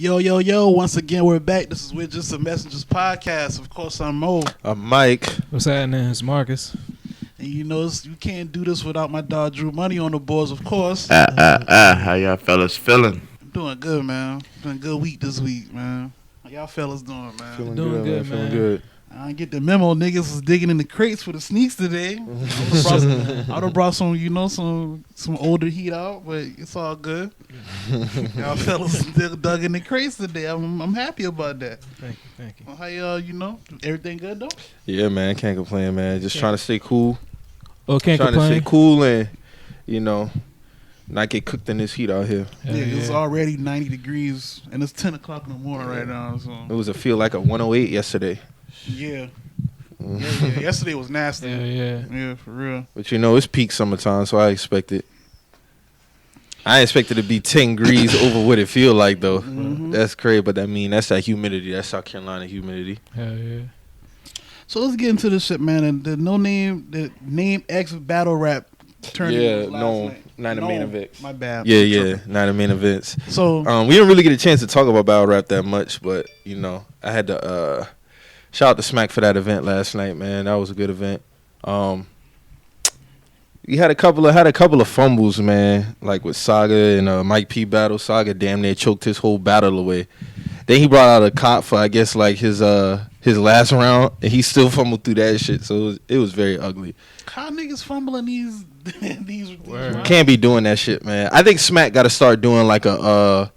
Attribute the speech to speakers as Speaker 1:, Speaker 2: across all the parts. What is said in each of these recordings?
Speaker 1: Yo, once again, we're back. This is With Just a Messengers podcast. Of course, I'm Mo.
Speaker 2: I'm Mike.
Speaker 3: What's happening? It's Marcus.
Speaker 1: And you know, you can't do this without my dog Drew Money on the boards, of course.
Speaker 4: How y'all fellas feeling?
Speaker 1: I'm doing good, man. Been a good week this week, man. How y'all fellas doing, man?
Speaker 3: Feeling good, man.
Speaker 2: Feeling good.
Speaker 1: I didn't get the memo. Niggas was digging in the crates for the sneaks today. I would've brought some, some older heat out, but it's all good. Y'all fellas still dug in the crates today. I'm happy about that.
Speaker 3: Thank you.
Speaker 1: Well, how y'all, everything good though?
Speaker 2: Yeah, man. Can't complain, man. Just trying to stay cool.
Speaker 3: Oh, can't
Speaker 2: trying
Speaker 3: complain.
Speaker 2: to stay cool and, not get cooked in this heat out here.
Speaker 1: Yeah, it's already 90 degrees, and it's 10 o'clock in the morning right now. So
Speaker 2: It was feel like a 108 yesterday.
Speaker 1: yeah. Yesterday was nasty. Yeah, for real.
Speaker 2: But it's peak summertime, so I expect it. I expect it to be 10 degrees over what it feel like, though.
Speaker 1: Mm-hmm.
Speaker 2: That's crazy, but that's that humidity. That's South Carolina humidity.
Speaker 3: Hell yeah.
Speaker 1: So let's get into this shit, man. And the NOME X battle rap tournament.
Speaker 2: Yeah, no, not the main events.
Speaker 1: My bad.
Speaker 2: Yeah, not the main events.
Speaker 1: So
Speaker 2: we didn't really get a chance to talk about battle rap that much, but I had to shout out to Smack for that event last night, man. That was a good event. We had a couple of fumbles, man, like with Saga and Mike P battle. Saga damn near choked his whole battle away. Then he brought out a cop for I guess like his last round, and he still fumbled through that shit. So it was very ugly.
Speaker 1: how niggas fumbling these rounds?
Speaker 2: Can't be doing that shit, man. I think Smack got to start doing like a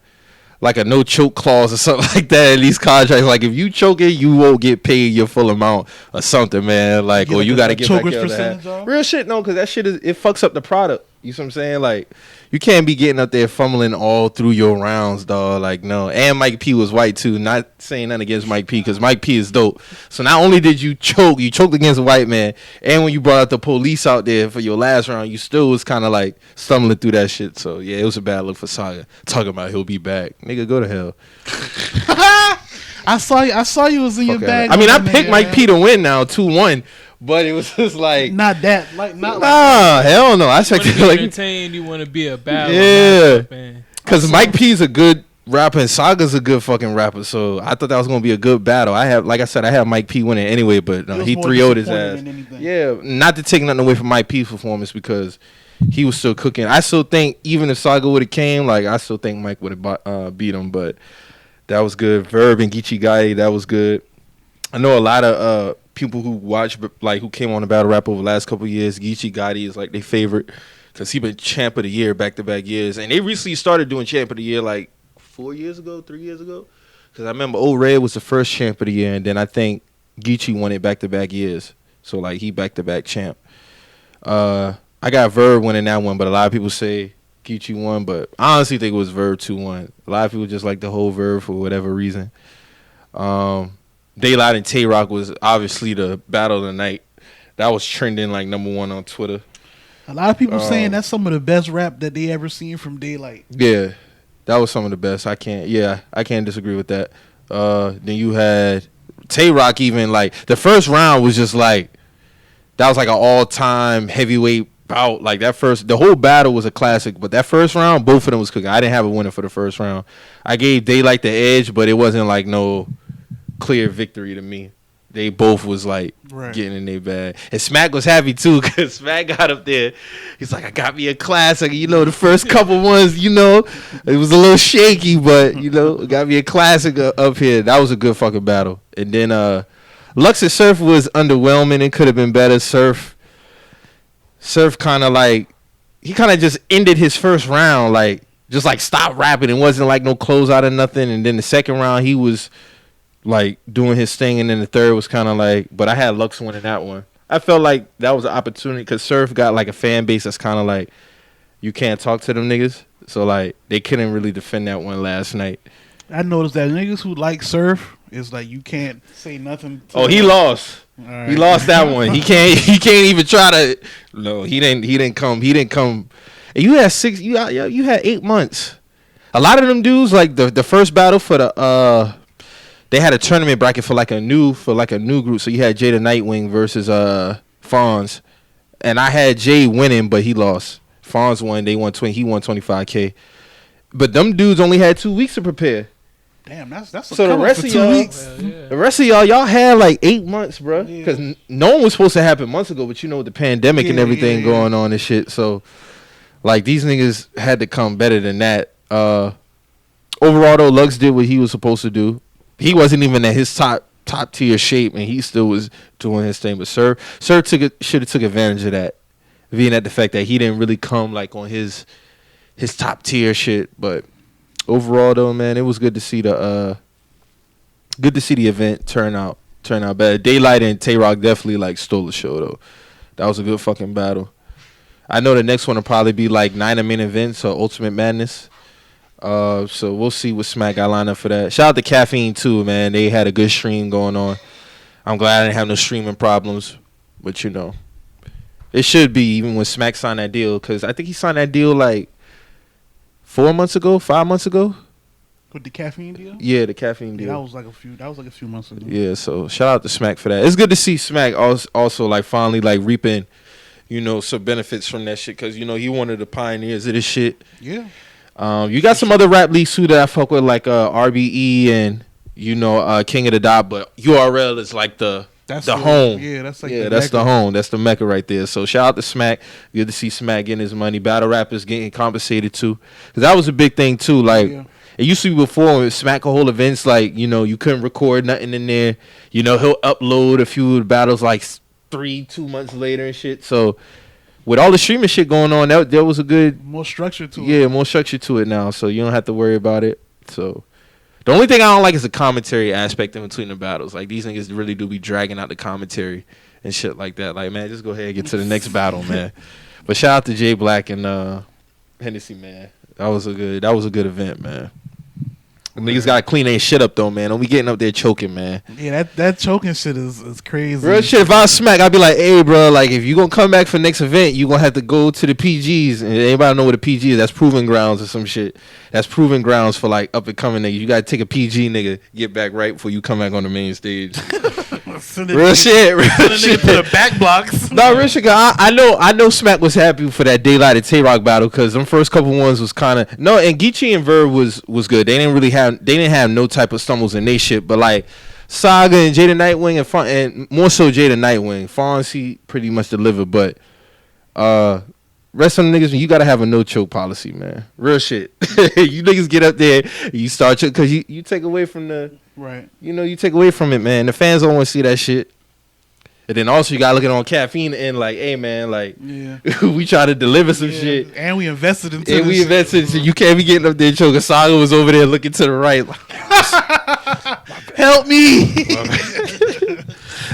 Speaker 2: no choke clause or something like that in these contracts. Like if you choke it, you won't get paid your full amount or something, man. Like or you got to get back your other half. Real shit, no, because that shit it fucks up the product. You see what I'm saying? Like you can't be getting up there fumbling all through your rounds, dog. Like no. And Mike P was white too. Not saying nothing against Mike P because Mike P is dope. So not only did you choked against a white man, and when you brought out the police out there for your last round, you still was kind of like stumbling through that shit. So yeah, it was a bad look for Saga. Talking about he'll be back, nigga. Go to hell.
Speaker 1: I saw you was in your bag.
Speaker 2: I mean, I picked Mike P to win now 2-1. But it was just like
Speaker 1: not that
Speaker 2: hell no. I expected
Speaker 3: You
Speaker 2: like
Speaker 3: entertained. You want to be a battle.
Speaker 2: Yeah, because Mike P's a good rapper and Saga's a good fucking rapper. So I thought that was gonna be a good battle. I have Mike P winning anyway, but he 3-0'd his ass. Yeah, not to take nothing away from Mike P's performance because he was still cooking. I still think even if Saga would have came, like I still think Mike would have beat him. But that was good. Verb and Geechee Guy, that was good. I know a lot of people who watch, like, who came on the battle rap over the last couple of years. Geechee Gotti is like their favorite because he been champ of the year back-to-back years. And they recently started doing champ of the year like 3 years ago. Because I remember Old Red was the first champ of the year, and then I think Geechee won it back-to-back years. So, like, he back-to-back champ. I got Verb winning that one, but a lot of people say Geechee won. But I honestly think it was Verb 2-1. A lot of people just like the whole Verb for whatever reason. Daylight and Tay-Rock was obviously the battle of the night. That was trending like #1 on Twitter.
Speaker 1: A lot of people saying that's some of the best rap that they ever seen from Daylight.
Speaker 2: Yeah, that was some of the best. I can't disagree with that. Then you had Tay-Rock even like the first round was just like that was like an all-time heavyweight bout. Like the whole battle was a classic, but that first round, both of them was cooking. I didn't have a winner for the first round. I gave Daylight the edge, but it wasn't like no clear victory to me. They both was like getting in their bag. And Smack was happy too because Smack got up there. He's like, I got me a classic. The first couple ones, it was a little shaky, but, got me a classic up here. That was a good fucking battle. And then Lux and Surf was underwhelming. It could have been better. Surf kind of like, he kind of just ended his first round, like, just like stopped rapping. It wasn't like no closeout or nothing. And then the second round, he was like doing his thing, and then the third was kind of like, but I had Lux winning that one. I felt like that was an opportunity because Surf got like a fan base that's kind of like, you can't talk to them niggas, so like they couldn't really defend that one last night.
Speaker 1: I noticed that niggas who like Surf is like you can't say nothing.
Speaker 2: He lost. Right. He lost that one. He can't even try to. No, he didn't come. And you had you had 8 months. A lot of them dudes like the first battle for the they had a tournament bracket for a new group. So you had Jay the Nightwing versus Fonz, and I had Jay winning, but he lost. Fonz won. He won 25K. But them dudes only had 2 weeks to prepare.
Speaker 1: Damn, that's a
Speaker 2: So the
Speaker 1: come up
Speaker 2: rest
Speaker 1: for
Speaker 2: of
Speaker 1: 2
Speaker 2: y'all-
Speaker 1: weeks.
Speaker 3: Hell yeah.
Speaker 2: The rest of y'all had like 8 months, bro.
Speaker 1: Yeah.
Speaker 2: Because no one was supposed to happen months ago, but you know, with the pandemic and
Speaker 1: Yeah,
Speaker 2: everything
Speaker 1: yeah.
Speaker 2: going on and shit. So, like, these niggas had to come better than that. Overall, though, Lux did what he was supposed to do. He wasn't even at his top tier shape, and he still was doing his thing. But Sir should have took advantage of that, being at the fact that he didn't really come like on his top tier shit. But overall, though, man, it was good to see the event turn out better. Daylight and Tay Rock definitely like stole the show though. That was a good fucking battle. I know the next one will probably be like 9 main events or Ultimate Madness. So we'll see what Smack got lined up for that. Shout out to Caffeine too, man. They had a good stream going on. I'm glad I didn't have no streaming problems, but you know, it should be even when Smack signed that deal, because I think he signed that deal like 5 months ago.
Speaker 1: With the caffeine deal?
Speaker 2: Yeah, the Caffeine
Speaker 1: Yeah,
Speaker 2: deal.
Speaker 1: that was like a few months ago.
Speaker 2: Yeah, so shout out to Smack for that. It's good to see Smack also like finally like reaping, you know, some benefits from that shit, because you know he one of the pioneers of this shit.
Speaker 1: Yeah.
Speaker 2: You got some other rap leagues too that I fuck with, like RBE and you know King of the Dot, but URL is like the home.
Speaker 1: Yeah, that's like
Speaker 2: that's the home. That's the Mecca right there. So shout out to Smack. Good to see Smack getting his money. Battle rappers getting compensated too, because that was a big thing too. Like.
Speaker 1: Yeah.
Speaker 2: It used to be before when Smack could hold events, like, you know, you couldn't record nothing in there. You know, he'll upload a few of the battles like 2 months later and shit. So with all the streaming shit going on, there was a good
Speaker 1: More structure to it.
Speaker 2: yeah, more structure to it now. So you don't have to worry about it. So the only thing I don't like is the commentary aspect in between the battles. Like, these niggas really do be dragging out the commentary and shit like that. Like, man, just go ahead and get to the next battle, man. But shout out to Jay Black and Hennessy, man. That was a good event, man. Niggas gotta clean their shit up though, man. Don't be getting up there choking, man.
Speaker 1: Yeah, that choking shit is crazy.
Speaker 2: Real shit. If I was Smack, I'd be like, hey, bro, like, if you gonna come back for next event, you gonna have to go to the PGs. And anybody know what a PG is? That's proving grounds or some shit. That's proving grounds for like up and coming niggas. You gotta take a PG nigga, get back right before you come back on the main stage. Real shit. Real shit.
Speaker 1: To the back blocks.
Speaker 2: No, real shit. I know Smack was happy for that Daylight and Tay Rock battle, because them first couple ones was kind of no. And Geechee and Verb was good. They didn't have no type of stumbles in they shit. But like Saga and Jada Nightwing and more so Jada Nightwing, Fonzie pretty much delivered. But rest of them niggas, you gotta have a no choke policy, man. Real shit. You niggas get up there, you start choke, because you take away from the
Speaker 1: Right.
Speaker 2: you know, you take away from it, man. The fans don't want to see that shit. And then also you gotta look at it on Caffeine and like, hey man, like,
Speaker 1: Yeah.
Speaker 2: we try to deliver some shit.
Speaker 1: And we invested into
Speaker 2: And
Speaker 1: this
Speaker 2: we
Speaker 1: shit.
Speaker 2: invested. So you can't be getting up there choking. Saga was over there looking to the right, like, help me.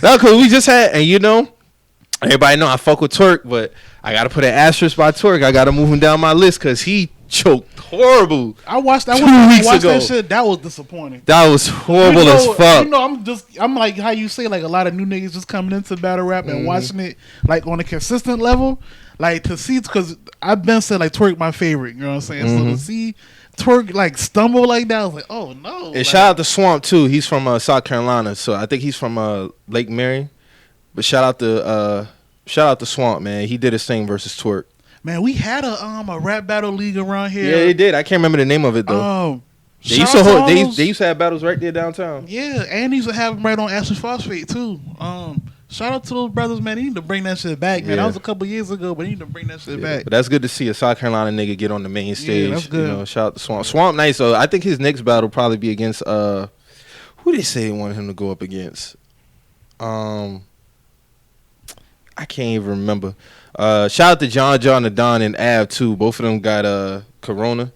Speaker 2: No, cause we just had, and you know, everybody know I fuck with Twerk, but I gotta put an asterisk by Twerk. I gotta move him down my list because he choked horrible.
Speaker 1: I watched
Speaker 2: 2 weeks ago.
Speaker 1: that shit. That was disappointing.
Speaker 2: That was horrible as fuck.
Speaker 1: You know, I'm like how you say, like, a lot of new niggas just coming into battle rap and watching it like on a consistent level, like to see, because I've been said like Twerk my favorite. You know what I'm saying? So to see Twerk like stumble like that, I was like, oh no.
Speaker 2: And
Speaker 1: like,
Speaker 2: shout out to Swamp too. He's from South Carolina, so I think he's from Lake Marion. But shout out to Swamp, man. He did his thing versus Twerk.
Speaker 1: man, we had a rap battle league around here.
Speaker 2: Yeah, they did. I can't remember the name of it though. They used
Speaker 1: shout
Speaker 2: to
Speaker 1: out
Speaker 2: hold.
Speaker 1: all those-
Speaker 2: They used to have battles right there downtown.
Speaker 1: Yeah, and they used to have them right on Ashley Phosphate too. Shout out to those brothers, man. They need to bring that shit back, man.
Speaker 2: Yeah.
Speaker 1: That was a couple years ago, but they need to bring that shit back.
Speaker 2: But that's good to see a South Carolina nigga get on the main stage.
Speaker 1: that's good.
Speaker 2: You know, shout out to Swamp. Swamp nice. So I think his next battle will probably be against who they say they wanted him to go up against. I can't even remember. Shout out to John the Don and Av too. Both of them got corona.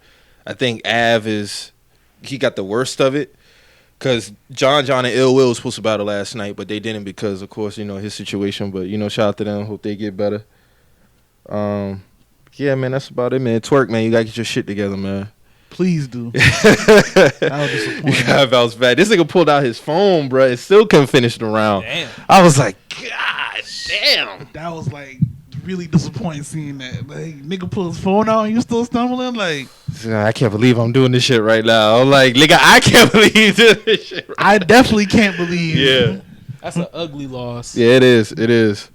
Speaker 2: I think Av he got the worst of it. Because John and Ill Will was supposed to battle last night, but they didn't because, of course, you know, his situation. But, you know, shout out to them. Hope they get better. Yeah, man, that's about it, man. Twerk, man, you got to get your shit together, man.
Speaker 1: Please do. That was disappointing.
Speaker 2: You got to bounce back. This nigga pulled out his phone, bro, and still couldn't finish the round.
Speaker 3: Damn.
Speaker 2: I was like, God damn.
Speaker 1: That was like really disappointing seeing that. Like, nigga pull his phone out and you still stumbling. Like,
Speaker 2: I can't believe I'm doing this shit right now. I'm like, nigga, I can't believe you doing this shit right
Speaker 1: I definitely can't believe.
Speaker 2: Yeah.
Speaker 3: That's an ugly loss.
Speaker 2: Yeah, it is. It is.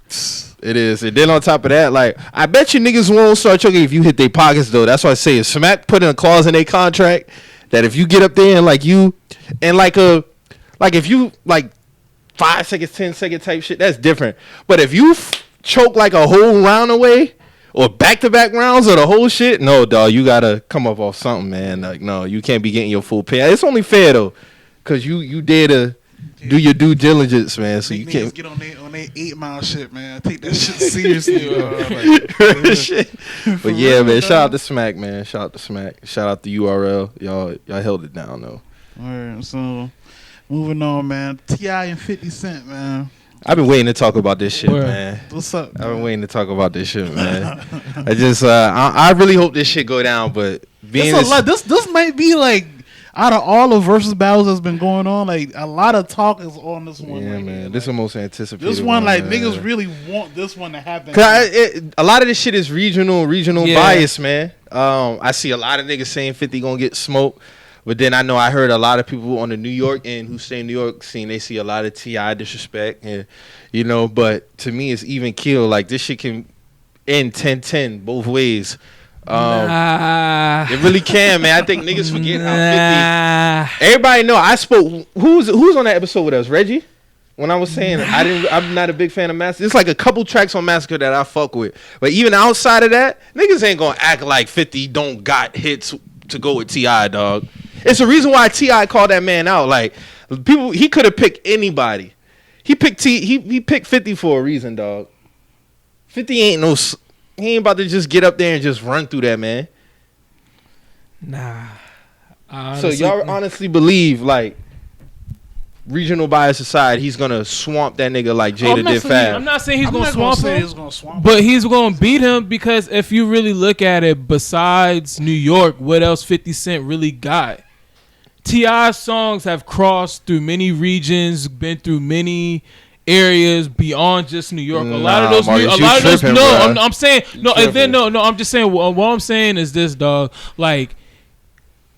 Speaker 2: It is. And then on top of that, like, I bet you niggas won't start choking if you hit their pockets, though. That's why I say if Smack put in a clause in their contract that if you get up there and, like, you And like if you like 5 seconds, 10-second type shit, that's different. But if you choke like a whole round away or back-to-back rounds or the whole shit, no, dog, you gotta come up off something, man. Like, no, you can't be getting your full pay. It's only fair though, cause you dare to do your due diligence, man. So you can't
Speaker 1: get on their 8 Mile shit, man. Take that shit seriously.
Speaker 2: Shit. But yeah, man. Shout out to Smack, man. Shout out to Smack. Shout out to URL. Y'all held it down though.
Speaker 1: All right, so moving on, man. T.I. and 50 Cent, man.
Speaker 2: I've been waiting to talk about this shit, man.
Speaker 1: What's up?
Speaker 2: I've been waiting to talk about this shit, man. I just, I really hope this shit go down, but being
Speaker 1: this might be like out of all the versus battles that's been going on, like a lot of talk is on this one.
Speaker 2: Yeah,
Speaker 1: right
Speaker 2: man.
Speaker 1: here.
Speaker 2: This is the most anticipated.
Speaker 1: This one, like
Speaker 2: man.
Speaker 1: niggas really want this one to happen.
Speaker 2: Cause a lot of this shit is regional bias, man. I see a lot of niggas saying 50 gonna get smoked. But then I heard a lot of people on the New York end who stay in New York scene, they see a lot of T.I. disrespect. And, but to me, it's even kill. Like, this shit can end 10-10 both ways. It really can, man. I think niggas forget how 50. Everybody know I spoke. Who's on that episode with us? Reggie? When I was saying I'm not a big fan of Massacre. There's like a couple tracks on Massacre that I fuck with. But even outside of that, niggas ain't gonna act like 50 don't got hits to go with T.I., dog. It's the reason why T.I. called that man out. Like, people, he could have picked anybody. He picked he picked 50 for a reason, dog. 50 he ain't about to just get up there and just run through that, man.
Speaker 3: Nah.
Speaker 2: So y'all honestly believe, like, regional bias aside, he's gonna swamp that nigga like Jada did Fab?
Speaker 3: I'm not saying he's gonna swamp him,
Speaker 1: but
Speaker 3: but he's gonna beat him, because if you really look at it, besides New York, what else 50 Cent really got? T.I.'s songs have crossed through many regions, been through many areas beyond just New York. I'm saying no, and then no. I'm just saying what I'm saying is this, dog. Like,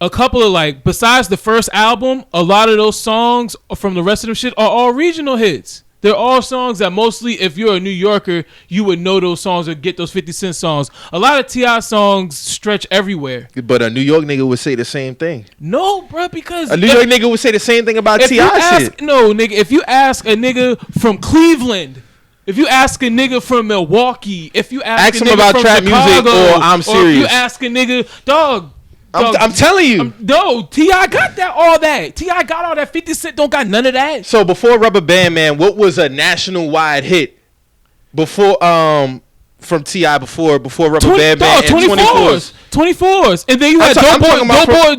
Speaker 3: a couple of, like, besides the first album, a lot of those songs from the rest of them shit are all regional hits. They're all songs that mostly, if you're a New Yorker, you would know those songs or get those 50 Cent songs. A lot of T.I. songs stretch everywhere.
Speaker 2: But a New York nigga would say the same thing.
Speaker 3: No, bro, because
Speaker 2: a New York nigga would say the same thing about T.I. shit.
Speaker 3: No, nigga, if you ask a nigga from Cleveland, if you ask a nigga from Milwaukee, if you ask a
Speaker 2: him
Speaker 3: nigga
Speaker 2: about
Speaker 3: from
Speaker 2: trap
Speaker 3: Chicago,
Speaker 2: music, or I'm serious.
Speaker 3: Or if you ask a nigga, dog,
Speaker 2: I'm telling you.
Speaker 3: No, T.I. got all that. T.I. got all that. 50 Cent don't got none of that.
Speaker 2: So before Rubber Band Man, what was a national wide hit before from T.I. before Rubber Band Man?
Speaker 3: 24s. And then you had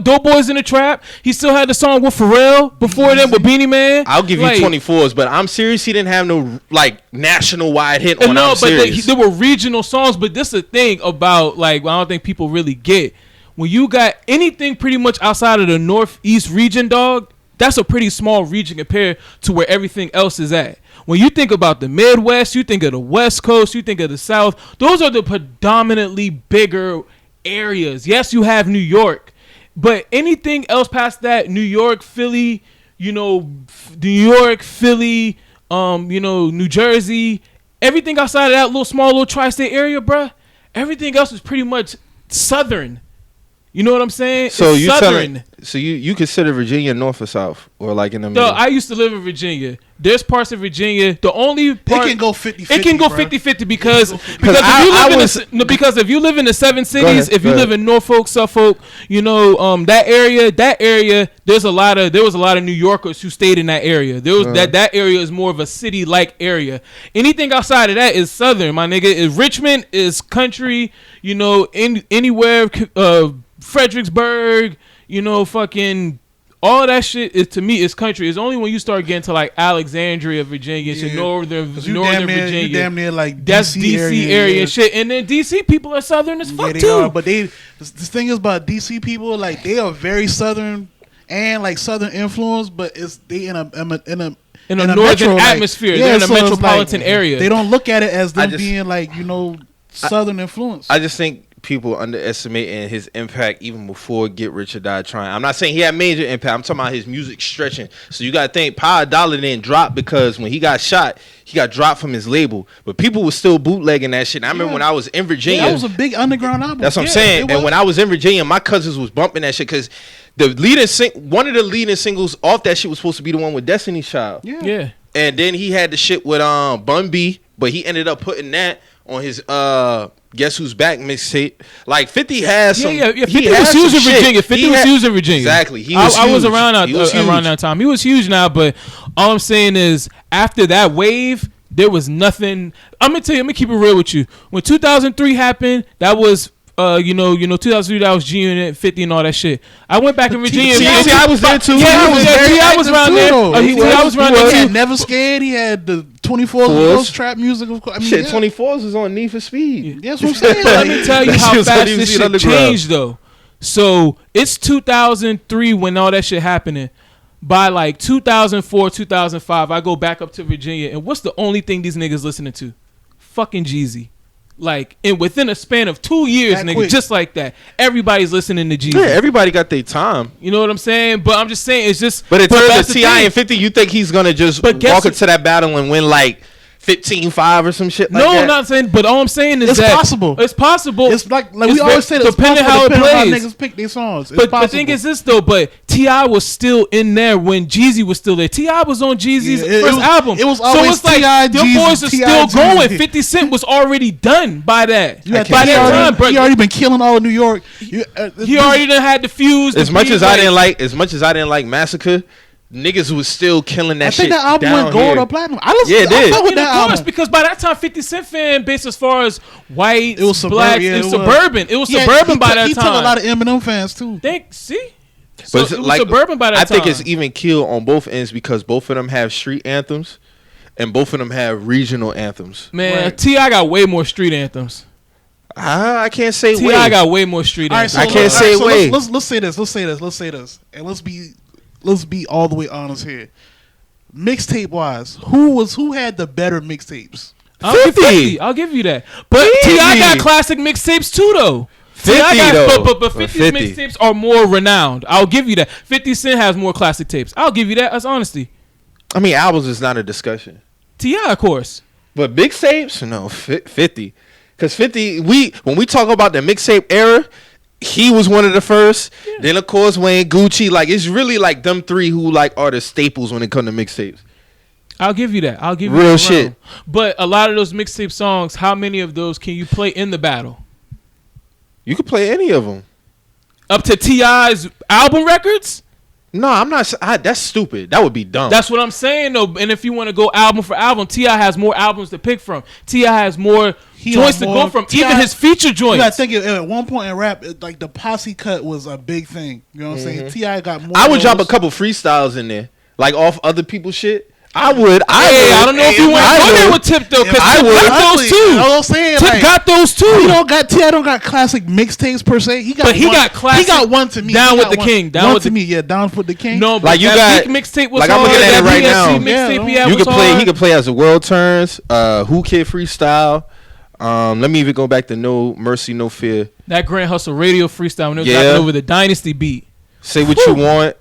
Speaker 3: Dope Boys in the Trap. He still had the song with Pharrell before then with Beanie Man.
Speaker 2: I'll give you 24s, but I'm serious, he didn't have no like national wide hit on.
Speaker 3: No, but there were regional songs. But this is the thing about, like, I don't think people really get. When you got anything pretty much outside of the Northeast region, dog, that's a pretty small region compared to where everything else is at. When you think about the Midwest, you think of the West Coast, you think of the South. Those are the predominantly bigger areas. Yes, you have New York, but anything else past that, New York, Philly, New Jersey, everything outside of that little tri-state area, bruh, everything else is pretty much southern. You know what I'm saying?
Speaker 2: So you consider Virginia north or south, or like in the middle?
Speaker 3: No, I used to live in Virginia. There's parts of Virginia. The only part
Speaker 1: it can go 50-50.
Speaker 3: It can go 50-50 because if you live in the 7 cities, if you live in Norfolk, Suffolk, that area, there was a lot of New Yorkers who stayed in that area. There was that area is more of a city like area. Anything outside of that is southern, my nigga. Is Richmond is country, anywhere Fredericksburg, fucking all that shit is, to me, is country. It's only when you start getting to like Alexandria, Virginia, northern Virginia.
Speaker 1: You damn near like
Speaker 3: that's DC area and shit. And then DC people are southern as fuck too.
Speaker 1: But the thing is about DC people, like, they are very southern and like southern influence, but they in a
Speaker 3: northern
Speaker 1: metro,
Speaker 3: atmosphere. They're in a metropolitan area.
Speaker 1: They don't look at it as them being like southern influence.
Speaker 2: I just think people underestimating his impact even before Get Rich or Die Trying. I'm not saying he had major impact. I'm talking about his music stretching. So you got to think Power Dollar didn't drop because when he got shot, he got dropped from his label. But people were still bootlegging that shit. And I remember when I was in Virginia.
Speaker 1: That was a big underground album.
Speaker 2: That's what I'm saying. And when I was in Virginia, my cousins was bumping that shit because one of the leading singles off that shit was supposed to be the one with Destiny's Child.
Speaker 3: Yeah.
Speaker 2: And then he had the shit with Bun B, but he ended up putting that on his Guess Who's Back mixtape. Like 50 has some.
Speaker 3: Yeah. 50 was huge in Virginia. 50 was huge in Virginia.
Speaker 2: Exactly.
Speaker 3: I was around that time. He was huge now, but all I'm saying is after that wave, there was nothing. I'm gonna keep it real with you. When 2003 happened, that was 2003, that was G Unit, 50 and all that shit. I went back in Virginia.
Speaker 2: I was there too.
Speaker 3: I was around there. I was around there.
Speaker 1: He had Never Scared. He had the 24's trap music. Of course. I mean,
Speaker 2: shit, 24's was on Need for Speed.
Speaker 1: Yeah, that's what I'm saying.
Speaker 3: Let me tell you how fast this shit changed, though. So it's 2003 when all that shit happening. By like 2004, 2005, I go back up to Virginia, and what's the only thing these niggas listening to? Fucking Jeezy. Like, and within a span of 2 years, that nigga, quick. Just like that, everybody's listening to Jeezy.
Speaker 2: Yeah, everybody got their time.
Speaker 3: You know what I'm saying? But I'm just saying, it's just.
Speaker 2: But in terms of T.I. and 50, you think he's gonna just walk into that battle and win like 15-5 or some shit like that?
Speaker 3: No, I'm not saying. But all I'm saying is
Speaker 1: it's possible.
Speaker 3: It's possible.
Speaker 1: It's like we always say.
Speaker 3: Depending how it plays,
Speaker 1: how niggas pick their songs.
Speaker 3: But the thing is this though. But T.I. was still in there when Jeezy was still there. T.I. was on Jeezy's first album.
Speaker 1: It was always so it's like
Speaker 3: T.I., your boys are still going. 50 Cent was already done by that. By that time, bro.
Speaker 1: He already been killing all of New York.
Speaker 3: He already done had the fuse.
Speaker 2: As much as I didn't like Massacre, niggas was still killing that shit.
Speaker 1: I think that album went gold or platinum. I fuck with that album.
Speaker 3: Because by that time, 50 Cent fan base as far as white,
Speaker 1: it was
Speaker 3: blacks, it was suburban. It was suburban by that time.
Speaker 1: He took a lot of Eminem fans too.
Speaker 3: See?
Speaker 2: So
Speaker 3: it was suburban by that time.
Speaker 2: I think it's even killed on both ends because both of them have street anthems and both of them have regional anthems.
Speaker 3: Man, right. T.I. got way more street anthems.
Speaker 2: I can't say way.
Speaker 3: T.I. got way more street anthems.
Speaker 2: I can't say way.
Speaker 1: Let's say this. And let's be all the way honest here. Mixtape wise, who had the better mixtapes?
Speaker 3: 50. I'll give you that. But T.I. got classic mixtapes too, though.
Speaker 2: 50 though.
Speaker 3: But 50's mixtapes are more renowned. I'll give you that. 50 Cent has more classic tapes. I'll give you that. That's honesty.
Speaker 2: I mean, albums is not a discussion.
Speaker 3: T.I., of course.
Speaker 2: But mixtapes, no, 50. Because 50, when we talk about the mixtape era, he was one of the first. Yeah. Then of course Wayne, Gucci, like it's really like them three who like are the staples when it comes to mixtapes.
Speaker 3: I'll give you that. I'll give you
Speaker 2: real shit.
Speaker 3: But a lot of those mixtape songs, how many of those can you play in the battle?
Speaker 2: You could play any of them.
Speaker 3: Up to T.I.'s album records?
Speaker 2: No, I'm not. That's stupid. That would be dumb.
Speaker 3: That's what I'm saying though. And if you want to go album for album, T.I. has more albums to pick from. T.I. has more joints to go from. Even his feature joints.
Speaker 1: You gotta think at one point in rap, like the posse cut was a big thing. You know what I'm saying? T.I. got more.
Speaker 2: I would drop a couple freestyles in there, like off other people's shit. I would.
Speaker 3: I don't know if you want to go there with Tip though, because Tip got those too.
Speaker 1: I was saying,
Speaker 3: Tip got those too.
Speaker 1: T.I. don't got classic mixtapes per se. He got classic. He got one to me.
Speaker 3: Down with the King.
Speaker 1: Down with me. Yeah, Down with the King.
Speaker 3: No, but
Speaker 2: like you got
Speaker 3: mixtape was
Speaker 2: like I'm looking at it right now.
Speaker 3: You
Speaker 2: could play. He could play as the World Turns. Who Kid Freestyle. Let me even go back to No Mercy, No Fear.
Speaker 3: That Grand Hustle Radio freestyle when they got over the Dynasty beat.
Speaker 2: Say What You Want.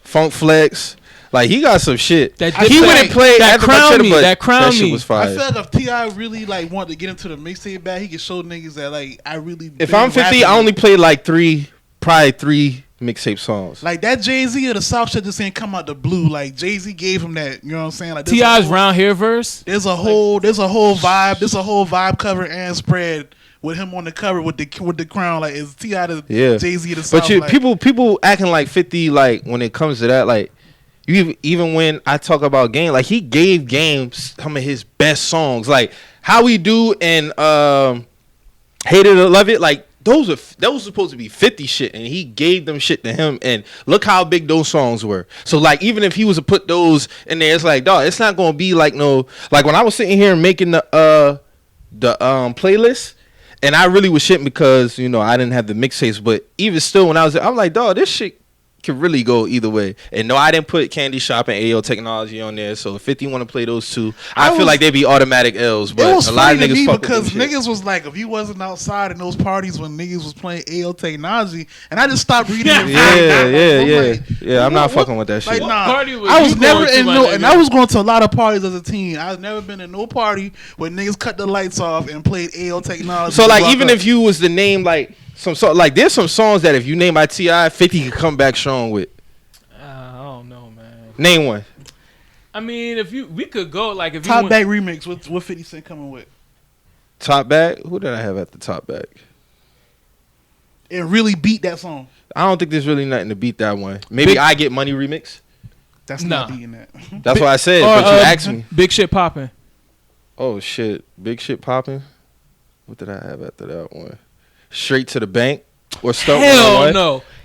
Speaker 2: Funk Flex. Like he got some shit. He went and played
Speaker 3: that Crown Me. That Crown Me.
Speaker 2: Shit was fire.
Speaker 1: I feel like if T.I. really like wanted to get into the mixtape bag, he could show niggas that like I really.
Speaker 2: If I'm 50, I only played like probably three mixtape songs.
Speaker 1: Like that Jay-Z or the South shit just ain't come out the blue. Like Jay-Z gave him that. You know what I'm saying? Like
Speaker 3: T.I.'s round hair verse.
Speaker 1: There's a whole vibe. There's a whole vibe cover and spread with him on the cover with the crown. Like is T.I. the Jay-Z of the South?
Speaker 2: But people acting like 50. Like when it comes to that, like. Even when I talk about Game, like he gave Game some of his best songs, like How We Do and Hate It or Love It, like those were supposed to be 50 shit, and he gave them shit to him, and look how big those songs were. So like even if he was to put those in there, it's like dog, it's not gonna be like no like when I was sitting here making the playlist, and I really was shitting because I didn't have the mixtapes, but even still when I was there, I'm like dog, this shit could really go either way. And no, I didn't put Candy Shop and AO Technology on there. So if 50 want to play those two, I feel like they'd be automatic L's. But
Speaker 1: it was
Speaker 2: a lot of niggas fuck
Speaker 1: because
Speaker 2: with them
Speaker 1: niggas was like, if you wasn't outside in those parties when niggas was playing AO Technology, and I just stopped reading.
Speaker 2: I'm not fucking with that shit.
Speaker 1: Like, nah, I was never in and I was going to a lot of parties as a teen. I've never been in no party where niggas cut the lights off and played AO Technology.
Speaker 2: So like even if you was the name like there's some songs that if you name by T.I., 50 could come back strong with.
Speaker 3: I don't know, man.
Speaker 2: Name one.
Speaker 3: I mean, we could go like if
Speaker 1: Top
Speaker 3: you
Speaker 1: Back remix. What 50 Cent coming with?
Speaker 2: Top Back? Who did I have at the top back?
Speaker 1: And really beat that song.
Speaker 2: I don't think there's really nothing to beat that one. Maybe I Get Money remix.
Speaker 1: That's not beating that.
Speaker 2: That's what I said,
Speaker 3: or,
Speaker 2: but you asked me.
Speaker 3: Big Shit Poppin'.
Speaker 2: Oh, shit. Big Shit Poppin'? What did I have after that one? Straight to the Bank? Or Stunt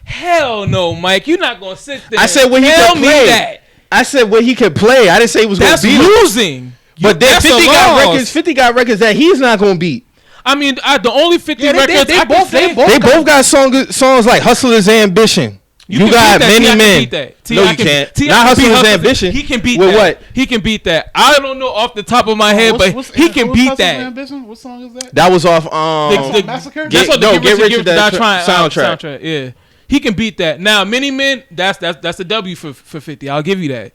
Speaker 3: Hell no, Mike. You're not going to sit there.
Speaker 2: I said when he
Speaker 3: tell
Speaker 2: could
Speaker 3: me
Speaker 2: play.
Speaker 3: that.
Speaker 2: I said when he could play. I didn't say he was going to beat him.
Speaker 3: That's losing.
Speaker 2: But then 50 got records that he's not going to beat.
Speaker 3: I mean, the only 50 records
Speaker 1: they both
Speaker 2: got songs like Hustler's Ambition. You got Many Men. No, you can't. Not Hustler's Ambition.
Speaker 3: He can beat
Speaker 2: with
Speaker 3: that.
Speaker 2: What?
Speaker 3: He can beat that. I don't know off the top of my head, but he can beat that.
Speaker 1: Ambition? What song is that?
Speaker 2: That was off
Speaker 1: the Massacre?
Speaker 3: That's what
Speaker 2: Get Rich or Die Trying
Speaker 3: soundtrack. Yeah. He can beat that. Now, Many Men, that's a W for 50. I'll give you that.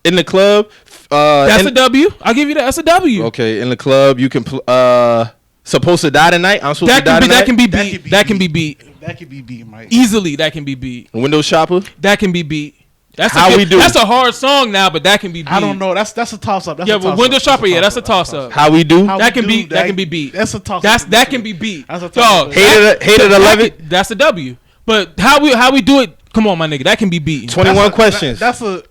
Speaker 2: In the club,
Speaker 3: that's a W. I'll give you that. That's a W.
Speaker 2: Okay, in the club, you can Supposed to Die Tonight. I'm supposed to die tonight.
Speaker 3: That can be beat. That can be beat.
Speaker 1: That can be beat, Mike.
Speaker 3: Easily, that can be beat.
Speaker 2: Window Shopper.
Speaker 3: That can be beat. That's
Speaker 2: How we do.
Speaker 3: That's a hard song now, but that can be beat.
Speaker 1: I don't know. That's a toss up.
Speaker 3: Yeah, but Window Shopper, that's a toss up.
Speaker 2: How we do.
Speaker 3: That can be beat.
Speaker 1: That's a toss up.
Speaker 3: That can be beat.
Speaker 1: That's a toss up.
Speaker 2: Hated 11.
Speaker 3: That's a W. But how we do it? Come on, my nigga. That can be beaten.
Speaker 2: 21 questions.
Speaker 1: That's a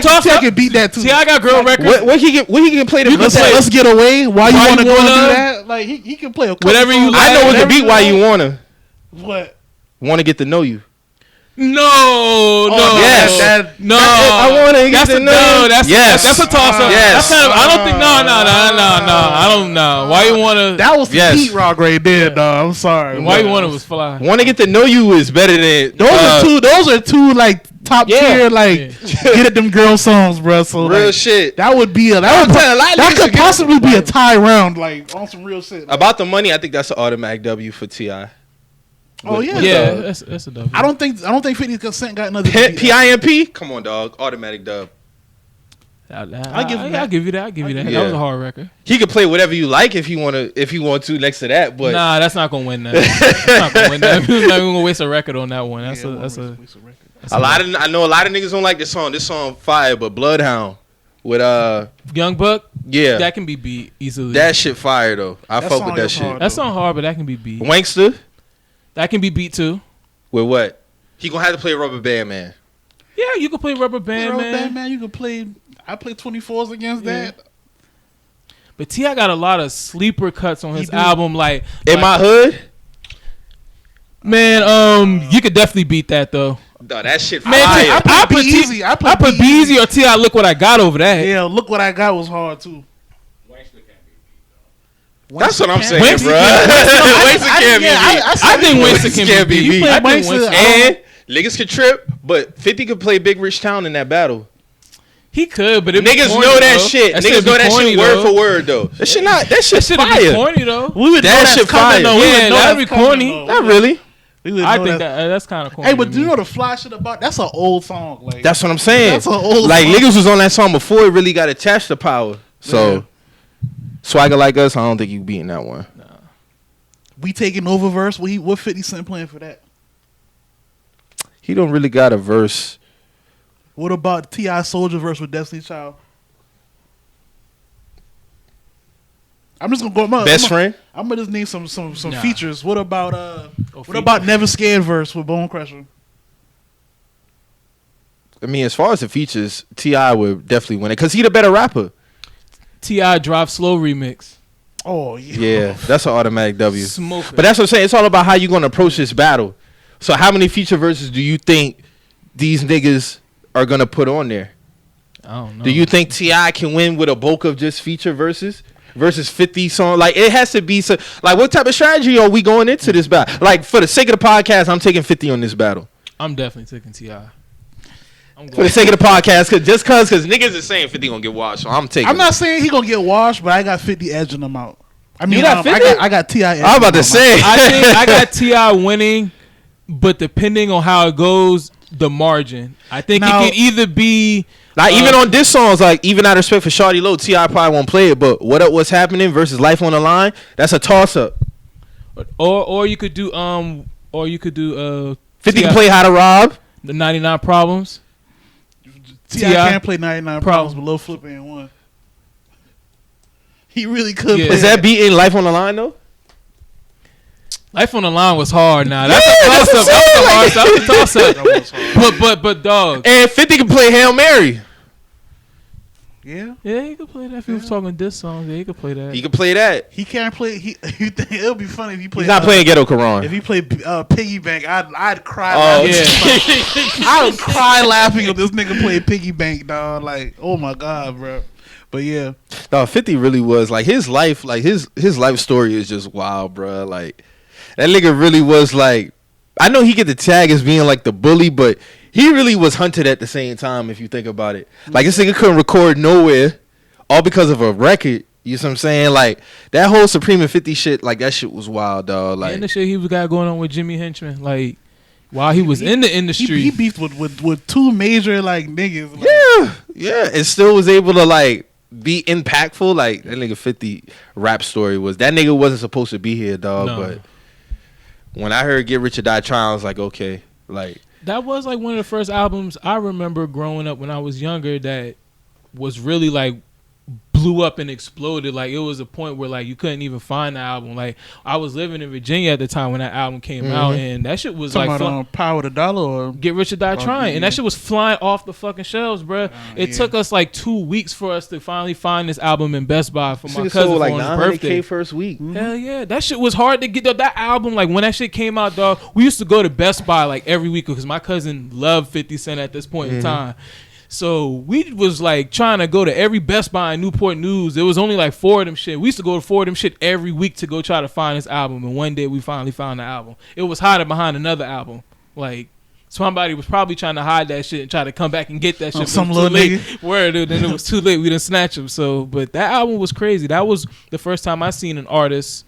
Speaker 2: toss
Speaker 1: up. Can beat that too.
Speaker 3: See, I got girl records.
Speaker 2: What he can play the
Speaker 1: Let's Get Away. Why you want to go and do that? Like he can play a
Speaker 3: whatever you like.
Speaker 2: I know what to beat. Why you wanna?
Speaker 1: What?
Speaker 2: Want to Get to Know You.
Speaker 3: No.
Speaker 2: Yes.
Speaker 3: No.
Speaker 2: I want to get to know you.
Speaker 3: That's a toss up.
Speaker 2: Yes.
Speaker 3: That's kind of. I don't think. No. I don't know. Why you wanna?
Speaker 1: That was the heat rock right there, dog. I'm sorry.
Speaker 3: Why you wanna was fly.
Speaker 2: Want to Get to Know You is better than
Speaker 1: those are two like top tier get at them girl songs, bro. So
Speaker 2: real shit.
Speaker 1: That would be that could possibly be a tie round like on some real shit.
Speaker 2: About the money, I think that's an automatic W for T.I.
Speaker 1: Oh yeah,
Speaker 3: that's a W.
Speaker 1: I don't think 50% got another
Speaker 2: PIMP. Come on, dog. Automatic dub.
Speaker 3: I'll give you that. That was a hard record.
Speaker 2: He could play whatever you like if you want to next to that, but
Speaker 3: nah, that's not gonna win that. That's not gonna win that. We're not gonna waste a record on that one. That's a
Speaker 2: I know a lot of niggas don't like this song. This song fire, but Bloodhound with
Speaker 3: Young Buck.
Speaker 2: Yeah,
Speaker 3: that can be beat easily.
Speaker 2: That shit fire though. I fuck with that shit.
Speaker 3: That song hard, but that can be beat.
Speaker 2: Wankster.
Speaker 3: That can be beat too.
Speaker 2: With what? He gonna have to play Rubber Band Man.
Speaker 3: Yeah, you can play Rubber Band Man.
Speaker 1: You can play. I play 24s against that.
Speaker 3: But T.I. got a lot of sleeper cuts on his album, like
Speaker 2: In My Hood.
Speaker 3: Man, you could definitely beat that though.
Speaker 2: No, that shit fire.
Speaker 3: Man, I put Easy. I put Easy or T.I. Look What I Got over that.
Speaker 1: Yeah, Look What I Got was hard too.
Speaker 2: That's what I'm saying, bro. Wankster can't be beat.
Speaker 3: I think Wankster can be beat.
Speaker 2: And niggas could trip, but 50 could play Big Rich Town in that battle.
Speaker 3: He could, but
Speaker 2: niggas know that shit. Niggas know that shit word for word though. That shit fire.
Speaker 3: Corny though.
Speaker 2: That shit fire.
Speaker 3: Yeah, that'd be corny.
Speaker 2: Not really.
Speaker 3: I think that's kind of corny.
Speaker 1: Hey, but do you know the fly shit about? That's an old song. Like
Speaker 2: that's what I'm saying.
Speaker 1: That's an old
Speaker 2: like
Speaker 1: song.
Speaker 2: Niggas was on that song before it really got attached to Power. So Swagger Like Us, I don't think you beating that one. Nah.
Speaker 1: We Taking Over verse. What 50 Cent playing for that?
Speaker 2: He don't really got a verse.
Speaker 1: What about T.I. Soldier verse with Destiny's Child? I'm just gonna go.
Speaker 2: Best Friend.
Speaker 1: I'm gonna just name some features. What about about Never Scared verse with Bone Crusher?
Speaker 2: I mean, as far as the features, T.I. would definitely win it because he the better rapper.
Speaker 3: T.I. Drive Slow remix.
Speaker 1: Oh yeah.
Speaker 2: Yeah, that's an automatic W.
Speaker 3: Smoke it.
Speaker 2: But that's what I'm saying. It's all about how you gonna approach this battle. So how many feature verses do you think these niggas are gonna put on there?
Speaker 3: I don't know.
Speaker 2: Do you think T.I. can win with a bulk of just feature verses versus 50 songs? Like it has to be so. Like what type of strategy are we going into this battle? Like for the sake of the podcast, I'm taking 50 on this battle.
Speaker 3: I'm definitely taking T.I.
Speaker 2: For the sake of the podcast, because niggas is saying 50 gonna get washed, so I'm taking.
Speaker 1: I'm not saying he gonna get washed, but I got 50 edging him out. I mean,
Speaker 2: you got 50?
Speaker 1: I got T.I.
Speaker 2: I was about to say.
Speaker 3: I think I got T.I. winning, but depending on how it goes, the margin. I think
Speaker 1: now,
Speaker 3: it could either be
Speaker 2: like even on this songs, like even out of respect for Shawty Low, T.I. probably won't play it. But What's Happening versus Life on the Line, that's a toss up.
Speaker 3: Or you could do
Speaker 2: 50 can play How to Rob.
Speaker 3: The 99 Problems.
Speaker 1: T.I. can't play 99 Problems, but Lil Flip ain't one. He really could play.
Speaker 2: Is that beating Life on the Line though?
Speaker 3: Life on the Line was hard. Now that's a toss-up. That's a toss-up. But dog.
Speaker 2: And 50 can play Hail Mary.
Speaker 1: Yeah,
Speaker 3: he could play that. If he was talking diss songs, he could play that.
Speaker 2: He could play that.
Speaker 1: He can't play. It'll be funny if he played.
Speaker 2: He's not playing Ghetto Quran.
Speaker 1: If he played Piggy Bank, I'd cry.
Speaker 2: Oh
Speaker 3: yeah.
Speaker 1: I would cry laughing if this nigga played Piggy Bank, dog. Like, oh my god, bro. But yeah,
Speaker 2: no, 50 really was like his life. Like his life story is just wild, bro. Like that nigga really was like. I know he get the tag as being like the bully, but he really was hunted at the same time. If you think about it, like this nigga couldn't record nowhere, all because of a record. You know what I'm saying? Like that whole Supreme and 50 shit, like that shit was wild, dog. Like
Speaker 3: and the shit he got going on with Jimmy Henchman, like while he was in the industry,
Speaker 1: he beefed with two major like niggas.
Speaker 2: Like, yeah, and still was able to like be impactful. Like that nigga 50 rap story was that nigga wasn't supposed to be here, dog. No. But when I heard Get Rich or Die Trying, I was like, okay, like
Speaker 3: that was like one of the first albums I remember growing up when I was younger that was really like blew up and exploded. Like it was a point where like you couldn't even find the album. Like I was living in Virginia at the time when that album came out, and that shit was
Speaker 1: talking about Power the Dollar or
Speaker 3: Get Rich or Die Trying, and that shit was flying off the fucking shelves, bro. It took us like 2 weeks for us to finally find this album in Best Buy for my cousin
Speaker 2: like
Speaker 3: for his birthday.
Speaker 2: First week.
Speaker 3: Hell yeah, that shit was hard to get. That album, like when that shit came out, dog, we used to go to Best Buy like every week because my cousin loved 50 Cent at this point in time. So we was like trying to go to every Best Buy in Newport News. There was only like 4 of them shit. We used to go to 4 of them shit every weit to go try to find this album. And one day we finally found the album. It was hiding behind another album. Like somebody was probably trying to hide that shit and try to come back and get that shit.
Speaker 1: Some little nigga.
Speaker 3: Word, dude. Then it was too late. We didn't snatch him. So, but that album was crazy. That was the first time I seen an artist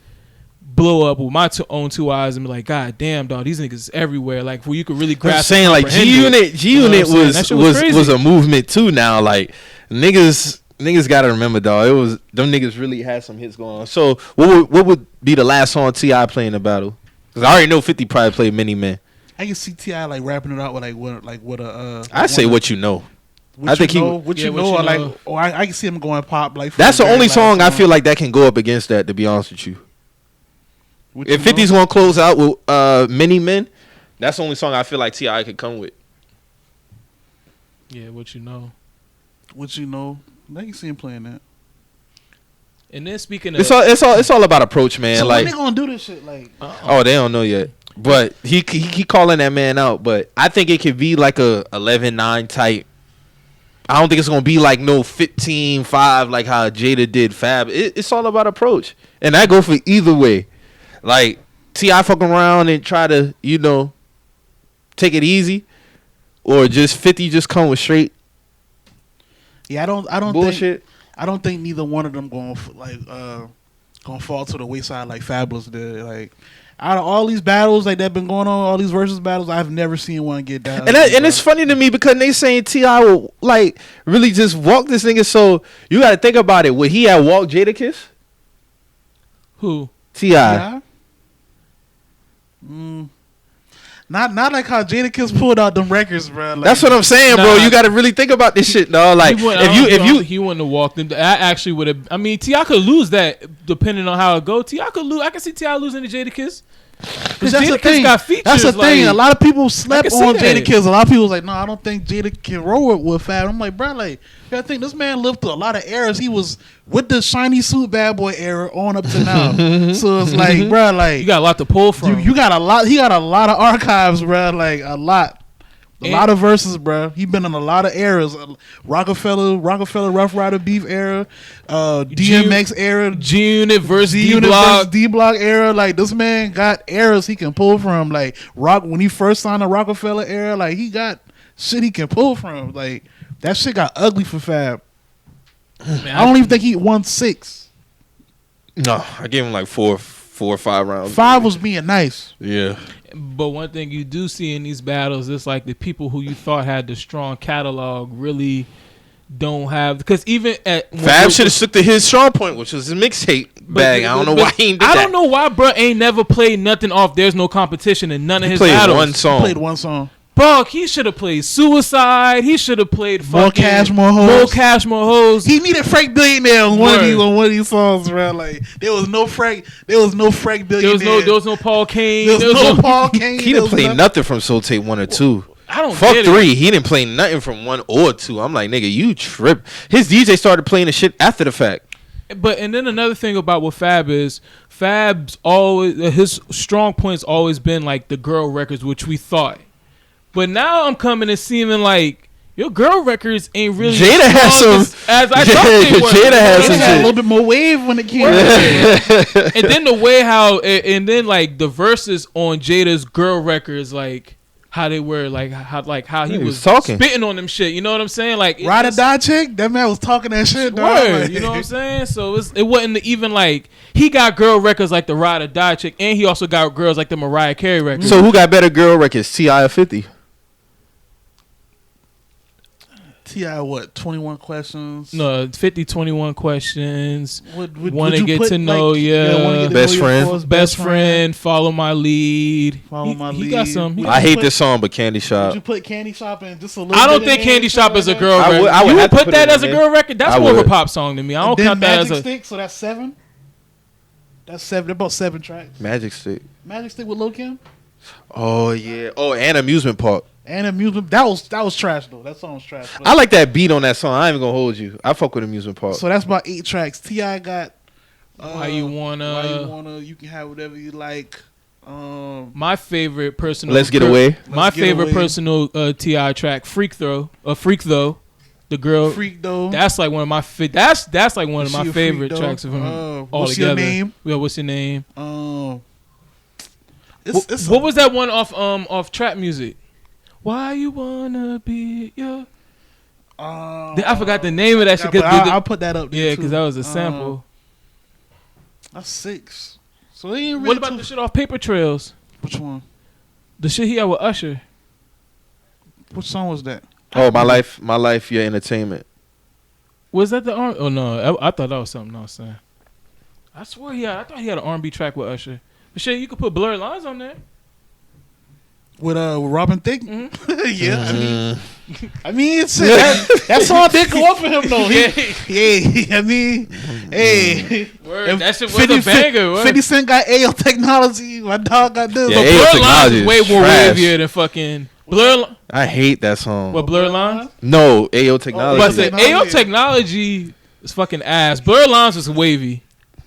Speaker 3: blow up with my own 2 eyes and be like, God damn, dog, these niggas is everywhere. Like where you could really grasp.
Speaker 2: I'm saying like G-Unit was a movement too. Now like niggas gotta remember, dog. It was them niggas really had some hits going on. So what would be the last song T.I. play in the battle? Because I already know 50 probably played Many Men.
Speaker 1: I can see T.I. like rapping it out with
Speaker 2: I say What You Know. I think
Speaker 1: what you know, like, or I can see him going pop. Like
Speaker 2: that's the only song I feel like that can go up against that. To be honest with you. If 50's gonna close out with Many Men, that's the only song I feel like T.I. could come with.
Speaker 3: Yeah, What You Know.
Speaker 1: What You Know. I can see him playing that.
Speaker 3: And then speaking of,
Speaker 2: it's all about approach, man.
Speaker 1: So
Speaker 2: like
Speaker 1: when they gonna do this shit? Like
Speaker 2: oh, they don't know yet. But he calling that man out. But I think it could be like a 11-9 type. I don't think it's gonna be like no 15-5 like how Jada did Fab. It's all about approach, and I go for either way. Like T.I. fuck around and try to, take it easy, or just 50 just come with straight.
Speaker 1: Yeah, I don't
Speaker 2: bullshit.
Speaker 1: I don't think neither one of them gonna fall to the wayside like Fabulous did. Like out of all these battles like that been going on, all these versus battles, I've never seen one get down.
Speaker 2: And it's funny to me because they saying T.I. will like really just walk this nigga. So you got to think about it. Would he have walked Jadakiss?
Speaker 3: Who?
Speaker 2: T.I.
Speaker 1: Not like how Jadakiss pulled out them records, bro. Like,
Speaker 2: that's what I'm saying, bro. You got to really think about this shit, dog. Like
Speaker 3: he wouldn't have walked them. I actually would have. I mean, T.I. could lose that depending on how it go. T.I. could lose. I can see T.I. losing to Jadakiss. Because
Speaker 1: that's the thing.
Speaker 3: Got features,
Speaker 1: that's the thing. A lot of people slept on Jadakiss. A lot of people was like, no, I don't think Jada can roll with Fab. I'm like, bro, like, I think this man lived through a lot of eras. He was with the shiny suit bad boy era on up to now. So it's like, bro, like,
Speaker 3: you got a lot to pull from.
Speaker 1: You got a lot. He got a lot of archives, bro. Like a lot. A lot of verses, bro. He been in a lot of eras. Rockefeller, Rough Rider beef era, DMX era,
Speaker 3: G-Unit versus
Speaker 1: D-Block era. Like this man got eras he can pull from. Like when he first signed the Rockefeller era, like he got shit he can pull from. Like that shit got ugly for Fab. Man, I don't even think he won 6.
Speaker 2: No, I gave him like 4 or 5 rounds.
Speaker 1: 5 was being nice.
Speaker 2: Yeah.
Speaker 3: But one thing you do see in these battles, it's like the people who you thought had the strong catalog really don't have. Because even at
Speaker 2: Fab should have stuck to his strong point, which was his mixtape bag. I don't know why he ain't did
Speaker 3: I
Speaker 2: that.
Speaker 3: don't know why bro ain't never played nothing off There's No Competition in none of his
Speaker 2: Played
Speaker 3: battles.
Speaker 2: one song.
Speaker 1: Played one song.
Speaker 3: Bro, he should have played Suicide. He should have played
Speaker 1: More
Speaker 3: fucking
Speaker 1: Cash, More Hoes.
Speaker 3: More Cash, More Hoes.
Speaker 1: He needed Frank Billionaire on one
Speaker 3: Word.
Speaker 1: of these songs, bro. Like there was no Frank Billionaire.
Speaker 3: There was no Paul Kane.
Speaker 1: There was no Paul Kane.
Speaker 2: He didn't play nothing from Soul Tape 1 or 2.
Speaker 3: I don't
Speaker 2: Fuck
Speaker 3: get
Speaker 2: 3.
Speaker 3: it.
Speaker 2: He didn't play nothing from 1 or 2. I'm like, nigga, you trip. His DJ started playing the shit after the fact.
Speaker 3: But and then another thing about what Fab is, Fab's always his strong point's always been like the girl records, which we thought. But now I'm coming and seeming like your girl records ain't really
Speaker 2: Jada has some.
Speaker 3: as I thought they were.
Speaker 2: Jada has
Speaker 1: It
Speaker 2: some
Speaker 1: had a
Speaker 2: shit.
Speaker 1: little bit more wave when it came.
Speaker 3: And then the way how and then like the verses on Jada's girl records, like how they were, like how he was
Speaker 2: talking,
Speaker 3: spitting on them shit. You know what I'm saying? Like
Speaker 1: Ride or Die chick. That man was talking that shit. Dog.
Speaker 3: Word,
Speaker 1: Like,
Speaker 3: you know what I'm saying? So it wasn't even like he got girl records like the Ride or Die chick, and he also got girls like the Mariah Carey records.
Speaker 2: So who got better girl records, T.I. or 50?
Speaker 1: T.I. what? 21 Questions.
Speaker 3: No, 50, 21 Questions.
Speaker 1: Would
Speaker 3: Want to
Speaker 1: you
Speaker 3: get
Speaker 1: put,
Speaker 3: to know
Speaker 1: like,
Speaker 3: ya.
Speaker 1: wanna get to
Speaker 2: Best
Speaker 1: know
Speaker 2: friend.
Speaker 1: ya for us,
Speaker 3: Best friend, Follow My Lead.
Speaker 1: Follow My
Speaker 3: He got
Speaker 1: Lead.
Speaker 3: some.
Speaker 1: Would
Speaker 2: I
Speaker 1: you
Speaker 2: hate
Speaker 1: put-
Speaker 2: this song, but Candy
Speaker 1: Would
Speaker 2: Shop.
Speaker 1: you put Candy Shop in just a little?
Speaker 3: I don't
Speaker 1: bit
Speaker 3: think
Speaker 1: in
Speaker 3: Candy
Speaker 1: there,
Speaker 3: Shop is a
Speaker 1: like
Speaker 3: girl
Speaker 2: I
Speaker 3: record.
Speaker 2: would
Speaker 3: You
Speaker 2: have
Speaker 3: would
Speaker 2: to
Speaker 3: put
Speaker 2: put
Speaker 3: that
Speaker 2: it in
Speaker 3: as a
Speaker 2: there.
Speaker 3: girl record? That's
Speaker 2: I
Speaker 3: more of a
Speaker 2: would.
Speaker 3: pop song to me. I
Speaker 1: that?
Speaker 3: don't
Speaker 1: Then
Speaker 3: count that
Speaker 1: Magic
Speaker 3: as a.
Speaker 1: Stick, so that's 7. That's 7. They're about 7 tracks.
Speaker 2: Magic Stick.
Speaker 1: Magic Stick with Lil Kim
Speaker 2: Oh yeah. Oh, and Amusement Park.
Speaker 1: and Amusement. That was trash though. That song was trash. But-
Speaker 2: I like that beat on that song. I ain't even gonna hold you. I fuck with Amusement Park.
Speaker 1: So that's about 8 tracks. T.I. got
Speaker 3: Why You Wanna.
Speaker 1: You can have whatever you like.
Speaker 3: My favorite personal.
Speaker 2: Let's Get Away.
Speaker 3: My
Speaker 1: Let's Get
Speaker 3: favorite
Speaker 1: Away.
Speaker 3: personal Ti track, Freak Though. The girl.
Speaker 1: Freak though.
Speaker 3: That's like one of my that's like one of
Speaker 1: Is
Speaker 3: my
Speaker 1: she a
Speaker 3: favorite
Speaker 1: freak,
Speaker 3: tracks
Speaker 1: though?
Speaker 3: of him.
Speaker 1: What's Your Name?
Speaker 3: Yeah, What's Your Name?
Speaker 1: It's
Speaker 3: What was that one off trap music? Why You Wanna Be Your? I forgot the name of that shit.
Speaker 1: I'll put that up there.
Speaker 3: Yeah,
Speaker 1: too.
Speaker 3: because that was a sample.
Speaker 1: That's 6. So they ain't really
Speaker 3: What about the shit off Paper Trails?
Speaker 1: Which one?
Speaker 3: The shit he had with Usher.
Speaker 1: Which song was that?
Speaker 2: Oh, my life, your entertainment.
Speaker 3: Was that the R? Oh no, I thought that was something else. Saying. I swear I thought he had an R&B track with Usher. But shit, you could put Blurred Lines on there.
Speaker 1: With Robin Thicke?
Speaker 3: Mm-hmm.
Speaker 1: Yeah, I mean, it's that song did go up for him though. Yeah, I mean, hey,
Speaker 3: Word, that shit was a banger.
Speaker 1: 50 Cent got AO Technology. My dog got this.
Speaker 2: Yeah,
Speaker 3: But
Speaker 2: AO
Speaker 3: Blurred Lines
Speaker 2: Technology
Speaker 3: is way
Speaker 2: is
Speaker 3: more
Speaker 2: trash.
Speaker 3: wavier than fucking Blur.
Speaker 2: I hate that song.
Speaker 3: What, Blurred Lines?
Speaker 2: No, AO Technology.
Speaker 3: But the
Speaker 1: Technology.
Speaker 3: AO Technology is fucking ass. Blurred Lines was wavy.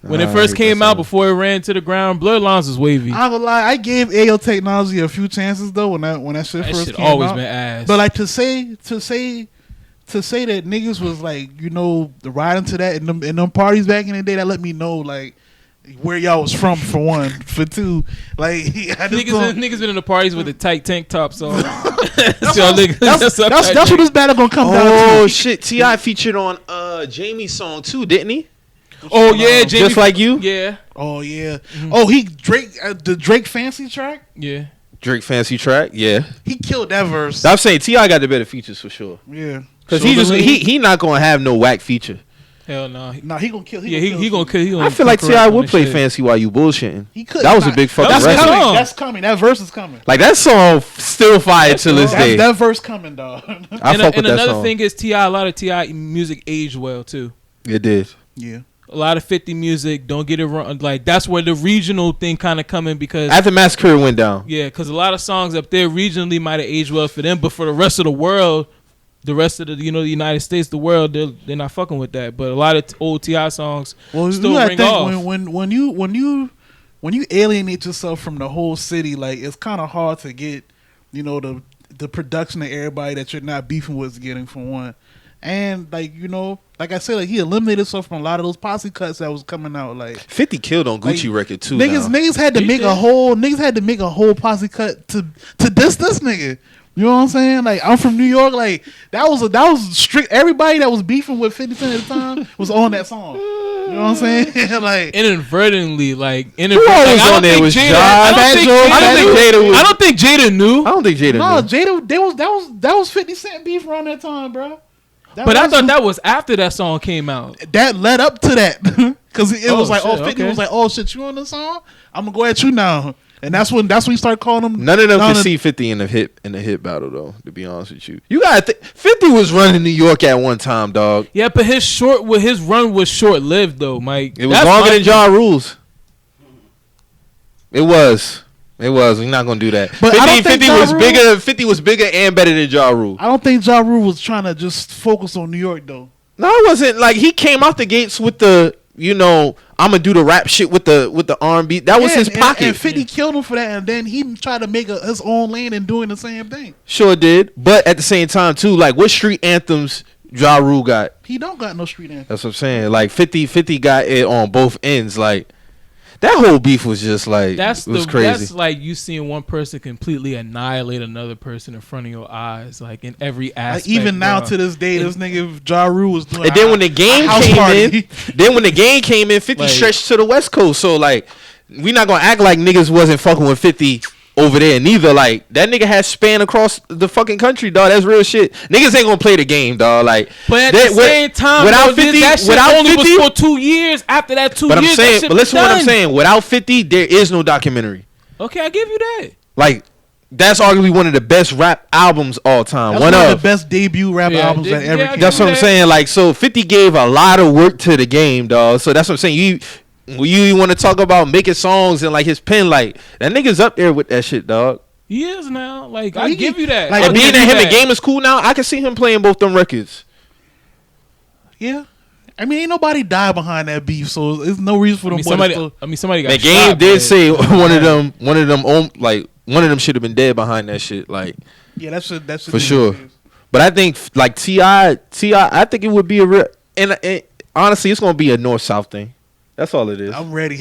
Speaker 3: When it
Speaker 2: I
Speaker 3: first
Speaker 2: hate
Speaker 3: came
Speaker 2: that
Speaker 3: out,
Speaker 2: song.
Speaker 3: before it ran to the ground, Blurred Lines was wavy.
Speaker 1: I'm gonna lie, I gave AO Technology a few chances though when that shit
Speaker 3: That
Speaker 1: first
Speaker 3: shit
Speaker 1: came
Speaker 3: always
Speaker 1: out.
Speaker 3: been ass.
Speaker 1: But like to say that niggas was like, riding to that in them parties back in the day, that let me know like where y'all was from for one. For two, like I just
Speaker 3: niggas been in the parties with the tight tank tops on.
Speaker 1: that's what this battle gonna come down
Speaker 2: Oh
Speaker 1: to.
Speaker 2: shit! T.I. featured on Jamie's song too, didn't he?
Speaker 3: Oh yeah, Jamie,
Speaker 2: Just Like You.
Speaker 3: Yeah,
Speaker 1: Oh yeah. Oh, he the Drake Fancy track.
Speaker 3: yeah.
Speaker 2: Drake Fancy Track. Yeah,
Speaker 1: He killed that verse.
Speaker 2: I'm saying T.I. got the better features for sure.
Speaker 1: Yeah.
Speaker 2: Cause
Speaker 3: So
Speaker 2: he not gonna have no whack feature.
Speaker 3: Hell no.
Speaker 1: Nah, he gonna kill.
Speaker 3: He gonna kill. He gonna
Speaker 2: I feel like
Speaker 3: correct
Speaker 2: T.I.
Speaker 3: on
Speaker 2: would
Speaker 3: this
Speaker 2: play
Speaker 3: shit.
Speaker 2: Fancy while you bullshitting.
Speaker 1: He could.
Speaker 2: That was a big fucking
Speaker 3: That's
Speaker 2: record.
Speaker 3: coming.
Speaker 1: coming. That's coming. That verse is coming.
Speaker 2: Like that song still fire to this day.
Speaker 1: That verse coming, dog.
Speaker 2: I
Speaker 3: And,
Speaker 2: fuck with
Speaker 3: and
Speaker 2: that
Speaker 3: another
Speaker 2: song.
Speaker 3: thing is Ti. A lot of Ti music aged well too.
Speaker 2: It did.
Speaker 1: Yeah.
Speaker 3: A lot of 50 music. Don't get it wrong. Like that's where the regional thing kind of come in because
Speaker 2: After Massacre went down.
Speaker 3: yeah, because a lot of songs up there regionally might have aged well for them, but for the rest of the world, the rest of the the United States, the world, they're not fucking with that. But a lot of old Ti songs
Speaker 1: Well,
Speaker 3: still
Speaker 1: you gotta
Speaker 3: ring
Speaker 1: think
Speaker 3: off.
Speaker 1: when you alienate yourself from the whole city, like it's kind of hard to get, the production that everybody that you're not beefing with is getting for one, and like like I said, like he eliminated himself from a lot of those posse cuts that was coming out. Like
Speaker 2: 50 killed on Gucci
Speaker 1: Like,
Speaker 2: record too.
Speaker 1: niggas had to
Speaker 3: He
Speaker 1: make
Speaker 3: did.
Speaker 1: a whole posse cut to diss this nigga. You know what I'm saying? Like I'm from New York. Like that was strict. Everybody that was beefing with 50 Cent at the time was on that song. You know what I'm saying? Like
Speaker 3: inadvertently, like
Speaker 2: Who else was on there? Was Josh?
Speaker 3: I don't think Jada knew.
Speaker 2: I don't think Jada
Speaker 1: no,
Speaker 2: knew.
Speaker 1: Jada, that was 50 Cent beef around that time, bro.
Speaker 3: But I thought that was after that song came out.
Speaker 1: That led up to that. Because it was like,
Speaker 3: shit,
Speaker 1: 50 was like, oh shit, you on the song? I'm gonna go at you now. And that's when you start calling them.
Speaker 2: None of them could see 50 in the hit battle though. To be honest with you, you gotta 50 was running New York at one time, dog.
Speaker 3: Yeah, but his run was short lived though, Mike.
Speaker 2: It was longer than Ja Rule's. It was. We're not gonna do that. But 50 was bigger and better than Ja Rule.
Speaker 1: I don't think Ja Rule was trying to just focus on New York though.
Speaker 2: No, it wasn't. Like he came out the gates with the, I'm gonna do the rap shit with the R&B. That was his pocket.
Speaker 1: And 50 killed him for that, and then he tried to make his own lane and doing the same thing.
Speaker 2: Sure did, but at the same time too, like what street anthems Ja Rule got?
Speaker 1: He don't got no street anthems.
Speaker 2: That's what I'm saying. Like 50 got it on both ends. Like that whole beef was just like crazy.
Speaker 3: That's like you seeing one person completely annihilate another person in front of your eyes, like in every aspect.
Speaker 1: Like even now to this day, this nigga Ja Rule was doing.
Speaker 2: And then when the game came in, 50 stretched to the West Coast. So like, we not gonna act like niggas wasn't fucking with 50 over there neither. Like that nigga had span across the fucking country, dog. That's real shit. Niggas ain't gonna play the game, dog. Like,
Speaker 3: but at the same time,
Speaker 2: without 50,
Speaker 3: that shit only was for 2 years. After that 2 years,
Speaker 2: but listen, what I'm saying. Without 50, there is no documentary.
Speaker 3: Okay, I give you that.
Speaker 2: Like, that's arguably one of the best rap albums all time.
Speaker 1: That's one of the best debut rap albums that ever came.
Speaker 2: That's what I'm saying. Like, so 50 gave a lot of work to the game, dog. So that's what I'm saying. You want to talk about making songs and like his pen, like that nigga's up there with that shit, dog.
Speaker 3: He is now. Like I give you that.
Speaker 2: Like and being that him and Game is cool now, I can see him playing both them records.
Speaker 1: Yeah. I mean, ain't nobody died behind that beef, so there's no reason for them.
Speaker 3: Somebody got
Speaker 2: shot. Game did say one of them should have been dead behind that shit. Like,
Speaker 1: yeah, that's
Speaker 2: for sure. But I think like T.I., I think it would be a real and honestly, it's gonna be a north-south thing. That's all it is.
Speaker 1: I'm ready.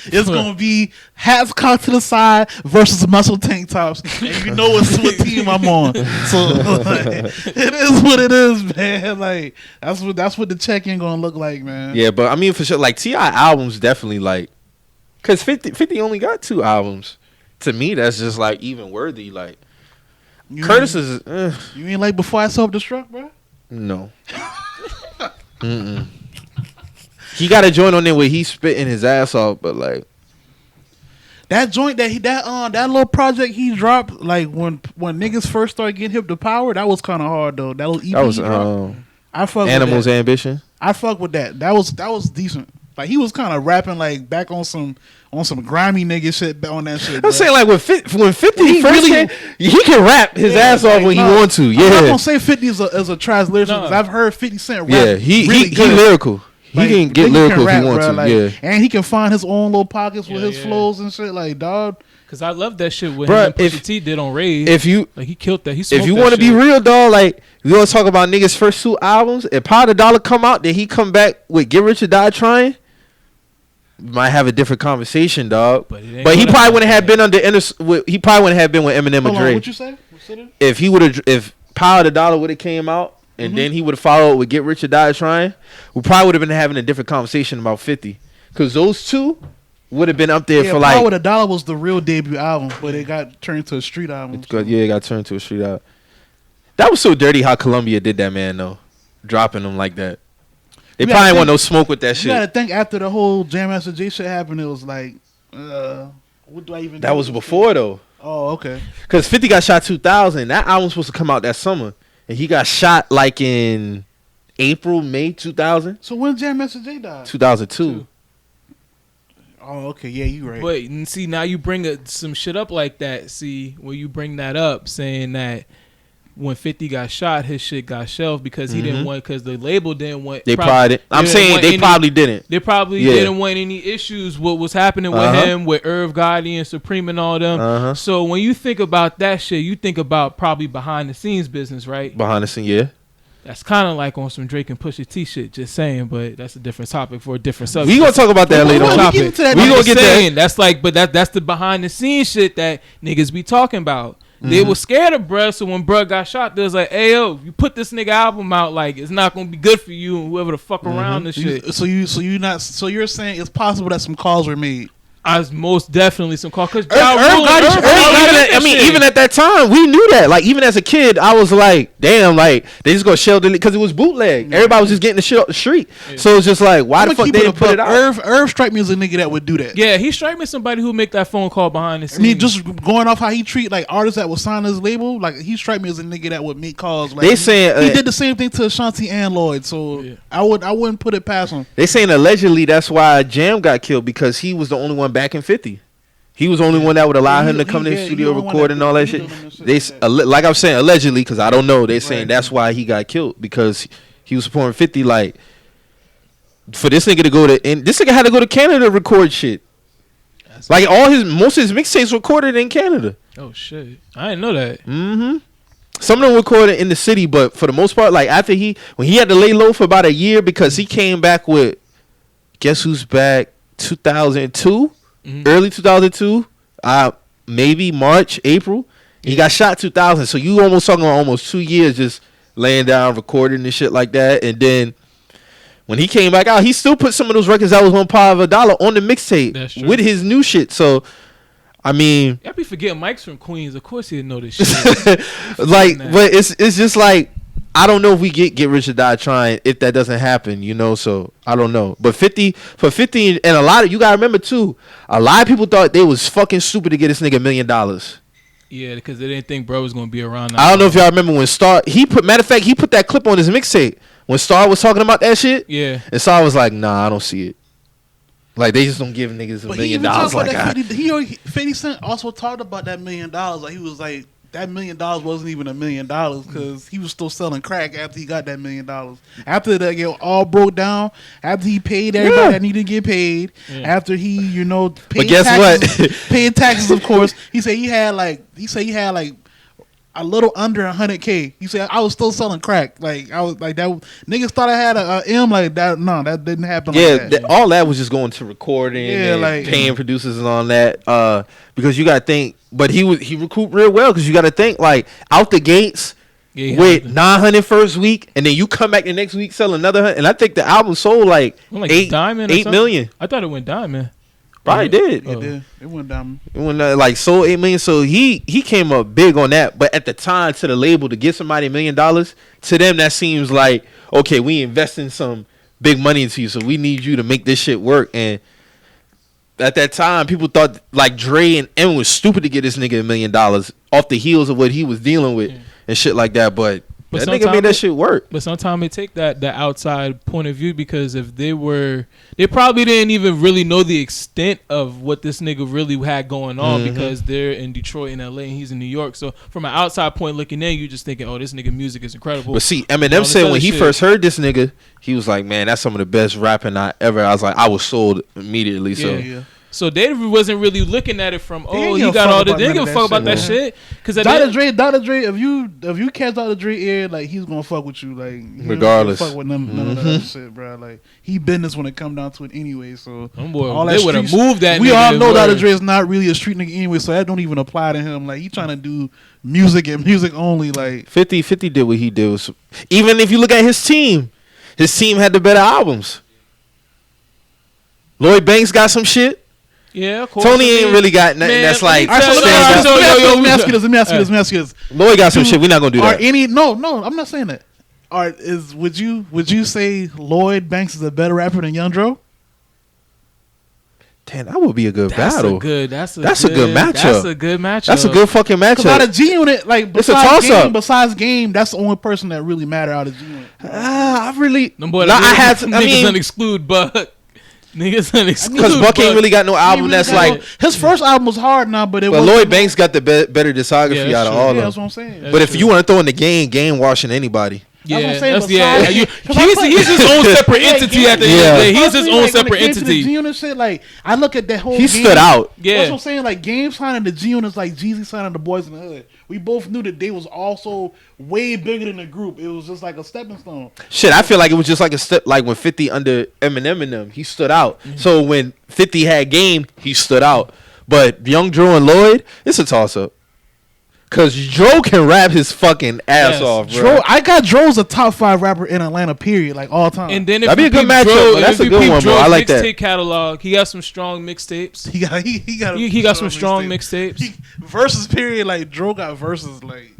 Speaker 1: It's gonna be hats cocked to the side versus muscle tank tops, and you know what team I'm on. So like, it is what it is, man. Like that's what the check-in gonna look like, man.
Speaker 2: Yeah, but I mean for sure, like T.I. albums definitely like, cause 50 only got 2 albums. To me, that's just like even worthy. Like Curtis is.
Speaker 1: You ain't like Before I Self-Destruct, bro?
Speaker 2: No. He got a joint on there where he's spitting his ass off, but like
Speaker 1: that joint that little project he dropped, like when niggas first started getting hip to power, that was kind of hard though. That little EP.
Speaker 2: That was
Speaker 1: I fuck
Speaker 2: Animal's
Speaker 1: with that.
Speaker 2: Ambition.
Speaker 1: I fuck with that. That was decent. Like he was kind of rapping like back on some grimy nigga shit on that shit.
Speaker 2: I'm saying like when 50 first came, he can rap his ass off when he want to. Yeah, I'm
Speaker 1: not gonna say 50 is a trash lyricist because I've heard 50 Cent rap.
Speaker 2: Yeah, he lyrical. He can get lyrical if he wants to.
Speaker 1: Like, yeah, and he can find his own little pockets with his flows and shit. Like, dog.
Speaker 3: Cause I love that shit with him and Pusha T did on Raid.
Speaker 2: If you
Speaker 3: he killed that.
Speaker 2: If you want to be real, dog, like we want to talk about niggas' first 2 albums. If Power the Dollar come out, then he come back with Get Rich or Die Trying. Might have a different conversation, dog. But he probably wouldn't have been under. He probably wouldn't have been with Eminem and Dre.
Speaker 1: What you say?
Speaker 2: If Power the Dollar would have came out. And then he would have followed with Get Rich or Die Trying. We probably would have been having a different conversation about 50. Because those 2 would have been up there for like...
Speaker 1: Power the Dollar was the real debut album, but it got turned to a street album.
Speaker 2: It got turned to a street album. That was so dirty how Columbia did that, man, though. Dropping them like that. They probably want no smoke with that shit.
Speaker 1: You got to think after the whole Jam Master Jay shit happened, it was like, what do I even do?
Speaker 2: That was before, though.
Speaker 1: Oh, okay.
Speaker 2: Because 50 got shot 2000. That album was supposed to come out that summer. And he got shot like in May 2000.
Speaker 1: So when Jam Master Jay died?
Speaker 2: 2002.
Speaker 1: Oh, okay. Yeah, you right.
Speaker 3: But see, now you bring some shit up like that. See, when you bring that up, saying that when 50 got shot, his shit got shelved because he didn't want, because the label didn't want.
Speaker 2: They probably didn't. I'm saying they probably didn't.
Speaker 3: They probably didn't want any issues with what was happening with him, with Irv Gotti and Supreme and all them. So when you think about that shit, you think about probably behind the scenes business, right?
Speaker 2: Behind the scenes, yeah.
Speaker 3: That's kind of like on some Drake and Pusha T shit, just saying, but that's a different topic for a different subject.
Speaker 2: We gonna talk about that later on.
Speaker 1: We
Speaker 2: gonna get there.
Speaker 3: That's like, but that's the behind the scenes shit that niggas be talking about. They were scared of bruh, so when bruh got shot, they was like, "Hey yo, you put this nigga album out, like it's not gonna be good for you and whoever the fuck around this shit."
Speaker 1: So you're saying it's possible that some calls were made.
Speaker 3: most definitely some call because
Speaker 2: even at that time, we knew that. Like even as a kid, I was like, damn, like they just gonna shell the because it was bootleg. Yeah. Everybody was just getting the shit off the street. Yeah. So it's just like, why the fuck they didn't put it out?
Speaker 1: Irv strike me as a nigga that would do that.
Speaker 3: Yeah, he strike me as somebody who make that phone call behind the scenes.
Speaker 1: I mean, just going off how he treat like artists that would sign his label, like he strike me as a nigga that would make calls. Like,
Speaker 2: they saying
Speaker 1: he did the same thing to Ashanti and Lloyd, so yeah. I wouldn't put it past him.
Speaker 2: They saying allegedly that's why Jam got killed because he was the only one backing 50. He was the only one that would allow him to come to the studio, record and all that shit. They like I'm saying allegedly because I don't know. They saying that's why he got killed because he was supporting 50. Like for this nigga to go to and this nigga had to go to Canada to record shit. Like most of his mixtapes recorded in Canada.
Speaker 3: Oh shit, I didn't know that.
Speaker 2: Mm-hmm. Some of them recorded in the city, but for the most part, like after when he had to lay low for about a year because he came back with Guess Who's Back 2002. Mm-hmm. Early 2002, maybe March, April. He got shot 2000. So you almost talking about almost 2 years just laying down, recording and shit like that. And then when he came back out, he still put some of those records that was on par of $1 on the mixtape with his new shit. So, I mean,
Speaker 3: I be forgetting Mike's from Queens. Of course he didn't know this shit.
Speaker 2: Like, but it's just like I don't know if we get rich or die trying if that doesn't happen, you know. So I don't know. But 50 and a lot of you gotta remember too. A lot of people thought they was fucking stupid to get this nigga $1 million.
Speaker 3: Yeah, because they didn't think bro was gonna be around.
Speaker 2: I don't know if y'all remember when Star he put that clip on his mixtape when Star was talking about that shit.
Speaker 3: Yeah, and
Speaker 2: Star was like, nah, I don't see it. Like they just don't give niggas $1 million. Like
Speaker 1: 50 Cent also talked about that $1 million. Like he was like. That $1 million wasn't even $1 million because he was still selling crack after he got that $1 million. After that, it all broke down. After he paid everybody that needed to get paid. Yeah. After he, paid taxes, paid taxes, of course. He said he had like a little under 100K. He said I was still selling crack. Like I was like that. Niggas thought I had a M like that. No, that didn't happen.
Speaker 2: Yeah,
Speaker 1: like that.
Speaker 2: All that was just going to recording and like, paying producers and all that. Because you got to think. But he recouped real well because you got to think like out the gates with 900 first week, and then you come back the next week sell another 100. And I think the album sold like 8 million.
Speaker 3: I thought it went diamond.
Speaker 2: Probably did.
Speaker 1: It did. It went down.
Speaker 2: It went like sold 8 million. So he came up big on that. But at the time, to the label to get somebody $1 million, to them that seems like okay, we investing some big money into you, so we need you to make this shit work. And at that time, people thought like Dre and M was stupid to get this nigga $1 million off the heels of what he was dealing with and shit like that. But that nigga made that shit work.
Speaker 3: But sometimes it take that outside point of view because if they probably didn't even really know the extent of what this nigga really had going on because they're in Detroit and LA and he's in New York. So from an outside point looking in, you just thinking, oh, this nigga music is incredible.
Speaker 2: But see, Eminem said when he first heard this nigga, he was like, man, that's some of the best rapping I was like, I was sold immediately. So.
Speaker 3: So they wasn't really looking at it from he got all the. They didn't give a fuck about that shit. Because
Speaker 1: Dr. Dre, if you catch Dr. Dre ear, like he's gonna fuck with you, like
Speaker 2: regardless.
Speaker 1: Fuck with none of that shit, bro. Like he business when it come down to it anyway. So
Speaker 3: all they would have moved that.
Speaker 1: We all know Dr. Dre is not really a street nigga anyway, so that don't even apply to him. Like he trying to do music and music only. Like
Speaker 2: 50 did what he did. Even if you look at his team had the better albums. Lloyd Banks got some shit.
Speaker 3: Yeah, of course.
Speaker 2: Tony ain't really got nothing that's like.
Speaker 1: Let me ask you this.
Speaker 2: Lloyd got some shit. We're not gonna do that.
Speaker 1: No, I'm not saying that. Would you say Lloyd Banks is a better rapper than Young Dro?
Speaker 2: Damn, that would be a good battle.
Speaker 3: That's a good
Speaker 2: matchup.
Speaker 3: That's a good matchup.
Speaker 2: That's a good fucking matchup.
Speaker 1: Out of G-Unit, like
Speaker 2: it's a toss up.
Speaker 1: Besides Game, that's the only person that really matter out of G-Unit.
Speaker 2: I really.
Speaker 3: I had to. I mean, exclude Buck. Niggas
Speaker 2: because Buck ain't really got no album that's like
Speaker 1: his first album was hard now, but
Speaker 2: Lloyd Banks got the better discography out of all of them.
Speaker 1: That's what I'm saying.
Speaker 2: But if you want to throw in the game washing anybody.
Speaker 3: Yeah, he's his own separate entity at the end of the day. He's his own separate entity.
Speaker 1: G-Unit shit, like I look at that whole.
Speaker 2: He stood out.
Speaker 3: Yeah,
Speaker 1: that's what I'm saying. Like Game signing the G-Units, like Jeezy signing the Boys in the Hood. We both knew that they was also way bigger than the group. It was just like a stepping stone.
Speaker 2: Shit, I feel like it was just like a step. Like when 50 under Eminem and them, he stood out. Mm-hmm. So when 50 had Game, he stood out. But Young Dro and Lloyd, it's a toss up. Cause Dro can rap his fucking ass off, bro.
Speaker 1: I got Dro's a top 5 rapper in Atlanta, period, like all time.
Speaker 3: And then if
Speaker 2: That'd be
Speaker 3: you
Speaker 2: a good
Speaker 3: peep
Speaker 2: matchup,
Speaker 3: Dro,
Speaker 2: but that's
Speaker 3: if
Speaker 2: a
Speaker 3: you
Speaker 2: good
Speaker 3: peep
Speaker 2: one, bro.
Speaker 3: Dro's
Speaker 2: I like that.
Speaker 3: mixtape catalog, he got some strong mixtapes.
Speaker 1: he
Speaker 3: He got some strong mixtapes.
Speaker 1: Versus period, like Dro got verses, like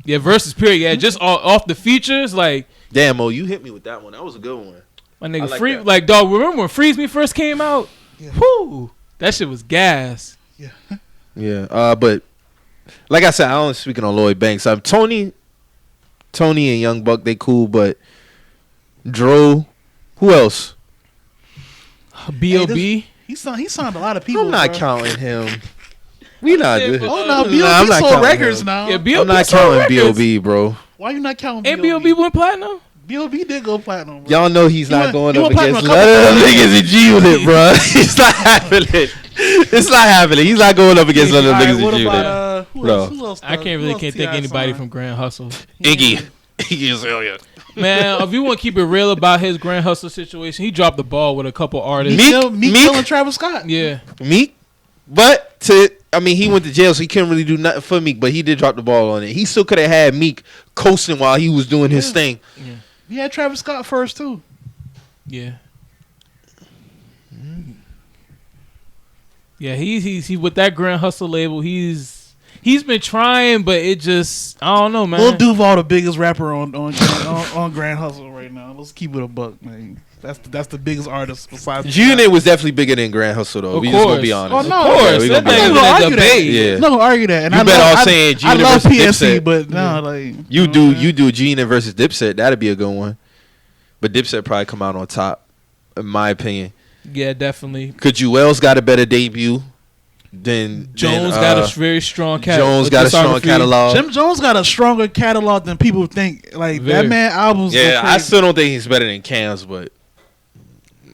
Speaker 3: Yeah, versus period. Yeah, just off the features, like
Speaker 2: Damn, Mo, you hit me with that one. That was a good one.
Speaker 3: my nigga
Speaker 2: I like
Speaker 3: Free.
Speaker 2: that.
Speaker 3: Like dog, remember when Freeze Me first came out?
Speaker 1: Yeah.
Speaker 3: Whoo, that shit was gas.
Speaker 2: Yeah, but like I said, I don't speaking on Lloyd Banks. Tony and Young Buck, they cool, but Dro, who else?
Speaker 3: B.O.B.
Speaker 1: he signed a lot of people.
Speaker 2: I'm not
Speaker 1: bro.
Speaker 2: counting him. We not good.
Speaker 1: Oh no,
Speaker 2: I'm
Speaker 1: B.O.B.
Speaker 2: not
Speaker 1: sold
Speaker 2: counting
Speaker 1: records
Speaker 2: him.
Speaker 1: now.
Speaker 3: Yeah,
Speaker 2: I'm
Speaker 3: B.O.B.
Speaker 2: not
Speaker 3: sold
Speaker 2: counting
Speaker 3: records.
Speaker 2: B.O.B., bro.
Speaker 1: Why you not counting
Speaker 3: And B.O.B. went platinum.
Speaker 1: B.O.B. did go platinum, bro.
Speaker 2: Y'all know he's
Speaker 1: He
Speaker 2: not
Speaker 1: went-
Speaker 2: going
Speaker 1: he
Speaker 2: up
Speaker 1: went platinum
Speaker 2: against
Speaker 1: a
Speaker 2: none
Speaker 1: couple
Speaker 2: of them
Speaker 1: times.
Speaker 2: niggas in G-Unit, bro. It's not happening. It's not happening. He's not going up against none of them
Speaker 1: Alright,
Speaker 2: niggas
Speaker 1: what
Speaker 2: in
Speaker 1: about
Speaker 2: G-Unit.
Speaker 1: who
Speaker 2: Bro.
Speaker 1: else? Who else?
Speaker 3: I can't really think anybody from Grand Hustle.
Speaker 2: Iggy. Iggy Azalea.
Speaker 3: Man, if you want to keep it real about his Grand Hustle situation, he dropped the ball with a couple artists.
Speaker 1: Meek killing Travis Scott.
Speaker 3: Yeah.
Speaker 2: Meek, he went to jail, so he couldn't really do nothing for Meek, but he did drop the ball on it. He still could have had Meek coasting while he was doing his thing.
Speaker 1: He had Travis Scott first too.
Speaker 3: Yeah. Yeah, he with that Grand Hustle label, he's been trying, but it just I don't know, man.
Speaker 1: Lil Duval, the biggest rapper on Grand Hustle right now. Let's keep it a buck, man. That's the biggest artist besides
Speaker 2: G-Unit was definitely bigger than Grand Hustle, though.
Speaker 3: Of
Speaker 2: We just gonna
Speaker 3: course.
Speaker 2: be honest.
Speaker 1: Oh, no.
Speaker 3: Of course,
Speaker 2: Yeah, we
Speaker 3: that
Speaker 2: gonna be
Speaker 3: thing
Speaker 1: I'm
Speaker 3: was
Speaker 1: not
Speaker 3: a
Speaker 1: gonna argue that.
Speaker 3: debate.
Speaker 2: Yeah.
Speaker 1: I'm not gonna argue that. And
Speaker 2: You
Speaker 1: I
Speaker 2: better
Speaker 1: love,
Speaker 2: off saying
Speaker 1: I
Speaker 2: G-Unit
Speaker 1: love
Speaker 2: versus
Speaker 1: PNC,
Speaker 2: Dipset.
Speaker 1: but no, like
Speaker 2: You do G-Unit versus Dipset. That'd be a good one. But Dipset probably come out on top, in my opinion.
Speaker 3: Yeah, definitely.
Speaker 2: Cause Jewel's got a better debut than
Speaker 3: Jones got a very strong
Speaker 2: Jones got a strong catalog.
Speaker 1: Jim Jones got a stronger catalog than people think. Like
Speaker 3: Very.
Speaker 1: that man albums. go
Speaker 2: Yeah, I
Speaker 1: crazy.
Speaker 2: still don't think he's better than Cam's, but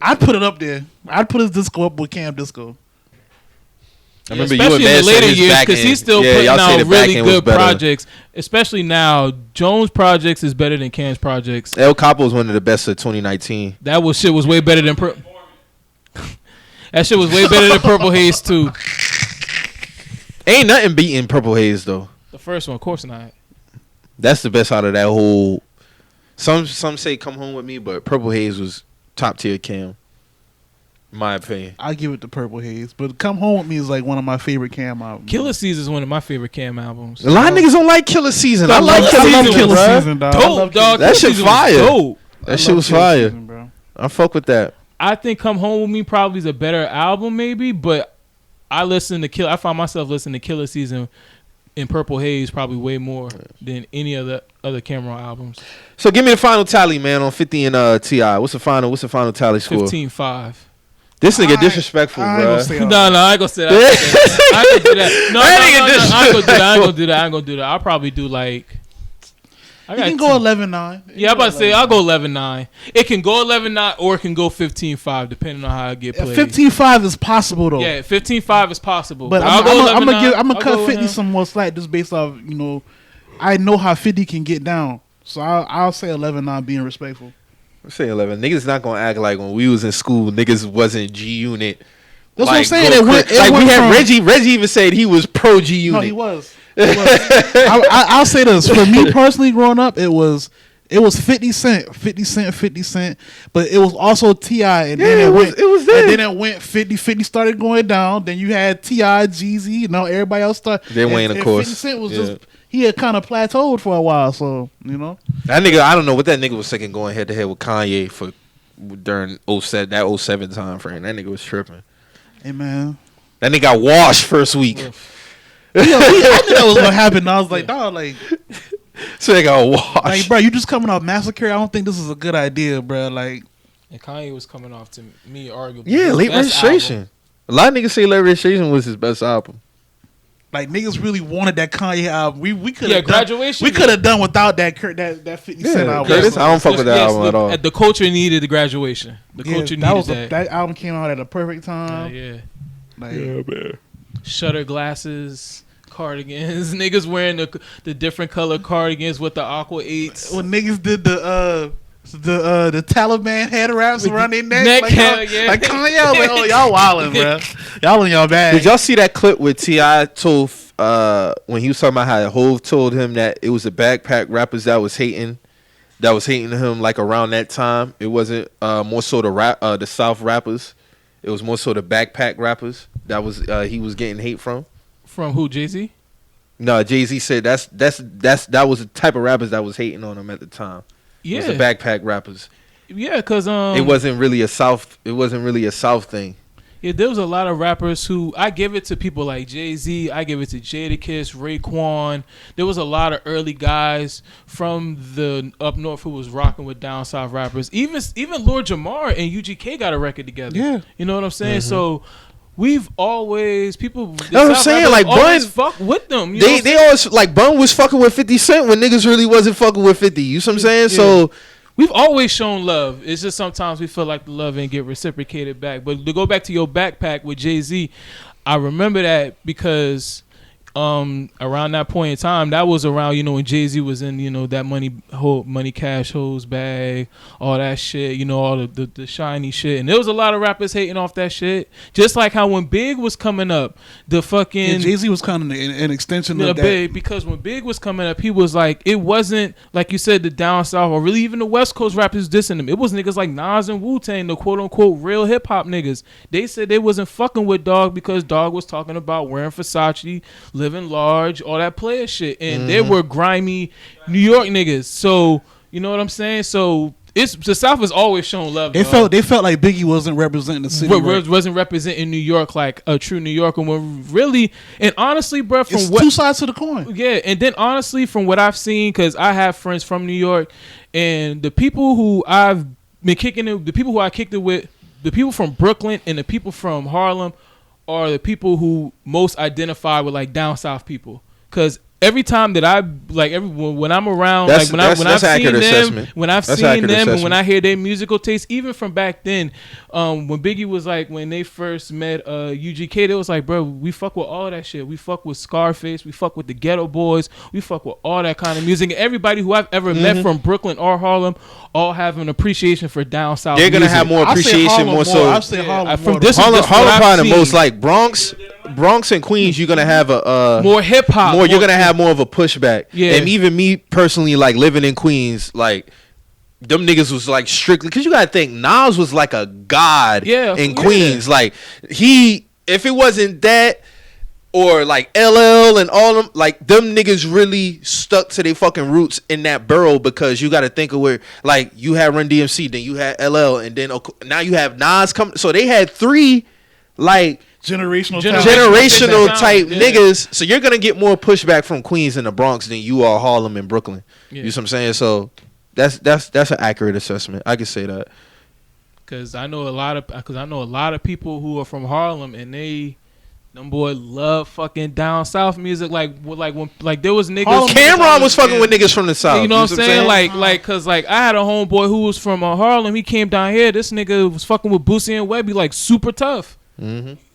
Speaker 1: I'd put it up there. I'd put his disco up with Cam Disco.
Speaker 2: I remember you
Speaker 3: especially
Speaker 2: and
Speaker 3: in
Speaker 2: Bad
Speaker 3: the later
Speaker 2: said his
Speaker 3: years
Speaker 2: back
Speaker 3: because
Speaker 2: end.
Speaker 3: he's still
Speaker 2: Yeah,
Speaker 3: putting
Speaker 2: y'all say
Speaker 3: out
Speaker 2: the back
Speaker 3: really
Speaker 2: end was
Speaker 3: good
Speaker 2: better.
Speaker 3: projects. Especially now, Jones' projects is better than Cam's projects.
Speaker 2: El Capo was one of the best of 2019.
Speaker 3: That shit was way better than that shit was way better than Purple Haze too.
Speaker 2: Ain't nothing beating Purple Haze though.
Speaker 3: The first one, of course not.
Speaker 2: That's the best out of that whole. Some say Come Home With Me, but Purple Haze was top tier Cam. In my opinion.
Speaker 1: I give it to Purple Haze, but Come Home With Me is like one of my favorite Cam albums.
Speaker 3: Killer Season is one of my favorite Cam albums.
Speaker 2: A lot of niggas don't like Killer Season. I
Speaker 3: I
Speaker 2: love
Speaker 3: love
Speaker 2: Killer
Speaker 3: Killer
Speaker 2: Season,
Speaker 1: Killer
Speaker 2: bruh.
Speaker 1: Season, dog. I love
Speaker 3: Dope, dog.
Speaker 2: That
Speaker 3: Killer
Speaker 2: shit
Speaker 3: Season was
Speaker 2: fire.
Speaker 3: dope.
Speaker 2: That shit was fire.
Speaker 1: bro.
Speaker 2: I fuck with that.
Speaker 3: I think Come Home With Me probably is a better album, maybe, but I find myself listening to Killer Season and Purple Haze probably way more than any other Cameron albums.
Speaker 2: So give me the final tally, man, on 50 and T.I. What's the final tally score?
Speaker 3: 15-5.
Speaker 2: This nigga disrespectful,
Speaker 1: I ain't gonna
Speaker 2: bro.
Speaker 1: say
Speaker 3: No,
Speaker 1: all that.
Speaker 3: I ain't gonna say that. I ain't gonna do that. No,
Speaker 2: That nigga
Speaker 3: I ain't gonna do that. I'll probably do like.
Speaker 1: You can go 11-9.
Speaker 3: Yeah, I'm about to say I'll go 11-9. It can go 11-9 or it can go 15-5 depending on how I get played.
Speaker 1: 15-5 is possible though.
Speaker 3: Yeah, 15-5 is possible.
Speaker 1: But
Speaker 3: I'll go
Speaker 1: I'm
Speaker 3: 11-9.
Speaker 1: gonna
Speaker 3: I'll
Speaker 1: cut
Speaker 3: go
Speaker 1: 50
Speaker 3: him.
Speaker 1: some more slack just based off I know how 50 can get down. So I'll say 11-9 being respectful.
Speaker 2: I'm saying 11. Niggas not gonna act like when we was in school, niggas wasn't G Unit.
Speaker 1: That's what I'm saying.
Speaker 2: go
Speaker 1: It went
Speaker 2: we had
Speaker 1: from-
Speaker 2: Reggie. Reggie even said he was pro G Unit.
Speaker 1: No, he was. I'll say this. For me personally, growing up, it was 50 Cent, but it was also T.I. and then
Speaker 2: Yeah, it was there.
Speaker 1: And then it went 50 started going down. Then you had T.I., Jeezy, everybody else started.
Speaker 2: Then Wayne, of course.
Speaker 1: 50 Cent was
Speaker 2: Yeah.
Speaker 1: just he had kind of plateaued for a while, so
Speaker 2: That nigga, I don't know what that nigga was second going head to head with Kanye for during 07, that 07 time frame. That nigga was tripping.
Speaker 1: Hey man,
Speaker 2: That nigga got washed first week.
Speaker 1: I knew that was gonna happen. And I was like, dog,
Speaker 2: So they got washed.
Speaker 1: bro, you just coming off Massacre. I don't think this is a good idea, bro. Like,
Speaker 3: And Kanye was coming off to me arguably.
Speaker 2: Yeah,
Speaker 3: his
Speaker 2: Late
Speaker 3: best
Speaker 2: Registration.
Speaker 3: album.
Speaker 2: A lot of niggas say Late Registration was his best album.
Speaker 1: niggas really wanted that Kanye album. We could
Speaker 3: Yeah,
Speaker 1: have
Speaker 3: Graduation.
Speaker 1: We could have done without that 50 Cent album.
Speaker 2: Curtis, I don't fuck with that album at all.
Speaker 3: The culture needed the Graduation. The culture needed that.
Speaker 1: That album came out at a perfect time.
Speaker 3: Yeah.
Speaker 1: Like,
Speaker 2: man.
Speaker 3: Shutter glasses, cardigans. Niggas wearing the different color cardigans with the Aqua 8s.
Speaker 1: when niggas did the Taliban head wraps around their neck, like Kanye, I was like, oh, y'all wildin', bro. Y'all in y'all bag.
Speaker 2: Did y'all see that clip where T.I. told when he was talking about how Hove told him that it was the backpack rappers that was hating him like around that time. It wasn't more so the South rappers. It was more so the backpack rappers that was he was getting hate from.
Speaker 3: From who? Jay-Z?
Speaker 2: No, Jay-Z said that was the type of rappers that was hating on him at the time.
Speaker 3: Yeah,
Speaker 2: it was the backpack rappers.
Speaker 3: Yeah, because
Speaker 2: it wasn't really a South thing.
Speaker 3: Yeah, there was a lot of rappers who I give it to people like Jay-Z. I give it to Jadakiss, Raekwon. There was a lot of early guys from the up north who was rocking with down south rappers. Even Lord Jamar and UGK got a record together.
Speaker 1: Yeah,
Speaker 3: you know what I'm saying. So we've always people.
Speaker 2: I'm saying like Bun
Speaker 3: fuck with them.
Speaker 2: They always like Bun was fucking with 50 Cent when niggas really wasn't fucking with 50. You know what I'm saying? Yeah. So.
Speaker 3: We've always shown love. It's just sometimes we feel like the love ain't get reciprocated back. But to go back to your backpack with Jay-Z, I remember that because around that point in time, that was around, when Jay-Z was in, that money cash hose bag, all that shit, all the shiny shit. And there was a lot of rappers hating off that shit. Just like how when Big was coming up, the fucking...
Speaker 1: Jay-Z was kind of an extension of that.
Speaker 3: Big, because when Big was coming up, he was like, it wasn't, like you said, the down south or really even the West Coast rappers dissing him. It was niggas like Nas and Wu-Tang, the quote-unquote real hip-hop niggas. They said they wasn't fucking with Dog because Dog was talking about wearing Versace, living large, all that player shit, and they were grimy New York niggas. So you know what I'm saying. So the South has always shown love. They felt
Speaker 1: like Biggie wasn't representing the city.
Speaker 3: Wasn't representing New York like a true New Yorker. When really and honestly, bro, from
Speaker 1: it's two sides to the coin.
Speaker 3: Yeah, and then honestly, from what I've seen, because I have friends from New York, and the people who I've been kicking it, the people who I kicked it with, the people from Brooklyn and the people from Harlem are the people who most identify with like down south people, because every time that I when I'm around, when I've seen them, and when I hear their musical taste, even from back then, when Biggie was like, when they first met UGK, they was like, bro, we fuck with all that shit. We fuck with Scarface, we fuck with the Ghetto Boys, we fuck with all that kind of music. And everybody who I've ever met from Brooklyn or Harlem all have an appreciation for down south.
Speaker 2: They're gonna have more appreciation, more so.
Speaker 1: I'll say Harlem.
Speaker 2: Harlem probably the most like Bronx and Queens. You're gonna have a
Speaker 3: more hip hop.
Speaker 2: You're gonna have more of a pushback. Yeah. And even me personally, like living in Queens, like them niggas was like strictly, because you gotta think Nas was like a god in Queens. Like if it wasn't that, or like LL and all them, like them niggas really stuck to their fucking roots in that borough, because you gotta think of where, like, you had Run DMC, then you had LL, and then now you have Nas come. So they had three like generational type niggas. So you're gonna get more pushback from Queens and the Bronx than you are Harlem and Brooklyn. You know what I'm saying? So that's an accurate assessment. I can say that.
Speaker 3: Cause I know a lot of people who are from Harlem, and them boys love fucking down south music. Like when there was niggas.
Speaker 2: Cameron was fucking with niggas from the south.
Speaker 3: You know what I'm saying? Cause I had a homeboy who was from Harlem. He came down here. This nigga was fucking with Boosie and Webby, like super tough.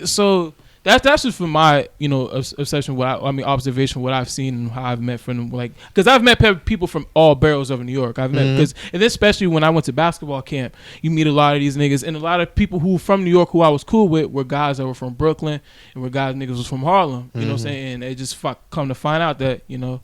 Speaker 3: So that's just from my obsession. Observation. What I've seen and how I've met from them. Like, because I've met people from all boroughs of New York. I've met and then especially when I went to basketball camp, you meet a lot of these niggas, and a lot of people who from New York who I was cool with were guys that were from Brooklyn, and were guys niggas was from Harlem. You know what I'm saying? And they just come to find out that a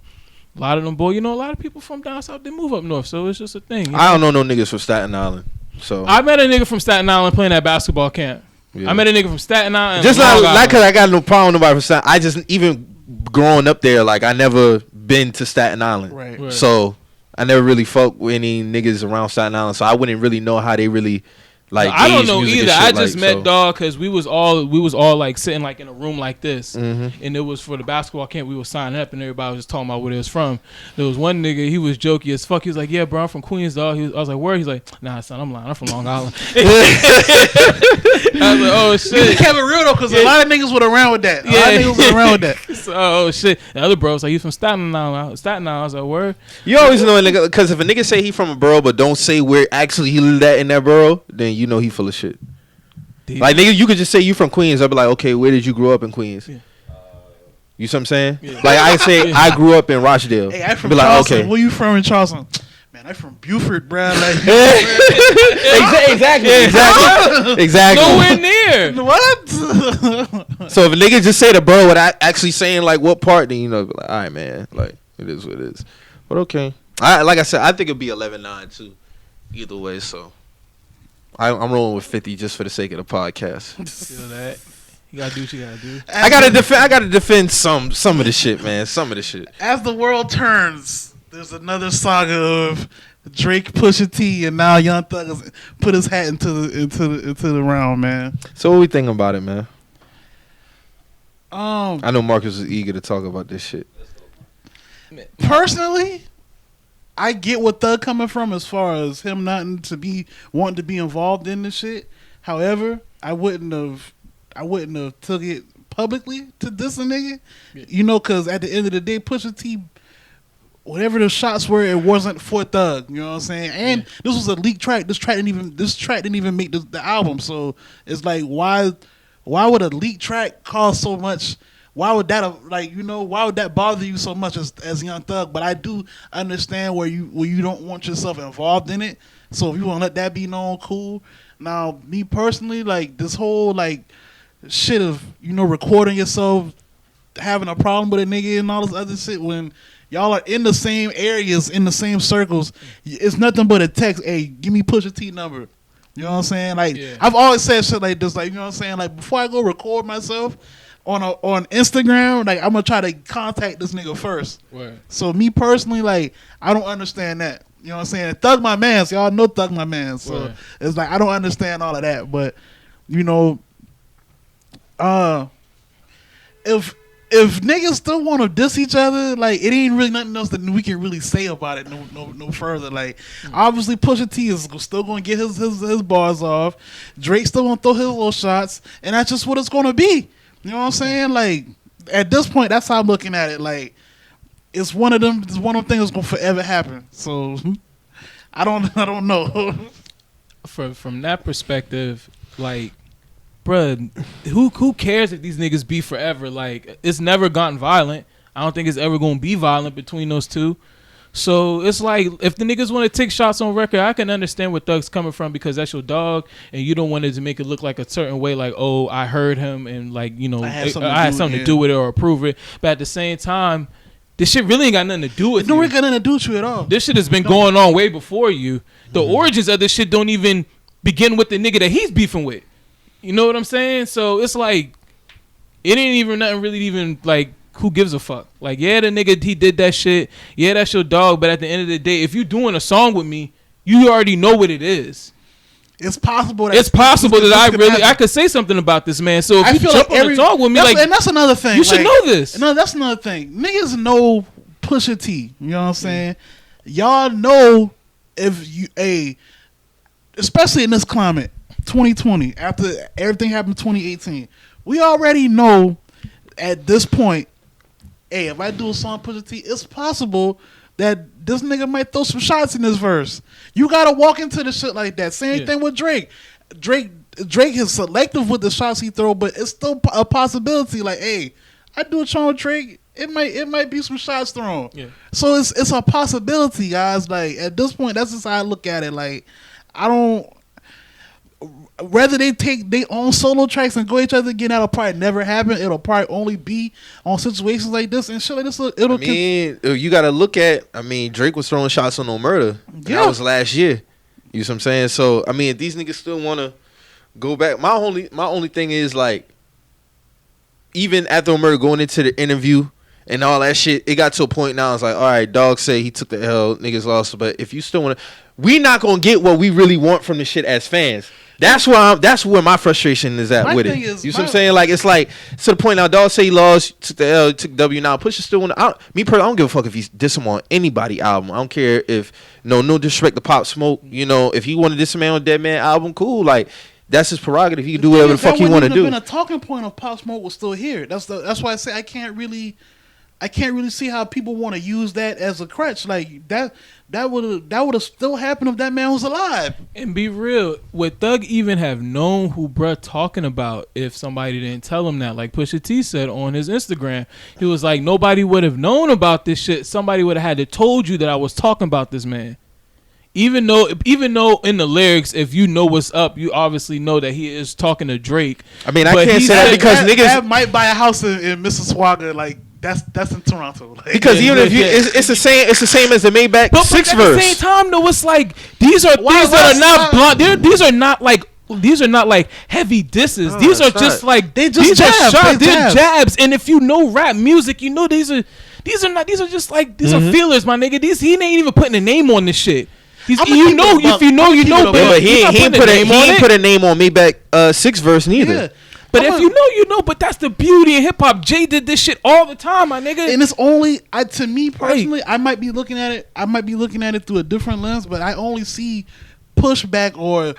Speaker 3: lot of them boy, a lot of people from down south, they move up north. So it's just a thing.
Speaker 2: I don't know no niggas from Staten Island. So
Speaker 3: I met a nigga from Staten Island playing at basketball camp. Yeah. I met a nigga from Staten Island.
Speaker 2: Just not because I got no problem with nobody from Staten. I just, even growing up there, like, I never been to Staten Island. Right. So I never really fucked with any niggas around Staten Island. So I wouldn't really know how they really like.
Speaker 3: I don't know either. I just met Dog because we was all like sitting like in a room like this, and it was for the basketball camp. We were signing up, and everybody was just talking about where they was from. There was one nigga, he was jokey as fuck. He was like, "Yeah, bro, I'm from Queens, dog." I was like, "Where?" He's like, "Nah, son, I'm lying. I'm from Long Island." I was like, "Oh shit."
Speaker 1: You kept it real though, because a lot of niggas were around with that.
Speaker 3: So, oh shit. The other bro was like, "He's from Staten Island." I was like, "Where?"
Speaker 2: You always know a nigga, because if a nigga say he from a borough but don't say where actually he lived at in that borough, then you know he full of shit. Dude. Like, nigga, you could just say you from Queens. I'll be like, okay, where did you grow up in Queens? Yeah. You see what I'm saying? Yeah. Like, I say I grew up in Rochdale.
Speaker 1: Hey, I'm from Charleston. Okay. Where you from in Charleston? Man, I'm from Buford, bro. Like,
Speaker 2: exactly. Nowhere
Speaker 3: near.
Speaker 1: What?
Speaker 2: So if a nigga just say the bro without actually saying like what part, then you know, like, all right, man, like it is what it is. But okay, like I said, I think it'd be 11-9 too. Either way, so I'm rolling with 50 just for the sake of the podcast.
Speaker 3: Feel that. You gotta do what you gotta do.
Speaker 2: I gotta defend some of the shit, man. Some of the shit.
Speaker 1: As the world turns, there's another saga of Drake, Pusha T, and now Young Thug has put his hat into the round, man.
Speaker 2: So what we thinking about it, man?
Speaker 1: I
Speaker 2: know Marcus is eager to talk about this shit.
Speaker 1: Personally, I get what Thug coming from as far as him wanting to be involved in this shit. However, I wouldn't have took it publicly to diss a nigga, you know, because at the end of the day, Pusha T, whatever the shots were, it wasn't for Thug. You know what I'm saying? And this was a leaked track. This track didn't even make the album. So it's like, why would a leaked track cause so much? Why would that why would that bother you so much as Young Thug? But I do understand where you don't want yourself involved in it. So if you want to let that be known, cool. Now, me personally, like this whole like shit of, you know, recording yourself having a problem with a nigga and all this other shit when y'all are in the same areas, in the same circles, it's nothing but a text. Hey, give me Pusha T number. You know what I'm saying? Like, I've always said shit like this. Like, you know what I'm saying? Like, before I go record myself on Instagram, like, I'm gonna try to contact this nigga first. Word. So me personally, like, I don't understand that. You know what I'm saying? Thug my man, so y'all know Thug my man. So it's like I don't understand all of that. But you know, if niggas still want to diss each other, like it ain't really nothing else that we can really say about it no further. Like obviously Pusha T is still gonna get his bars off. Drake still gonna throw his little shots, and that's just what it's gonna be. You know what I'm saying? Like at this point, that's how I'm looking at it. Like it's one of them things that's gonna forever happen. So I don't know.
Speaker 3: From that perspective, like, bruh, who cares if these niggas be forever? Like, it's never gotten violent. I don't think it's ever gonna be violent between those two. So it's like, if the niggas want to take shots on record, I can understand where Thug's coming from because that's your dog, and you don't want it to make it look like a certain way, like, oh, I heard him, and like, you know, I had something to do with it or approve it. But at the same time, this shit really ain't got nothing to do with you.
Speaker 1: No, it got nothing to do with you at all.
Speaker 3: This shit has been going on way before you. The origins of this shit don't even begin with the nigga that he's beefing with. You know what I'm saying? So it's like, it ain't even nothing really even like, who gives a fuck? Like, yeah, the nigga, he did that shit. Yeah, that's your dog. But at the end of the day, if you doing a song with me, you already know what it is.
Speaker 1: It's possible that
Speaker 3: I could say something about this man. So if you jump on the song with me, like,
Speaker 1: and that's another thing.
Speaker 3: You should know this.
Speaker 1: No, that's another thing. Niggas know Pusha T. You know what I'm saying? Y'all know if you especially in this climate, 2020, after everything happened in 2018, we already know at this point, hey, if I do a song Pusha T, it's possible that this nigga might throw some shots in this verse. You gotta walk into the shit like that. Same thing with Drake. Drake is selective with the shots he throw, but it's still a possibility. Like, hey, I do a song with Drake, it might be some shots thrown. Yeah. So it's a possibility, guys. Like at this point, that's just how I look at it. Like I don't. Whether they take their own solo tracks and go each other again, that'll probably never happen. It'll probably only be on situations like this and shit like this.
Speaker 2: You got to look at. I mean, Drake was throwing shots on No Murder. Yeah, that was last year. You know what I'm saying? So I mean, if these niggas still want to go back, my only thing is like, even after No Murder going into the interview and all that shit, it got to a point now. It's like, all right, dog say he took the L, niggas lost. But if you still want to, we not gonna get what we really want from the shit as fans. That's where my frustration is at with it. You know what I'm saying? Like, it's like, to the point now, dog say he lost, took the L, took W. Now Pusha still want to. Me personally, I don't give a fuck if he's diss him on anybody album. I don't care if no disrespect to Pop Smoke. You know, if he wanted diss a man on Dead Man album, cool. Like, that's his prerogative. He can do whatever the fuck he want to do.
Speaker 1: Been a talking point of Pop Smoke was still here. That's why I say I can't really see how people want to use that as a crutch. Like that would have still happened if that man was alive.
Speaker 3: And be real, would Thug even have known who bruh talking about if somebody didn't tell him that? Like Pusha T said on his Instagram, he was like, nobody would have known about this shit. Somebody would have had to told you that I was talking about this man. Even though in the lyrics, if you know what's up, you obviously know that he is talking to Drake.
Speaker 2: I mean, I can't say that because niggas
Speaker 1: that might buy a house in Mississauga. Like that's in Toronto. Like,
Speaker 2: because even if you, it's the same as the Maybach six
Speaker 3: at
Speaker 2: verse.
Speaker 3: the same time, though, it's like these are things that are not blunt. These are not like heavy disses.
Speaker 2: No,
Speaker 3: these are just
Speaker 2: not.
Speaker 3: like
Speaker 1: They just
Speaker 3: these
Speaker 1: jab.
Speaker 3: are shots.
Speaker 1: They
Speaker 3: They're
Speaker 1: jab.
Speaker 3: jabs. And if you know rap music, you know these are just like these are feelers, my nigga. He ain't even putting a name on this shit. If you know,
Speaker 2: But he ain't put a name on Maybach six verse neither.
Speaker 1: Yeah.
Speaker 3: But if you know, you know. But that's the beauty in hip hop. Jay did this shit all the time, my nigga.
Speaker 1: And it's only to me personally, I might be looking at it through a different lens, but I only see pushback or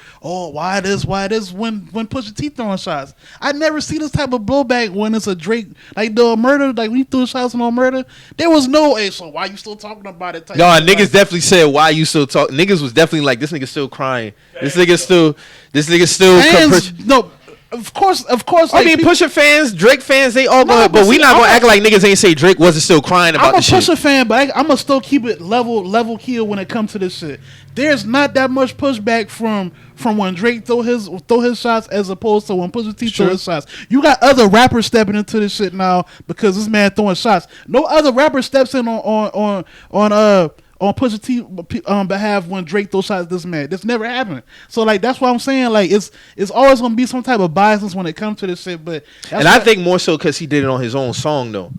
Speaker 1: why this when Pusha T throwing shots. I never see this type of blowback when it's a Drake like the murder, like when he threw shots on murder. There was no so why you still talking about it?
Speaker 2: No, niggas definitely said why you still talk. Niggas was definitely like this nigga still crying. This nigga still
Speaker 1: fans, no. Of course.
Speaker 2: I mean, Pusha fans, Drake fans, they all going. But we not gonna act like niggas ain't say Drake wasn't still crying about the shit.
Speaker 1: I'm a Pusha fan, but I'm gonna still keep it level keel when it comes to this shit. There's not that much pushback from when Drake throw his shots as opposed to when Pusha T throw his shots. You got other rappers stepping into this shit now because this man throwing shots. No other rapper steps in on Pusha T behalf when Drake throws shots at this man. This never happened. So like that's what I'm saying. Like it's always gonna be some type of bias when it comes to this shit. But
Speaker 2: I think more so because he did it on his own song though.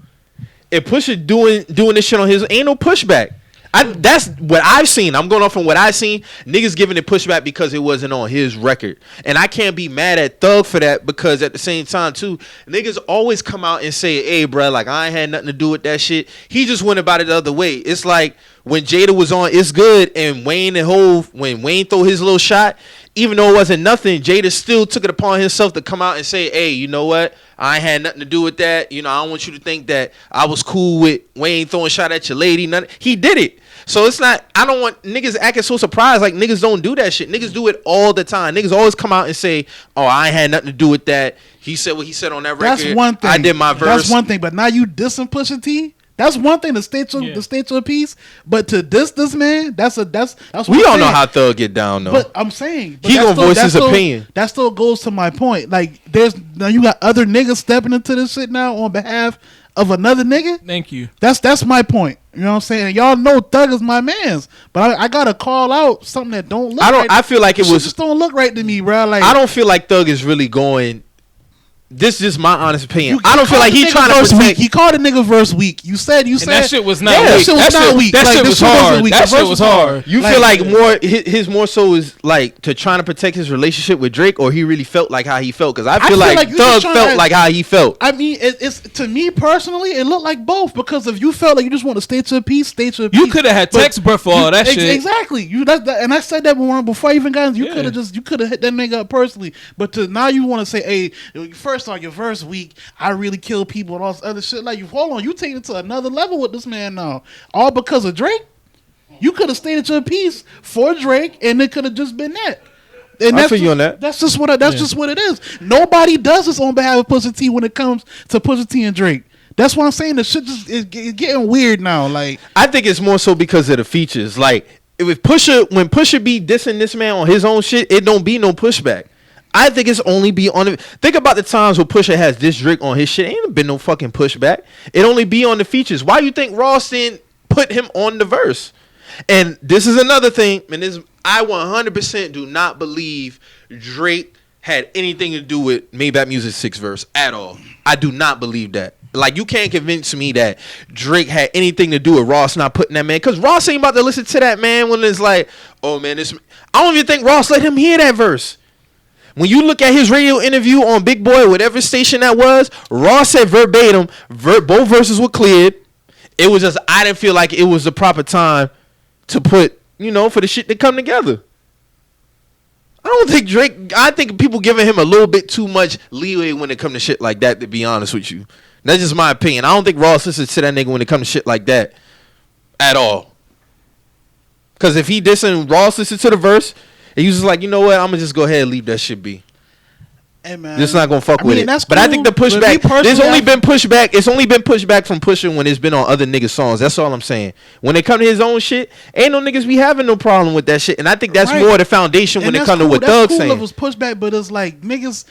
Speaker 2: If Pusha doing this shit on his, ain't no pushback. That's what I've seen. I'm going off from what I've seen. Niggas giving it pushback because it wasn't on his record. And I can't be mad at Thug for that because at the same time, too, niggas always come out and say, hey, bro, like, I ain't had nothing to do with that shit. He just went about it the other way. It's like when Jada was on It's Good and Wayne and Hove, when Wayne threw his little shot, even though it wasn't nothing, Jada still took it upon himself to come out and say, hey, you know what? I ain't had nothing to do with that. You know, I don't want you to think that I was cool with Wayne throwing a shot at your lady. He did it. So it's not, I don't want niggas acting so surprised like niggas don't do that shit. Niggas do it all the time. Niggas always come out and say, oh, I ain't had nothing to do with that. He said what he said on that record.
Speaker 1: That's one thing.
Speaker 2: I did my verse.
Speaker 1: That's one thing. But now you dissing Pusha T? That's one thing to state your piece, but to diss this man, that's
Speaker 2: we all know how Thug get down though.
Speaker 1: But I'm saying
Speaker 2: he gonna voice his opinion.
Speaker 1: That still goes to my point. Like now you got other niggas stepping into this shit now on behalf of another nigga.
Speaker 3: Thank you.
Speaker 1: That's my point. You know what I'm saying? And y'all know Thug is my man's, but I gotta call out something that don't look.
Speaker 2: I feel like it just
Speaker 1: don't look right to me, bro. Like
Speaker 2: I don't feel like Thug is really going. This is just my honest opinion. I don't feel like he trying to protect.
Speaker 1: He called a nigga verse weak. You said
Speaker 3: that shit was not
Speaker 1: weak.
Speaker 3: That shit was not weak. That shit was hard. That shit was hard.
Speaker 2: You feel like more his more so is like to trying to protect his relationship with Drake, or he really felt like how he felt? Because I feel like Thug felt like how he felt.
Speaker 1: I mean, it's to me personally, it looked like both. Because if you felt like you just want to state your piece,
Speaker 3: You could have had text breath for all that shit.
Speaker 1: Exactly. And I said that before I even got. You could have hit that nigga up personally. But now you want to say, hey, first off, your verse weak. I really kill people and all this other shit. Like, hold on, you take it to another level with this man now, all because of Drake. You could have stated your piece for Drake, and it could have just been that. And
Speaker 2: I feel you on that.
Speaker 1: That's just what it is. Nobody does this on behalf of Pusha T when it comes to Pusha T and Drake. That's why I'm saying the shit just is getting weird now. Like,
Speaker 2: I think it's more so because of the features. Like, when Pusha be dissing this man on his own shit, it don't be no pushback. I think it's only be on the. Think about the times where Pusha has this Drake on his shit. Ain't been no fucking pushback. It only be on the features. Why you think Ross didn't put him on the verse? And this is another thing. And I 100% do not believe Drake had anything to do with Maybach Music 6 verse at all. I do not believe that. Like, you can't convince me that Drake had anything to do with Ross not putting that man. Because Ross ain't about to listen to that man when it's like, oh man, this. I don't even think Ross let him hear that verse. When you look at his radio interview on Big Boy, whatever station that was, Ross said verbatim, both verses were cleared. It was just, I didn't feel like it was the proper time to put, for the shit to come together. I don't think I think people giving him a little bit too much leeway when it comes to shit like that, to be honest with you. That's just my opinion. I don't think Ross listens to that nigga when it comes to shit like that at all. Because if he dissing Ross listens to the verse, and he was just like, you know what, I'm going to just go ahead and leave that shit be.
Speaker 1: Hey man,
Speaker 2: Just not gonna fuck
Speaker 1: I
Speaker 2: with
Speaker 1: mean,
Speaker 2: it.
Speaker 1: that's
Speaker 2: But I think the
Speaker 1: cool. But me
Speaker 2: pushback. There's
Speaker 1: personally,
Speaker 2: only been pushback. It's only been pushback from Pusha when it's been on other niggas' songs. That's all I'm saying. When it come to his own shit, ain't no niggas be having no problem with that shit. And I think that's
Speaker 1: Right.
Speaker 2: more the foundation when
Speaker 1: And
Speaker 2: it
Speaker 1: that's
Speaker 2: come to
Speaker 1: cool.
Speaker 2: what
Speaker 1: That's
Speaker 2: Thug's
Speaker 1: cool
Speaker 2: saying.
Speaker 1: if it's pushback, but it's like niggas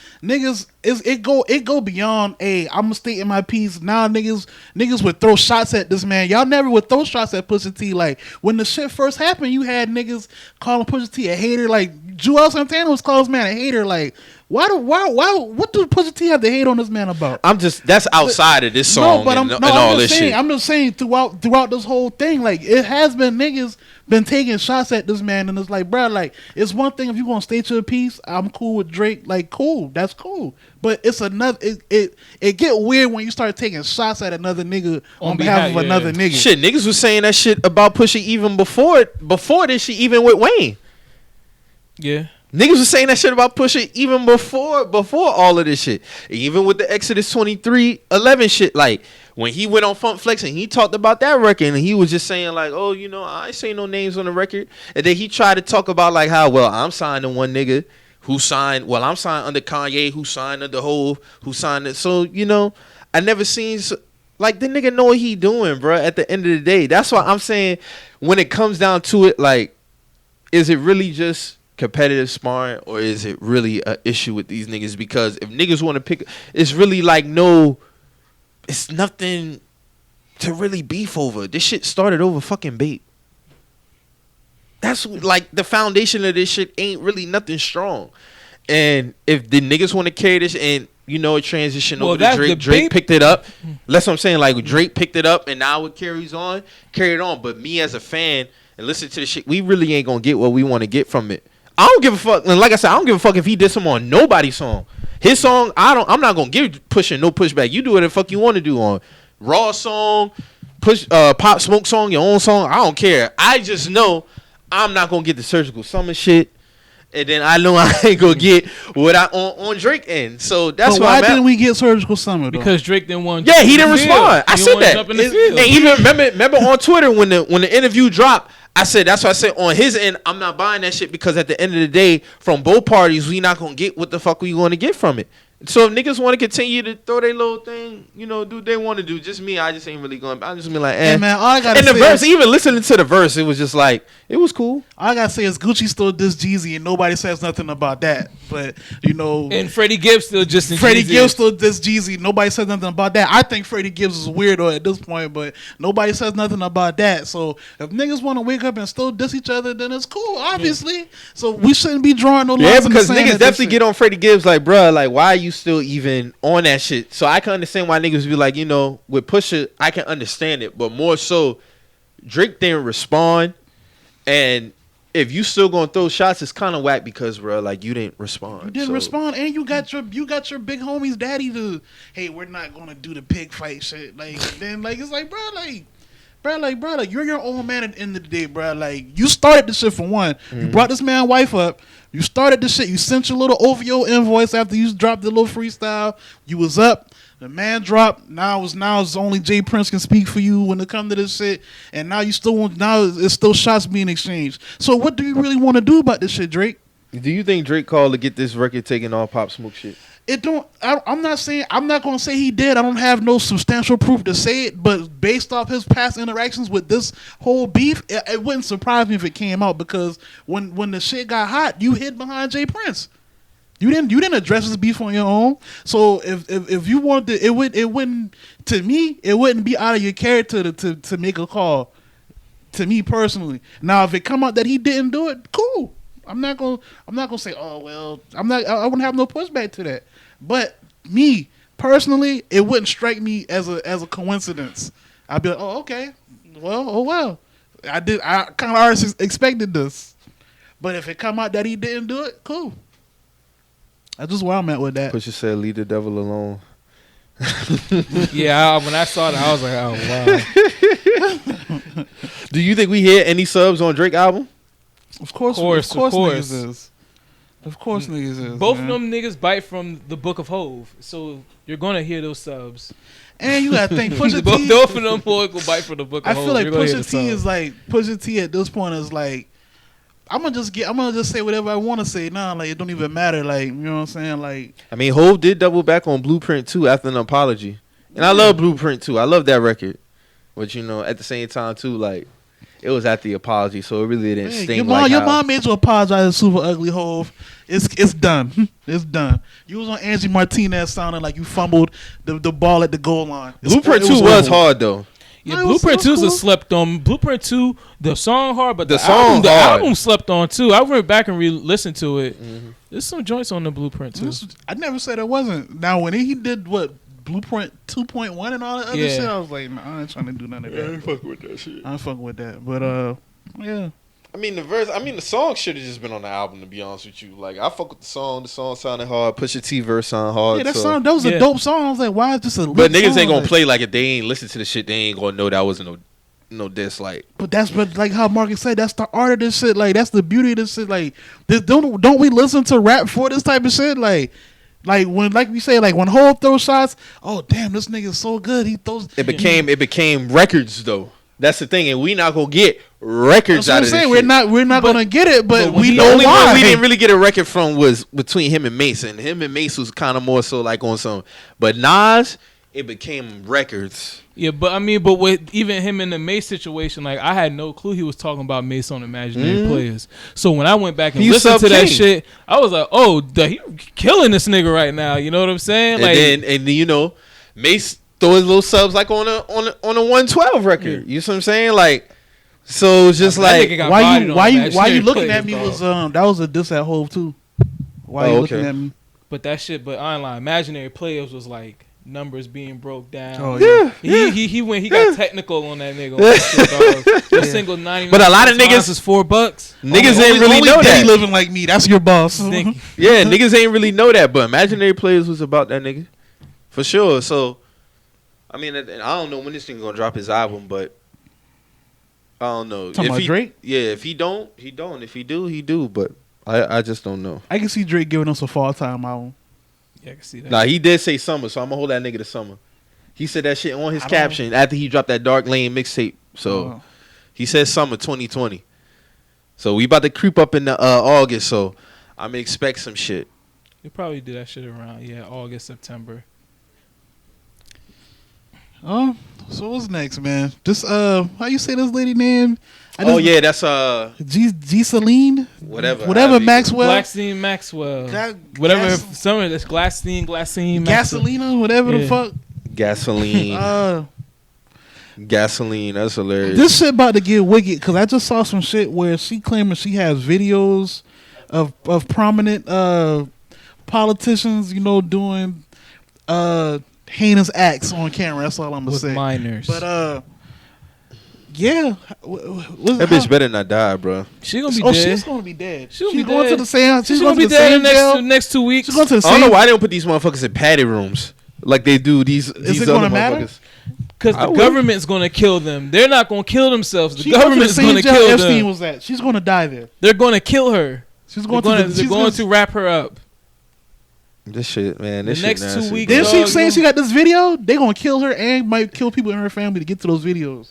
Speaker 1: it go beyond. Hey, I'm stating my piece. Now niggas would throw shots at this man. Y'all never would throw shots at Pusha T. Like when the shit first happened, you had niggas calling Pusha T a hater. Like Joel Santana was calling this man a hater. Like why? What does Pusha T have to hate on this man about?
Speaker 2: That's outside of this song and all
Speaker 1: I'm
Speaker 2: this
Speaker 1: just saying,
Speaker 2: shit.
Speaker 1: I'm just saying throughout this whole thing, like it has been niggas been taking shots at this man, and it's like, bro, like it's one thing if you gonna state your piece. I'm cool with Drake, like cool, that's cool. But it's another. It get weird when you start taking shots at another nigga on behalf of another nigga.
Speaker 2: Shit, niggas was saying that shit about Pusha even before this shit, even with Wayne.
Speaker 3: Yeah.
Speaker 2: Niggas was saying that shit about Pusha even before all of this shit. Even with the Exodus 23:11 shit, like when he went on Funk Flex and he talked about that record and he was just saying like, oh, you know, I ain't saying no names on the record. And then he tried to talk about like how, well, I'm signed to one nigga who signed, well, I'm signed under Kanye, who signed under Hove, who signed it. So, you know, I never seen like the nigga know what he doing, bro. At the end of the day, that's why I'm saying when it comes down to it, like, is it really just competitive sparring or is it really an issue with these niggas? Because if niggas want to pick, it's really like it's nothing to really beef over. This shit started over fucking bait. That's like the foundation of this shit ain't really nothing strong. And if the niggas want to carry this and you know it transitioned over to Drake, Drake picked it up. That's what I'm saying. Like Drake picked it up and now it carried on. But me as a fan and listen to the shit, we really ain't gonna get what we want to get from it. I don't give a fuck. And like I said, I don't give a fuck if he did some on nobody's song. His song, I'm not gonna give pushing no pushback. You do what the fuck you want to do on Raw song, Pop Smoke song, your own song. I don't care. I just know I'm not gonna get the Surgical Summer shit, and then I know I ain't gonna get what I on Drake end. So that's why
Speaker 1: didn't we get Surgical Summer though?
Speaker 3: Because Drake didn't want.
Speaker 2: Yeah, he didn't respond. I said that.
Speaker 3: And
Speaker 2: even remember on Twitter when the interview dropped. I said that's why I said on his end I'm not buying that shit because at the end of the day from both parties we not gonna get what the fuck we going to get from it. So if niggas want to continue to throw their little thing, you know, do what they want to do. Just me, I just ain't really going. I just be like, eh.
Speaker 1: Hey man, all I gotta
Speaker 2: and
Speaker 1: say
Speaker 2: the verse, even listening to the verse, it was just like it was cool.
Speaker 1: All I gotta say is Gucci still diss Jeezy and nobody says nothing about that. But you know,
Speaker 3: and Freddie Gibbs still just
Speaker 1: Freddie Gibbs still diss Jeezy. Nobody says nothing about that. I think Freddie Gibbs is weirdo at this point, but nobody says nothing about that. So if niggas want to wake up and still diss each other, then it's cool, obviously. Yeah. So we shouldn't be drawing no lines.
Speaker 2: Yeah, because niggas definitely get on Freddie Gibbs like, bruh, like why are you still even on that shit? So I can understand why niggas be like, you know, with Pusha, I can understand it, but more so, Drake didn't respond, and if you still gonna throw shots, it's kind of whack because, bro, like you didn't respond.
Speaker 1: You didn't respond, and you got your big homie's daddy to, hey, we're not gonna do the pig fight shit. Like then, like it's like, bro, you're your own man at the end of the day, bro. Like you started this shit for one. Mm-hmm. You brought this man wife up. You started this shit. You sent your little OVO invoice after you dropped the little freestyle. You was up. The man dropped. Now it's only Jay Prince can speak for you when it comes to this shit. And now you still want. Now it's still shots being exchanged. So what do you really want to do about this shit, Drake?
Speaker 2: Do you think Drake called to get this record taken off Pop Smoke shit?
Speaker 1: I'm not gonna say he did. I don't have no substantial proof to say it, but based off his past interactions with this whole beef, it wouldn't surprise me if it came out because when the shit got hot, you hid behind Jay Prince. You didn't address this beef on your own. So if you wanted to, it wouldn't to me it wouldn't be out of your character to make a call. To me personally, now if it come out that he didn't do it, cool. I'm not gonna say, oh well, I wouldn't have no pushback to that. But me personally, it wouldn't strike me as a coincidence. I'd be like, oh okay, well, I kind of already expected this. But if it come out that he didn't do it, cool. That's just where I'm at with that.
Speaker 2: Pusha said, "Leave the devil alone."
Speaker 3: Yeah, when I saw that, I was like, oh wow.
Speaker 2: Do you think we hear any subs on Drake album?
Speaker 1: Of course, niggas is. Of course, niggas is.
Speaker 3: Both of them niggas bite from the Book of Hove, so you're gonna hear those subs.
Speaker 1: And you gotta think Pusha T.
Speaker 3: Both of them boys will bite from the Book of Hove.
Speaker 1: I feel like Pusha T is like Pusha T at this point is like I'm gonna just say whatever I want to say now. Like, it don't even matter. Like, you know what I'm saying? Like,
Speaker 2: I mean, Hov did double back on Blueprint 2 after an apology. And I love Blueprint 2. I love that record. But, you know, at the same time, too, like, it was at the apology, so it really didn't sting
Speaker 1: your mom made you apologize to Super Ugly Hov. It's done. It's done. You was on Angie Martinez sounding like you fumbled the ball at the goal line.
Speaker 2: Blueprint 2 was hard, though.
Speaker 3: Yeah,
Speaker 1: No,
Speaker 3: Blueprint 2 is
Speaker 1: cool.
Speaker 3: a slept on. Blueprint 2, the song hard, but the
Speaker 2: song
Speaker 3: the
Speaker 2: hard.
Speaker 3: album slept on too. I went back and re-listened to it. There's some joints on the Blueprint 2.
Speaker 1: I never said it wasn't. Now, when he did what Blueprint 2.1 and all that other shit, I was like, nah, I ain't trying to do none of that.
Speaker 2: I ain't fucking with that shit.
Speaker 1: I ain't fucking with that. But yeah.
Speaker 2: The song should have just been on the album, to be honest with you. Like, I fuck with the song. The song sounded hard. Pusha T verse sounded hard.
Speaker 1: Yeah, that was a dope song. I was like, why is this a
Speaker 2: But
Speaker 1: lit
Speaker 2: niggas
Speaker 1: song?
Speaker 2: ain't gonna
Speaker 1: Like,
Speaker 2: play like if they ain't listen to the shit. They ain't gonna know that wasn't no diss. Like,
Speaker 1: But like how Marcus said, that's the art of this shit. Like, that's the beauty of this shit. Like, don't we listen to rap for this type of shit? Like when, like we say, like when Hov throws shots, oh damn, this nigga's so good. He throws.
Speaker 2: it became records though. That's the thing, and we not gonna get records
Speaker 1: That's what
Speaker 2: out
Speaker 1: I'm
Speaker 2: of
Speaker 1: saying.
Speaker 2: this
Speaker 1: We're
Speaker 2: shit.
Speaker 1: not gonna get it, but we
Speaker 2: The
Speaker 1: know
Speaker 2: only
Speaker 1: why.
Speaker 2: one we didn't really get a record from was between him and Mason. Him and Mason was kind of more so like on some, but Nas, it became records.
Speaker 3: Yeah, but with even him in the Mace situation, like I had no clue he was talking about Mace on Imaginary Players. So when I went back and
Speaker 2: He's
Speaker 3: listened to that
Speaker 2: sub-king.
Speaker 3: shit, I was like, oh, he killing this nigga right now. You know what I'm saying? Like,
Speaker 2: And then you know, Mace throw his little subs like on a 112 record. You see what I'm saying? Like, so it's just
Speaker 3: That
Speaker 2: like
Speaker 3: nigga got
Speaker 1: Why
Speaker 3: bodied
Speaker 1: you
Speaker 3: on
Speaker 1: why
Speaker 3: Imaginary
Speaker 1: you looking
Speaker 3: Players,
Speaker 1: at me
Speaker 3: dog.
Speaker 1: was that was a diss at Hov too. Why you
Speaker 2: Oh,
Speaker 1: looking
Speaker 2: okay.
Speaker 1: at me?
Speaker 3: But that shit, but I ain't lying. Imaginary Players was like numbers being broke down.
Speaker 1: Oh,
Speaker 2: yeah.
Speaker 3: He got technical on that nigga. On that shit, dog. That single 99.
Speaker 2: But a lot of
Speaker 3: times
Speaker 2: niggas-
Speaker 3: is $4.
Speaker 2: niggas ain't really
Speaker 1: only
Speaker 2: know
Speaker 1: Diddy
Speaker 2: that.
Speaker 1: living like me. That's your boss.
Speaker 3: Nigga.
Speaker 2: Yeah, niggas ain't really know that, but Imaginary Players was about that nigga for sure. So, I mean, I don't know when this nigga gonna drop his album, but I don't know.
Speaker 1: Talking about Drake?
Speaker 2: Yeah, if he don't, he don't. If he do, he do. But I just don't know.
Speaker 1: I can see Drake giving us a fall time album.
Speaker 3: Yeah, I can see that.
Speaker 2: Nah, he did say summer, so I'm gonna hold that nigga to summer. He said that shit on his
Speaker 1: I don't-
Speaker 2: caption after he dropped that Dark Lane mixtape. So he said summer 2020. So we about to creep up in the August. So I'm gonna expect some shit.
Speaker 3: He probably do that shit around August, September.
Speaker 1: So what's next, man? Just how you say this lady name?
Speaker 2: That's
Speaker 1: Gihilasine?
Speaker 2: Whatever.
Speaker 1: Maxwell.
Speaker 3: Glassine Maxwell. Whatever. Some of this Glassine Maxwell.
Speaker 1: Gasolina, whatever the
Speaker 3: Yeah.
Speaker 1: fuck.
Speaker 2: gasoline. Gasoline. That's hilarious.
Speaker 1: This shit about to get wicked because I just saw some shit where she claiming she has videos of prominent politicians, you know, doing heinous acts on camera. That's all I'm gonna
Speaker 3: With
Speaker 1: say.
Speaker 3: minors.
Speaker 1: But yeah,
Speaker 2: That bitch better not die, bro.
Speaker 3: She gonna be
Speaker 1: Oh,
Speaker 3: dead.
Speaker 1: she's gonna be dead.
Speaker 3: She'll
Speaker 1: She's
Speaker 3: be
Speaker 1: going
Speaker 3: dead.
Speaker 1: to the same.
Speaker 3: She's gonna be dead in the next 2 weeks.
Speaker 1: She's going to the
Speaker 2: I don't
Speaker 1: same.
Speaker 2: know why they don't put these motherfuckers in padded rooms like they do these
Speaker 1: it
Speaker 2: other
Speaker 1: gonna matter?
Speaker 2: motherfuckers.
Speaker 3: Because
Speaker 2: I
Speaker 3: the
Speaker 2: would.
Speaker 3: government's gonna kill them. They're not gonna kill themselves. The
Speaker 1: She's going to the
Speaker 3: government's
Speaker 1: same
Speaker 3: gonna
Speaker 1: jail
Speaker 3: kill
Speaker 1: Epstein
Speaker 3: them.
Speaker 1: was at. She's going to die there.
Speaker 3: They're gonna kill her.
Speaker 1: She's
Speaker 3: They're
Speaker 1: going
Speaker 3: going to wrap her up.
Speaker 2: This shit, man.
Speaker 3: The
Speaker 2: This
Speaker 3: next
Speaker 2: shit
Speaker 3: 2
Speaker 2: nasty,
Speaker 3: weeks,
Speaker 2: bro.
Speaker 1: Then
Speaker 3: dog,
Speaker 1: she's saying
Speaker 3: you-
Speaker 1: she got this video. They gonna kill her and might kill people in her family to get to those videos.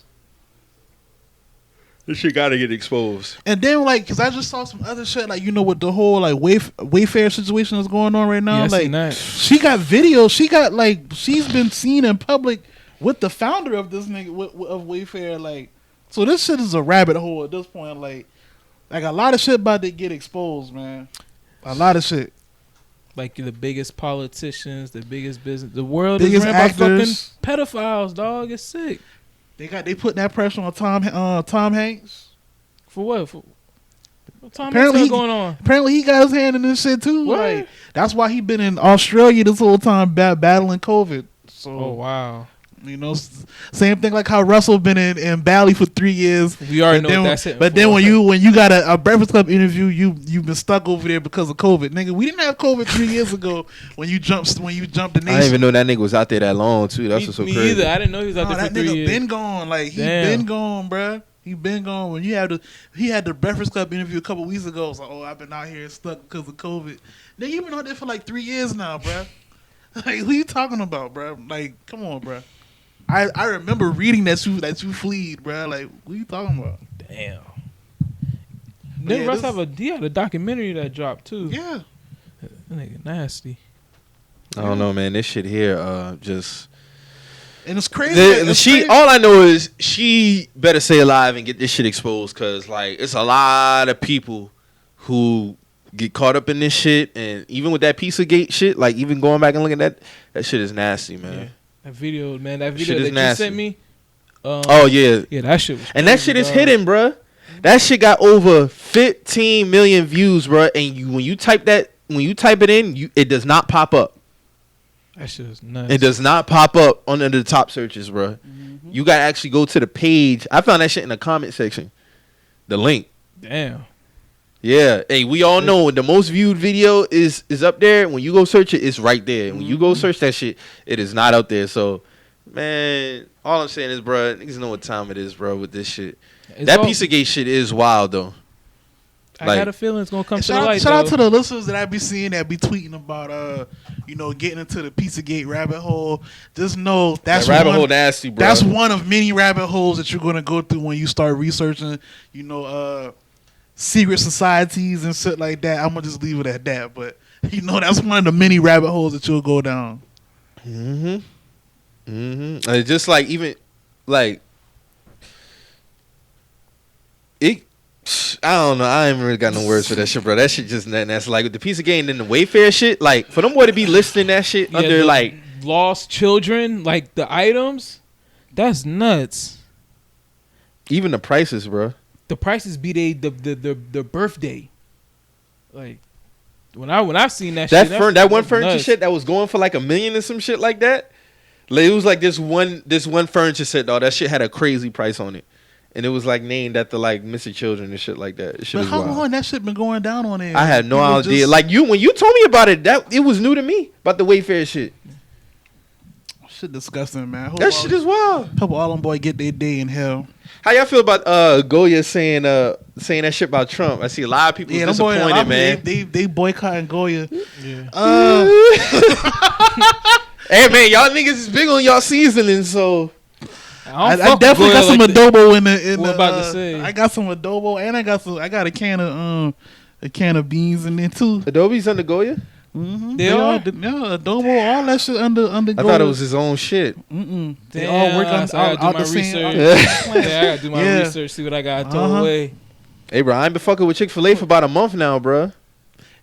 Speaker 2: This shit gotta get exposed.
Speaker 1: And then like, cause I just saw some other shit like, you know, with the whole like Wayfair situation that's going on right now.
Speaker 3: Yeah, I
Speaker 1: like
Speaker 3: seen that.
Speaker 1: she got videos. She got like she's been seen in public with the founder of this nigga of Wayfair. Like, so this shit is a rabbit hole at this point. Like a lot of shit about to get exposed, man. A lot of shit.
Speaker 3: Like the biggest politicians, the biggest business, the world
Speaker 1: Biggest
Speaker 3: is ran by fucking
Speaker 1: actors.
Speaker 3: pedophiles, dog. It's sick.
Speaker 1: They putting that pressure on Tom Hanks.
Speaker 3: For what? What Tom
Speaker 1: Apparently
Speaker 3: Hanks
Speaker 1: he-
Speaker 3: got going on?
Speaker 1: Apparently he got his hand in this shit too.
Speaker 3: What?
Speaker 1: Like that's why he been in Australia this whole time battling COVID. So
Speaker 3: Oh wow.
Speaker 1: you know, same thing like how Russell been in Bali for 3 years.
Speaker 3: We already know
Speaker 1: then,
Speaker 3: what that's hitting
Speaker 1: But
Speaker 3: for.
Speaker 1: then when you got a Breakfast Club interview, you've been stuck over there because of COVID, nigga. We didn't have COVID 3 years ago when you jumped the nation.
Speaker 2: I didn't even know that nigga was out there that long too. That's what's so
Speaker 3: me
Speaker 2: crazy.
Speaker 3: either. I didn't know he was out
Speaker 1: No,
Speaker 3: there for
Speaker 1: that
Speaker 3: 3
Speaker 1: nigga
Speaker 3: years.
Speaker 1: been gone. Like he
Speaker 3: Damn.
Speaker 1: been gone, bruh. He been gone. When he had the Breakfast Club interview a couple weeks ago. I was like, oh, I've been out here stuck because of COVID. Nigga, you been out there for like 3 years now, bruh. Like, who you talking about, bruh? Like, come on, bruh. I remember reading that you fleed, bruh. Like, what you talking about?
Speaker 3: Damn. Didn't
Speaker 1: Yeah,
Speaker 3: Russ have he had a documentary that dropped too?
Speaker 1: Yeah.
Speaker 3: That nigga nasty.
Speaker 2: I don't know, man. This shit here, just.
Speaker 1: And it's crazy. It's crazy.
Speaker 2: All I know is she better stay alive and get this shit exposed, cause like it's a lot of people who get caught up in this shit, and even with that Pizzagate shit, like even going back and looking at that shit is nasty, man.
Speaker 3: Yeah. That video that
Speaker 2: Shit is
Speaker 3: you
Speaker 2: nasty.
Speaker 3: sent me.
Speaker 2: Oh yeah,
Speaker 3: yeah, that shit was
Speaker 2: and that shit is hidden, bruh. That shit got over 15 million views, bruh. And when you type it in, it does not pop up.
Speaker 3: That shit was nuts.
Speaker 2: It does not pop up under the top searches, bro. Mm-hmm. You gotta actually go to the page. I found that shit in the comment section. The link.
Speaker 3: Damn.
Speaker 2: Yeah. Hey, we all know the most viewed video is up there. When you go search it, it's right there. When you go search that shit, it is not out there. So, man, all I'm saying is, bro, niggas know what time it is, bro, with this shit. That Pizzagate shit is wild, though.
Speaker 3: I got a feeling it's gonna come to the light.
Speaker 1: Shout out to the listeners that I be seeing that be tweeting about getting into the Pizzagate rabbit hole. Just know that's
Speaker 2: rabbit hole nasty, bro.
Speaker 1: That's one of many rabbit holes that you're gonna go through when you start researching, secret societies and shit like that. I'm gonna just leave it at that. But that's one of the many rabbit holes that you'll go down.
Speaker 2: It's just like even like it. I don't know. I ain't really got no words for that shit, bro. That shit just that's like with the Pizzagate and the Wayfair shit. Like for them boy to be listing that shit under like
Speaker 3: lost children, like the items, that's nuts.
Speaker 2: Even the prices, bro.
Speaker 3: The prices be the birthday. Like when I seen that shit,
Speaker 2: that one furniture shit that was going for like $1 million and some shit like that. Like, it was like this one furniture set, though. That shit had a crazy price on it. And it was like named after like missing children and shit like that. Shit
Speaker 1: But how long that shit been going down on there?
Speaker 2: I had no idea. Like when you told me about it, it was new to me about the Wayfair shit.
Speaker 1: Shit disgusting, man.
Speaker 2: That shit is wild.
Speaker 1: Hope all them boy get their day in hell.
Speaker 2: How y'all feel about Goya saying that shit about Trump? I see a lot of people disappointed, man.
Speaker 1: They boycotting Goya.
Speaker 3: Yeah.
Speaker 2: Hey man, y'all niggas is big on y'all seasoning, so.
Speaker 1: I definitely got some adobo in the.
Speaker 3: What about to say?
Speaker 1: I got some adobo and I got a can of beans in there too.
Speaker 2: Adobe's under Goya?
Speaker 1: Mm-hmm.
Speaker 3: They are?
Speaker 1: Adobo, all that shit under Goya.
Speaker 2: I thought it was his own shit.
Speaker 1: They all work on.
Speaker 3: So I gotta do my
Speaker 2: Yeah,
Speaker 3: research. I gotta do my research. See what I got throw away.
Speaker 2: Hey bro, I ain't been fucking with Chick-fil-A for about a month now, bro.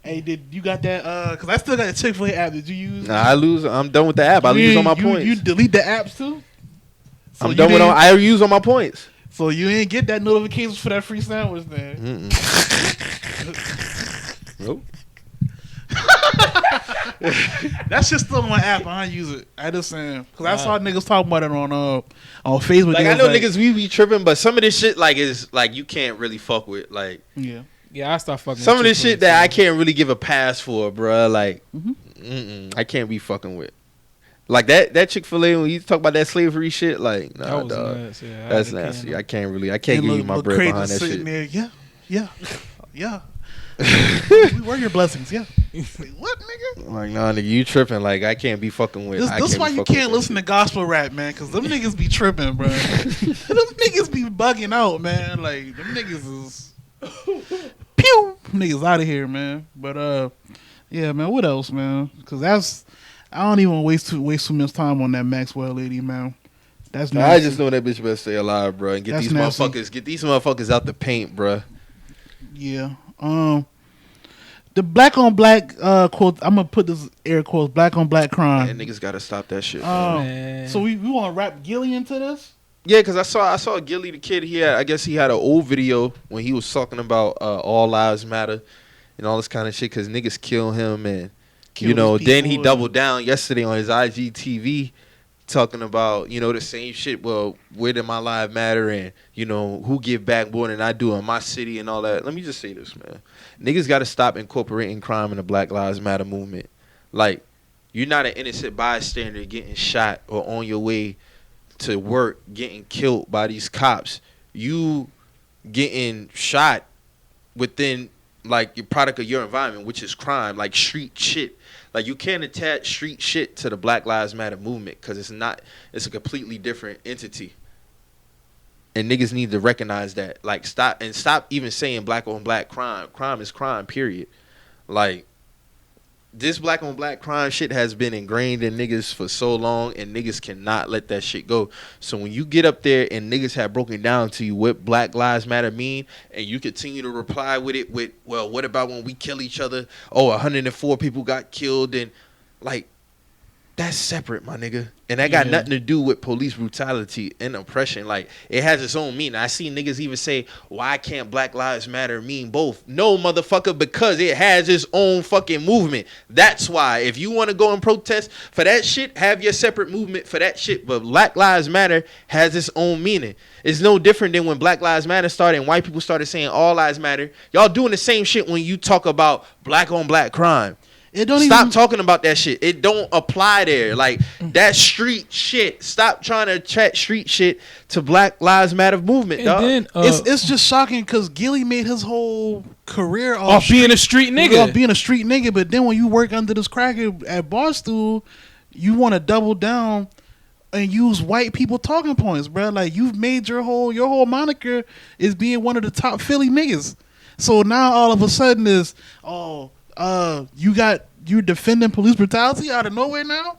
Speaker 1: Hey, did you got that? Cause I still got the Chick-fil-A app. Did you use?
Speaker 2: Nah, I'm done with the app. I lose on my points.
Speaker 1: You delete the apps too? So
Speaker 2: I'm done with I use on my points.
Speaker 1: So you ain't get that notifications for that free sandwich then?
Speaker 2: Nope.
Speaker 1: That shit's still on my app. I don't use it. I just saying because I saw niggas talking about it on Facebook.
Speaker 2: Like I know niggas we be tripping, but some of this shit like is like you can't really fuck with. Like
Speaker 3: yeah, I start fucking.
Speaker 2: Some of this shit that I can't really give a pass for, bro. Like I can't be fucking with. Like that Chick-fil-A when you talk about that slavery shit, like nah,
Speaker 3: that
Speaker 2: dog,
Speaker 3: nuts, yeah,
Speaker 2: that's nasty. I can't give you my bread behind that shit.
Speaker 1: There. Yeah. Where are your blessings? Yeah. What, nigga?
Speaker 2: Like nah, nigga, you tripping? Like I can't be fucking with.
Speaker 1: This is why you can't listen to gospel rap, man, because them niggas be tripping, bro. Them niggas be bugging out, man. Like them niggas is pew niggas out of here, man. But yeah, man. What else, man? Because I don't even waste too much time on that Maxwell lady, man. That's nasty.
Speaker 2: I just know that bitch better stay alive, bro, and get these motherfuckers out the paint, bro.
Speaker 1: Yeah. The black on black quote. I'm gonna put this air quotes. Black on black crime.
Speaker 2: Man, niggas gotta stop that shit.
Speaker 1: So we want to wrap Gilly into this.
Speaker 2: Yeah, because I saw Gilly the kid. I guess he had an old video when he was talking about all lives matter and all this kind of shit. Because niggas kill him and. Then he doubled down yesterday on his IGTV talking about, the same shit. Well, where did my life matter? And, who give back more than I do in my city and all that. Let me just say this, man. Niggas got to stop incorporating crime in the Black Lives Matter movement. Like, you're not an innocent bystander getting shot or on your way to work getting killed by these cops. You getting shot within, like, your product of your environment, which is crime, like street shit. Like, you can't attach street shit to the Black Lives Matter movement because it's a completely different entity. and niggas need to recognize that. Like, stop even saying black on black crime. Crime is crime, period. Like, this black on black crime shit has been ingrained in niggas for so long, and niggas cannot let that shit go. So when you get up there and niggas have broken down to you what Black Lives Matter mean, and you continue to reply with it with, well, what about when we kill each other? Oh, 104 people got killed, and like, that's separate, my nigga. And that got nothing to do with police brutality and oppression. Like, it has its own meaning. I see niggas even say, why can't Black Lives Matter mean both? No, motherfucker, because it has its own fucking movement. That's why. If you want to go and protest for that shit, have your separate movement for that shit. But Black Lives Matter has its own meaning. It's no different than when Black Lives Matter started and white people started saying all lives matter. Y'all doing the same shit when you talk about black on black crime. Stop talking about that shit. It don't apply there. Like, that street shit. Stop trying to attach street shit to Black Lives Matter movement, dog.
Speaker 1: Then, it's just shocking because Gilly made his whole career
Speaker 3: off being a street nigga.
Speaker 1: Off being a street nigga, but then when you work under this cracker at Barstool, you want to double down and use white people talking points, bro. Like, you've made your whole moniker is being one of the top Philly niggas. So now all of a sudden is, you're defending police brutality out of nowhere now?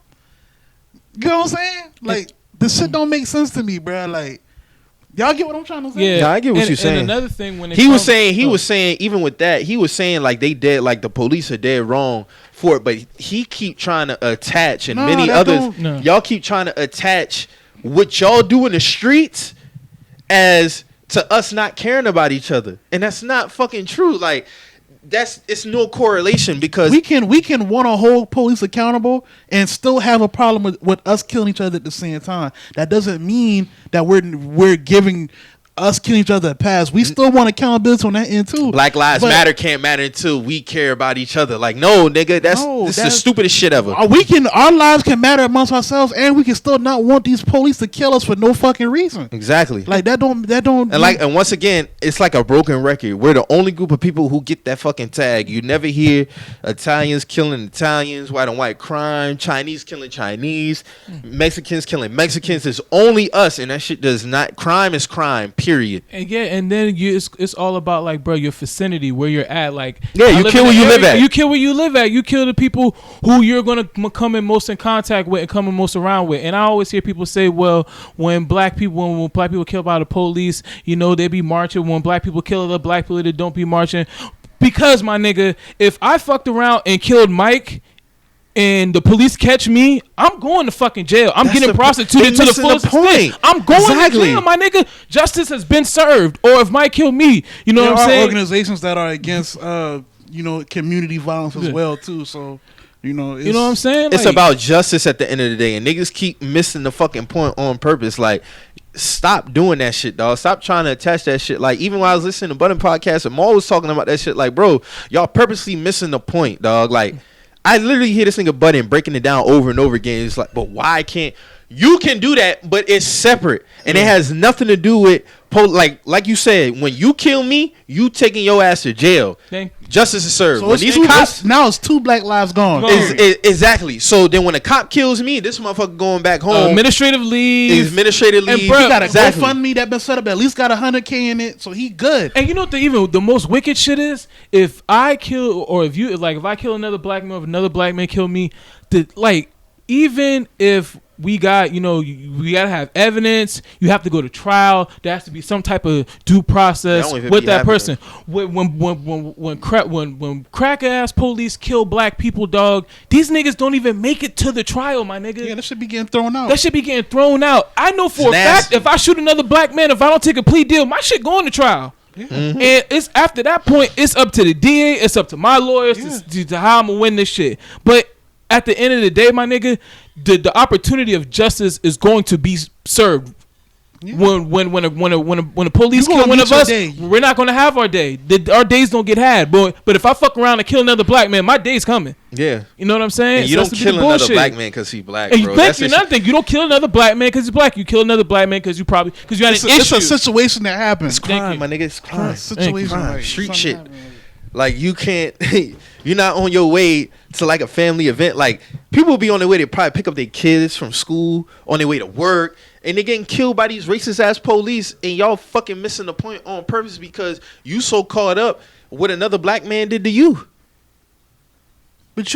Speaker 1: You know what I'm saying? Like, this shit don't make sense to me, bro. Like, y'all get what I'm trying to say?
Speaker 3: Yeah,
Speaker 2: no, I get what you're saying.
Speaker 3: And another thing, when
Speaker 2: he was saying, even with that, he was saying like they dead, like the police are dead wrong for it, but he keep trying to attach, and many others, y'all keep trying to attach what y'all do in the streets as to us not caring about each other, and that's not fucking true. Like, it's no correlation, because
Speaker 1: we can want to hold police accountable and still have a problem with us killing each other at the same time. That doesn't mean that we're giving us killing each other a pass. We still want accountability on that end too.
Speaker 2: Black Lives Matter can't matter until we care about each other. Like, no, nigga, this is the stupidest shit ever.
Speaker 1: Our lives can matter amongst ourselves, and we can still not want these police to kill us for no fucking reason.
Speaker 2: Exactly.
Speaker 1: Like, that don't.
Speaker 2: And once again, it's like a broken record. We're the only group of people who get that fucking tag. You never hear Italians killing Italians, white on white crime, Chinese killing Chinese, Mexicans killing Mexicans. It's only us, and that shit does not. Crime is crime. Period.
Speaker 3: And then it's all about, like, bro, your vicinity, where you're at. Like,
Speaker 2: you kill where you live at.
Speaker 3: You kill where you live at. You kill the people who you're gonna come in most in contact with and come in most around with. And I always hear people say, well, when black people kill by the police, they be marching. When black people kill other black people, they don't be marching. Because, my nigga, if I fucked around and killed Mike and the police catch me, I'm going to fucking jail. I'm getting prostituted to the fullest extent. I'm going to jail, my nigga. Justice has been served. Or if Mike killed me, you know what I'm saying?
Speaker 1: There are organizations that are against, community violence as well, too. So, you know what
Speaker 3: I'm saying?
Speaker 2: It's about justice at the end of the day. And niggas keep missing the fucking point on purpose. Like, stop doing that shit, dog. Stop trying to attach that shit. Like, even while I was listening to Button Podcast, and Mo was talking about that shit. Like, bro, y'all purposely missing the point, dog. Like, I literally hear this nigga Button breaking it down over and over again. It's like, but why can't you can do that? But it's separate, and it has nothing to do with like you said. When you kill me, you taking your ass to jail. Justice is served.
Speaker 1: So when these cops now, it's 2 black lives gone.
Speaker 2: Exactly. So then when a cop kills me, this motherfucker going back home.
Speaker 3: Administrative leave.
Speaker 1: And bro, he got a GoFundMe that been set up. At least got $100K in it, so he good.
Speaker 3: And you know what the most wicked shit is? If I kill, or if I kill another black man, if another black man kill me, even if we got, we gotta have evidence. You have to go to trial. There has to be some type of due process with that person. When crack ass police kill black people, dog, these niggas don't even make it to the trial, my nigga.
Speaker 1: Yeah, that should be getting thrown out.
Speaker 3: I know for a fact, if I shoot another black man, if I don't take a plea deal, my shit going to trial. Yeah. Mm-hmm. And it's after that point, it's up to the DA, it's up to my lawyers to how I'm gonna win this shit. But at the end of the day, my nigga, the opportunity of justice is going to be served. Yeah. When the police kill one of us, we're not gonna have our day. Our days don't get had. But if I fuck around and kill another black man, my day's coming.
Speaker 2: Yeah,
Speaker 3: you know what I'm saying?
Speaker 2: And you don't kill another black man because he's black, bro.
Speaker 3: Another thing, you don't kill another black man because he's black. You kill another black man because you had an issue.
Speaker 1: It's a situation that happens.
Speaker 2: It's crime, my nigga. It's crime.
Speaker 1: Situation,
Speaker 2: crime. Street shit. Like, you can't. You're not on your way to like a family event. Like people will be on their way to probably pick up their kids from school, on their way to work, and they're getting killed by these racist ass police, and y'all fucking missing the point on purpose because you so caught up with what another black man did to you.
Speaker 1: But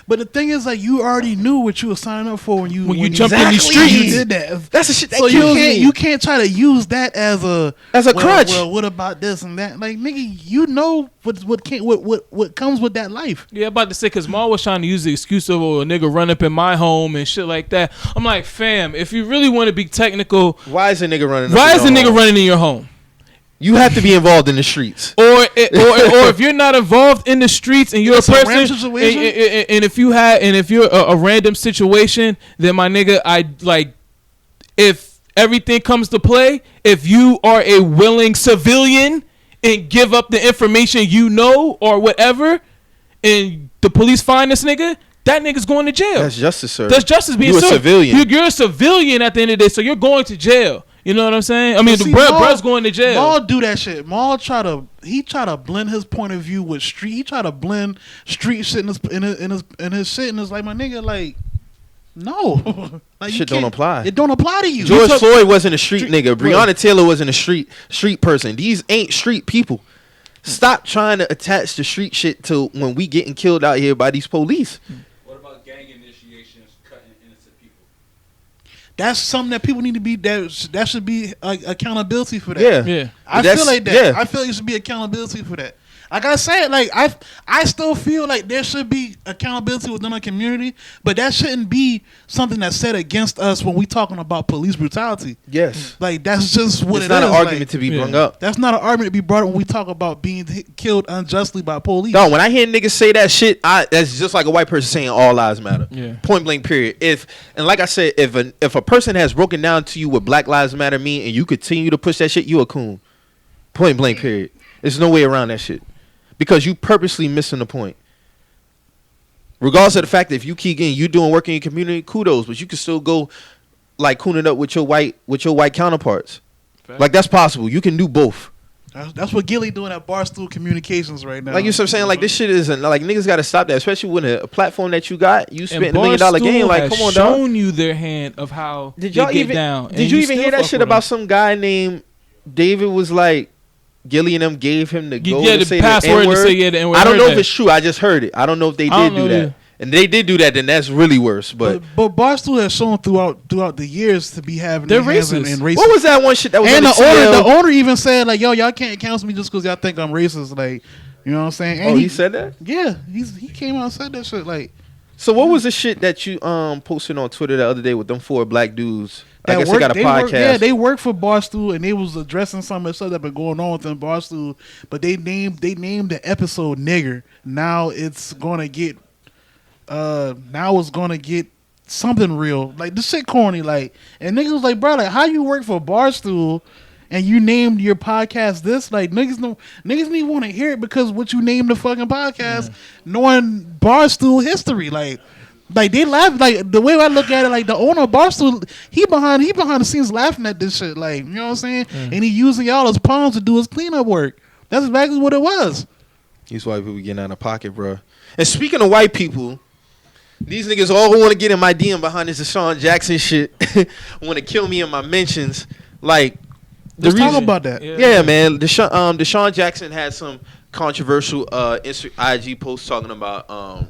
Speaker 1: but the thing is, like, you already knew what you were signing up for when you
Speaker 3: jumped in the streets.
Speaker 1: You did that.
Speaker 2: That's the shit. That
Speaker 1: So you can't try to use that as a
Speaker 2: crutch.
Speaker 1: Well, what about this and that? Like, nigga, you know what comes with that life.
Speaker 3: Yeah, about to say, because Ma was trying to use the excuse of a nigga run up in my home and shit like that. I'm like, fam, if you really want to be technical,
Speaker 2: why is a nigga running?
Speaker 3: Why is a nigga running in your home?
Speaker 2: You have to be involved in the streets,
Speaker 3: or if you're not involved in the streets and you're a person, and if you're a random situation, then my nigga, if everything comes to play, if you are a willing civilian and give up the information you know or whatever, and the police find this nigga, that nigga's going to jail.
Speaker 2: That's justice, sir.
Speaker 3: That's justice being served. You're a civilian. You're a civilian at the end of the day, so you're going to jail. You know what I'm saying? I mean, the bruh's going to jail.
Speaker 1: Maul do that shit. Maul try to blend his point of view with street. He try to blend street shit in his shit, and it's like, my nigga, like, no, like,
Speaker 2: shit don't apply.
Speaker 1: It don't apply to you.
Speaker 2: George Floyd wasn't a street nigga. Breonna Taylor wasn't a street person. These ain't street people. Stop trying to attach the street shit to when we getting killed out here by these police.
Speaker 5: What about gang initiations cutting innocent people?
Speaker 1: That's something that people need to be. That should be accountability for that.
Speaker 2: Yeah.
Speaker 1: I feel like that. Yeah. I feel there should be accountability for that. Like I said, like I still feel like there should be accountability within our community, but that shouldn't be something that's said against us when we talking about police brutality.
Speaker 2: Yes,
Speaker 1: like that's just what
Speaker 2: it's not an argument to be brought up.
Speaker 1: That's not an argument to be brought up when we talk about being killed unjustly by police.
Speaker 2: No, when I hear niggas say that shit, that's just like a white person saying all lives matter.
Speaker 3: Yeah.
Speaker 2: Point blank. Period. And like I said, if a person has broken down to you what Black Lives Matter mean, and you continue to push that shit, you a coon. Point blank. Period. There's no way around that shit. Because you purposely missing the point. Regardless of the fact that if you keep getting, you doing work in your community, kudos, but you can still go like cooning up with your white counterparts. Fact. Like that's possible. You can do both.
Speaker 1: That's what Gilly doing at Barstool Communications right now.
Speaker 2: Like you know what I'm saying? Like this shit isn't like niggas gotta stop that, especially with a platform that you got. You spent $1 million game. Like come on, dog.
Speaker 3: Shown you their hand of how
Speaker 2: did y'all
Speaker 3: get down.
Speaker 2: Did you even hear that shit about some guy named David was like Gilly and them gave him the go to say
Speaker 3: password
Speaker 2: the N-word.
Speaker 3: To say the N-word.
Speaker 2: I don't know if it's true. I just heard it. I don't know if they did do that. And they did do that, then that's really worse. But
Speaker 1: Barstool has shown throughout the years to be having
Speaker 3: they're racist.
Speaker 1: And racist.
Speaker 2: What was that one shit that was?
Speaker 1: And the owner even said like, "Yo, y'all can't cancel me just because y'all think I'm racist." Like, you know what I'm saying? And
Speaker 2: he said that?
Speaker 1: Yeah, he came out and said that shit. Like,
Speaker 2: so what was the shit that you posted on Twitter the other day with them 4 black dudes? I guess they got a podcast.
Speaker 1: They work for Barstool, and they was addressing some of the stuff that been going on within Barstool. But they named the episode "nigger." Now it's gonna get something real. Like this shit corny. Like, and niggas was like, bro, like how you work for Barstool and you named your podcast this? Like niggas need want to hear it because what you named the fucking podcast, knowing Barstool history, like they laugh. Like the way I look at it, like the owner of Barstool, he behind the scenes laughing at this shit. Like, you know what I'm saying? And he using y'all as pawns to do his cleanup work. That's exactly what it was.
Speaker 2: These white people getting out of pocket, bro. And speaking of white people, these niggas all want to get in my DM behind this Desean Jackson shit. Want to kill me in my mentions. Like,
Speaker 1: let's talk about that.
Speaker 2: Yeah, man. Desean Jackson had some controversial IG posts talking about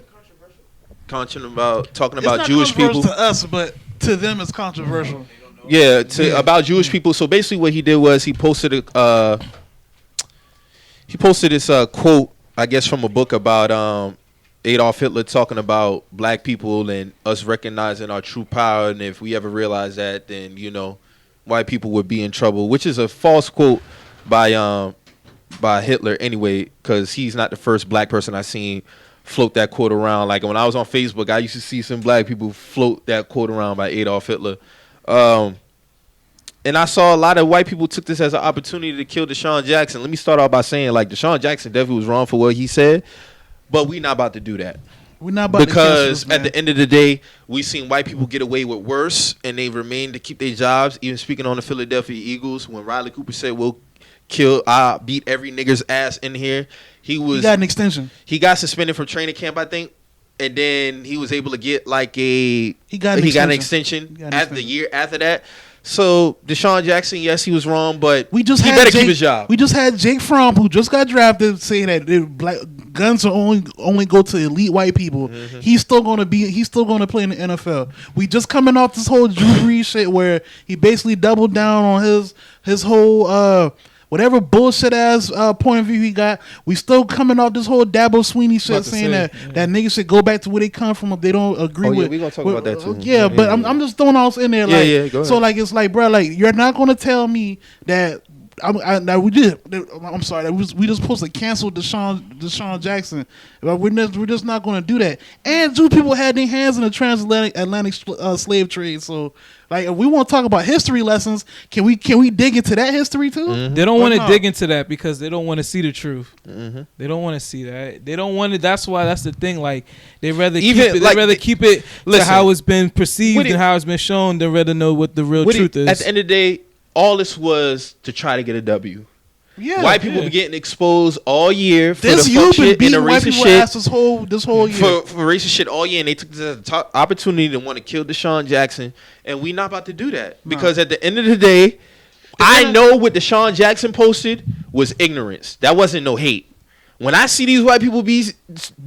Speaker 2: Jewish people.
Speaker 1: To us, but to them it's controversial.
Speaker 2: Yeah, about Jewish people. So basically, what he did was he posted this quote, I guess, from a book about Adolf Hitler talking about black people and us recognizing our true power, and if we ever realize that, then white people would be in trouble. Which is a false quote by Hitler anyway, because he's not the first black person I seen float that quote around. Like when I was on Facebook, I used to see some black people float that quote around by Adolf Hitler. And I saw a lot of white people took this as an opportunity to kill Desean Jackson. Let me start off by saying, like, Desean Jackson definitely was wrong for what he said, but we not about to do that.
Speaker 1: We're not about
Speaker 2: because
Speaker 1: to
Speaker 2: at the end of the day, we seen white people get away with worse, and they remain to keep their jobs. Even speaking on the Philadelphia Eagles, when Riley Cooper said, "I'll beat every nigger's ass in here," He
Speaker 1: got an extension.
Speaker 2: He got suspended from training camp, I think, and then he was able to get like he got an extension after the year after that. So Desean Jackson, yes, he was wrong, but he better keep his job.
Speaker 1: We just had Jake Fromm, who just got drafted, saying that black guns are only go to elite white people. Mm-hmm. He's still gonna play in the NFL. We just coming off this whole Drew Brees shit where he basically doubled down on his whole whatever bullshit ass point of view he got. We still coming off this whole Dabo Sweeney shit, saying that niggas should go back to where they come from if they don't agree with.
Speaker 2: Yeah, we gonna talk about that too.
Speaker 1: Yeah, but I'm just throwing all this in there. Like,
Speaker 2: go ahead.
Speaker 1: So like it's like, bro, like you're not gonna tell me that. We just supposed to cancel Desean Jackson. We're just not going to do that. And Jewish people had their hands in the transatlantic slave trade. So, like, if we want to talk about history lessons, can we dig into that history too?
Speaker 3: Mm-hmm. They don't want to dig into that because they don't want to see the truth. Mm-hmm. They don't want to see that. They don't want to. That's why. That's the thing. Like, they rather keep it to how it's been perceived and how it's been shown. They rather know what the real truth is.
Speaker 2: At the end of the day, all this was to try to get a W. Yeah, white people be getting exposed all year for the fuck shit and the racist shit.
Speaker 1: This whole year
Speaker 2: for racist shit all year, and they took this as a opportunity to want to kill Desean Jackson, and we not about to do that because at the end of the day, I know what Desean Jackson posted was ignorance. That wasn't no hate. When I see these white people be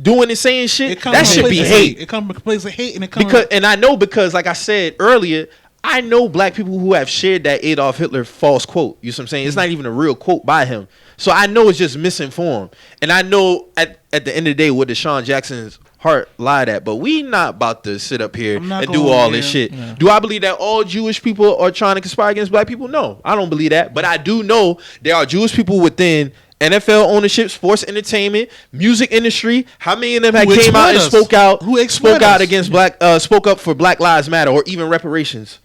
Speaker 2: doing and saying shit, that should be hate.
Speaker 1: It comes from a place of hate,
Speaker 2: and I know because, like I said earlier, I know black people who have shared that Adolf Hitler false quote. You know what I'm saying? It's not even a real quote by him. So I know it's just misinformed. And I know at the end of the day what Desean Jackson's heart lied at. But we not about to sit up here and do all this shit. Yeah. Do I believe that all Jewish people are trying to conspire against black people? No, I don't believe that. But I do know there are Jewish people within NFL ownership, sports entertainment, music industry. How many of them came out and spoke out against spoke up for Black Lives Matter or even reparations?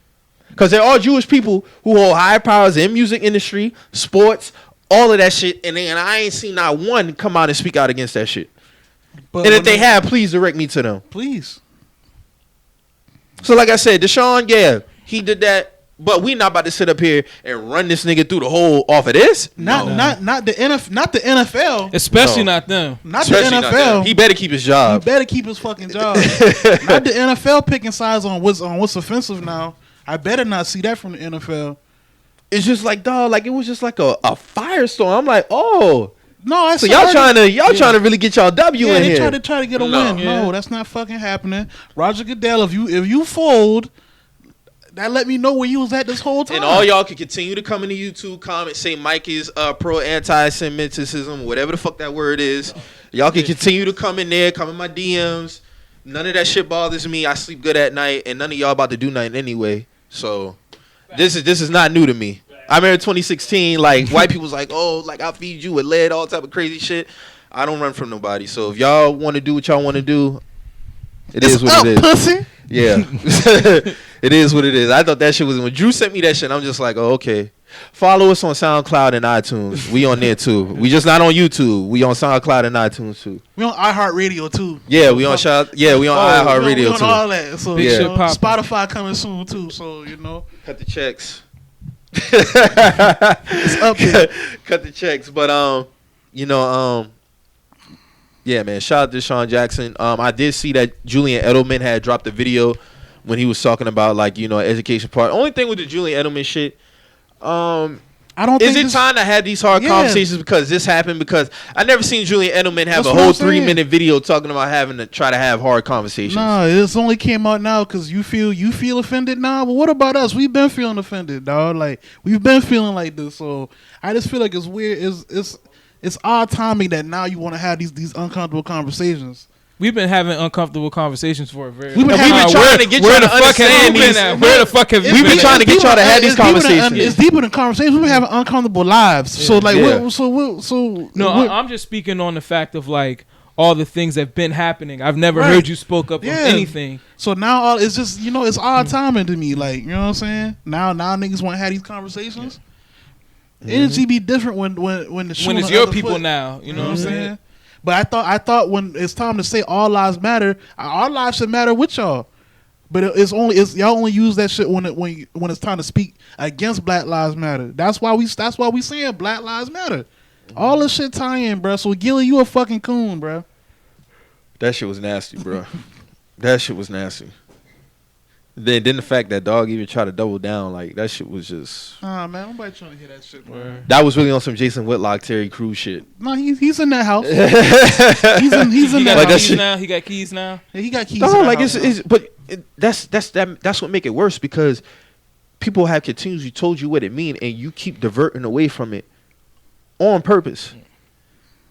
Speaker 2: Because there are Jewish people who hold high powers in music industry, sports, all of that shit, and I ain't seen not one come out and speak out against that shit. But and if they have, please direct me to them.
Speaker 1: Please.
Speaker 2: So like I said, Desean, yeah, he did that, but we not about to sit up here and run this nigga through the hole off of this.
Speaker 1: Not the NFL.
Speaker 3: Especially not them.
Speaker 1: Not especially the NFL.
Speaker 2: He better keep his job.
Speaker 1: He better keep his fucking job. Not the NFL picking sides on what's offensive now. I better not see that from the NFL.
Speaker 2: It's just like, dog, like it was just like a firestorm. I'm like, oh.
Speaker 1: No,
Speaker 2: so y'all trying to really get y'all W in here.
Speaker 1: Yeah, they try to get a win. Yeah. No, that's not fucking happening. Roger Goodell, if you fold, that let me know where you was at this whole time.
Speaker 2: And all y'all can continue to come into YouTube, comment, say Mike is pro anti-Semitism, whatever the fuck that word is. Y'all can continue to come in there, come in my DMs. None of that shit bothers me. I sleep good at night, and none of y'all about to do nothing anyway. So this is not new to me. I remember 2016, like white people was like, oh, like I'll feed you with lead, all type of crazy shit. I don't run from nobody. So if y'all want to do what y'all want to do, is what it is.
Speaker 1: Pussy.
Speaker 2: Yeah, it is what it is. I thought that shit was when Drew sent me that shit. I'm just like, oh, okay. Follow us on SoundCloud and iTunes. We on there too. We just not on YouTube. We on SoundCloud and iTunes too.
Speaker 1: We on iHeartRadio too.
Speaker 2: Yeah, we on iHeartRadio too.
Speaker 1: We on all that. So
Speaker 3: yeah.
Speaker 1: Spotify coming soon too. So
Speaker 2: cut the checks.
Speaker 1: It's up there.
Speaker 2: Cut the checks, but yeah, man. Shout out to Desean Jackson. I did see that Julian Edelman had dropped a video when he was talking about like education part. Only thing with the Julian Edelman shit. I don't. Is it time to have these hard conversations because this happened? Because I never seen Julian Edelman have a whole 3-minute video talking about having to try to have hard conversations.
Speaker 1: Nah, this only came out now because you feel offended now. But what about us? We've been feeling offended, dog. Like we've been feeling like this. So I just feel like it's weird. It's odd timing that now you want to have these uncomfortable conversations.
Speaker 3: We've been having uncomfortable conversations for a very
Speaker 2: long time. We've been trying to get y'all to understand these.
Speaker 3: Where the fuck have we been?
Speaker 2: We've been trying to get y'all to have these conversations.
Speaker 1: It's deeper than conversations. We've been having uncomfortable lives. So like,
Speaker 3: I'm just speaking on the fact of like all the things that have been happening. I've never heard you spoke up on anything.
Speaker 1: So now it's just it's odd timing to me. Like you know what I'm saying? Now niggas want to have these conversations. Energy be different when
Speaker 3: it's your people now. You know what I'm saying?
Speaker 1: But I thought when it's time to say all lives matter, our lives should matter with y'all. But y'all only use that shit when it's time to speak against Black Lives Matter. That's why we saying Black Lives Matter. All this shit tie in, bro. So Gilly, you a fucking coon, bro.
Speaker 2: That shit was nasty, bro. That shit was nasty. Then the fact that dog even tried to double down, like that shit was just.
Speaker 1: Man, nobody trying to hear that shit, bro.
Speaker 2: That was really on some Jason Whitlock, Terry Crews shit.
Speaker 1: No, he's in that house. he's in
Speaker 3: He
Speaker 1: that
Speaker 3: got
Speaker 1: house.
Speaker 3: keys now. He got keys now.
Speaker 1: Yeah, he got keys.
Speaker 2: No,
Speaker 1: in
Speaker 2: like
Speaker 1: that house,
Speaker 2: that's what make it worse because people have continuously told you what it mean and you keep diverting away from it on purpose.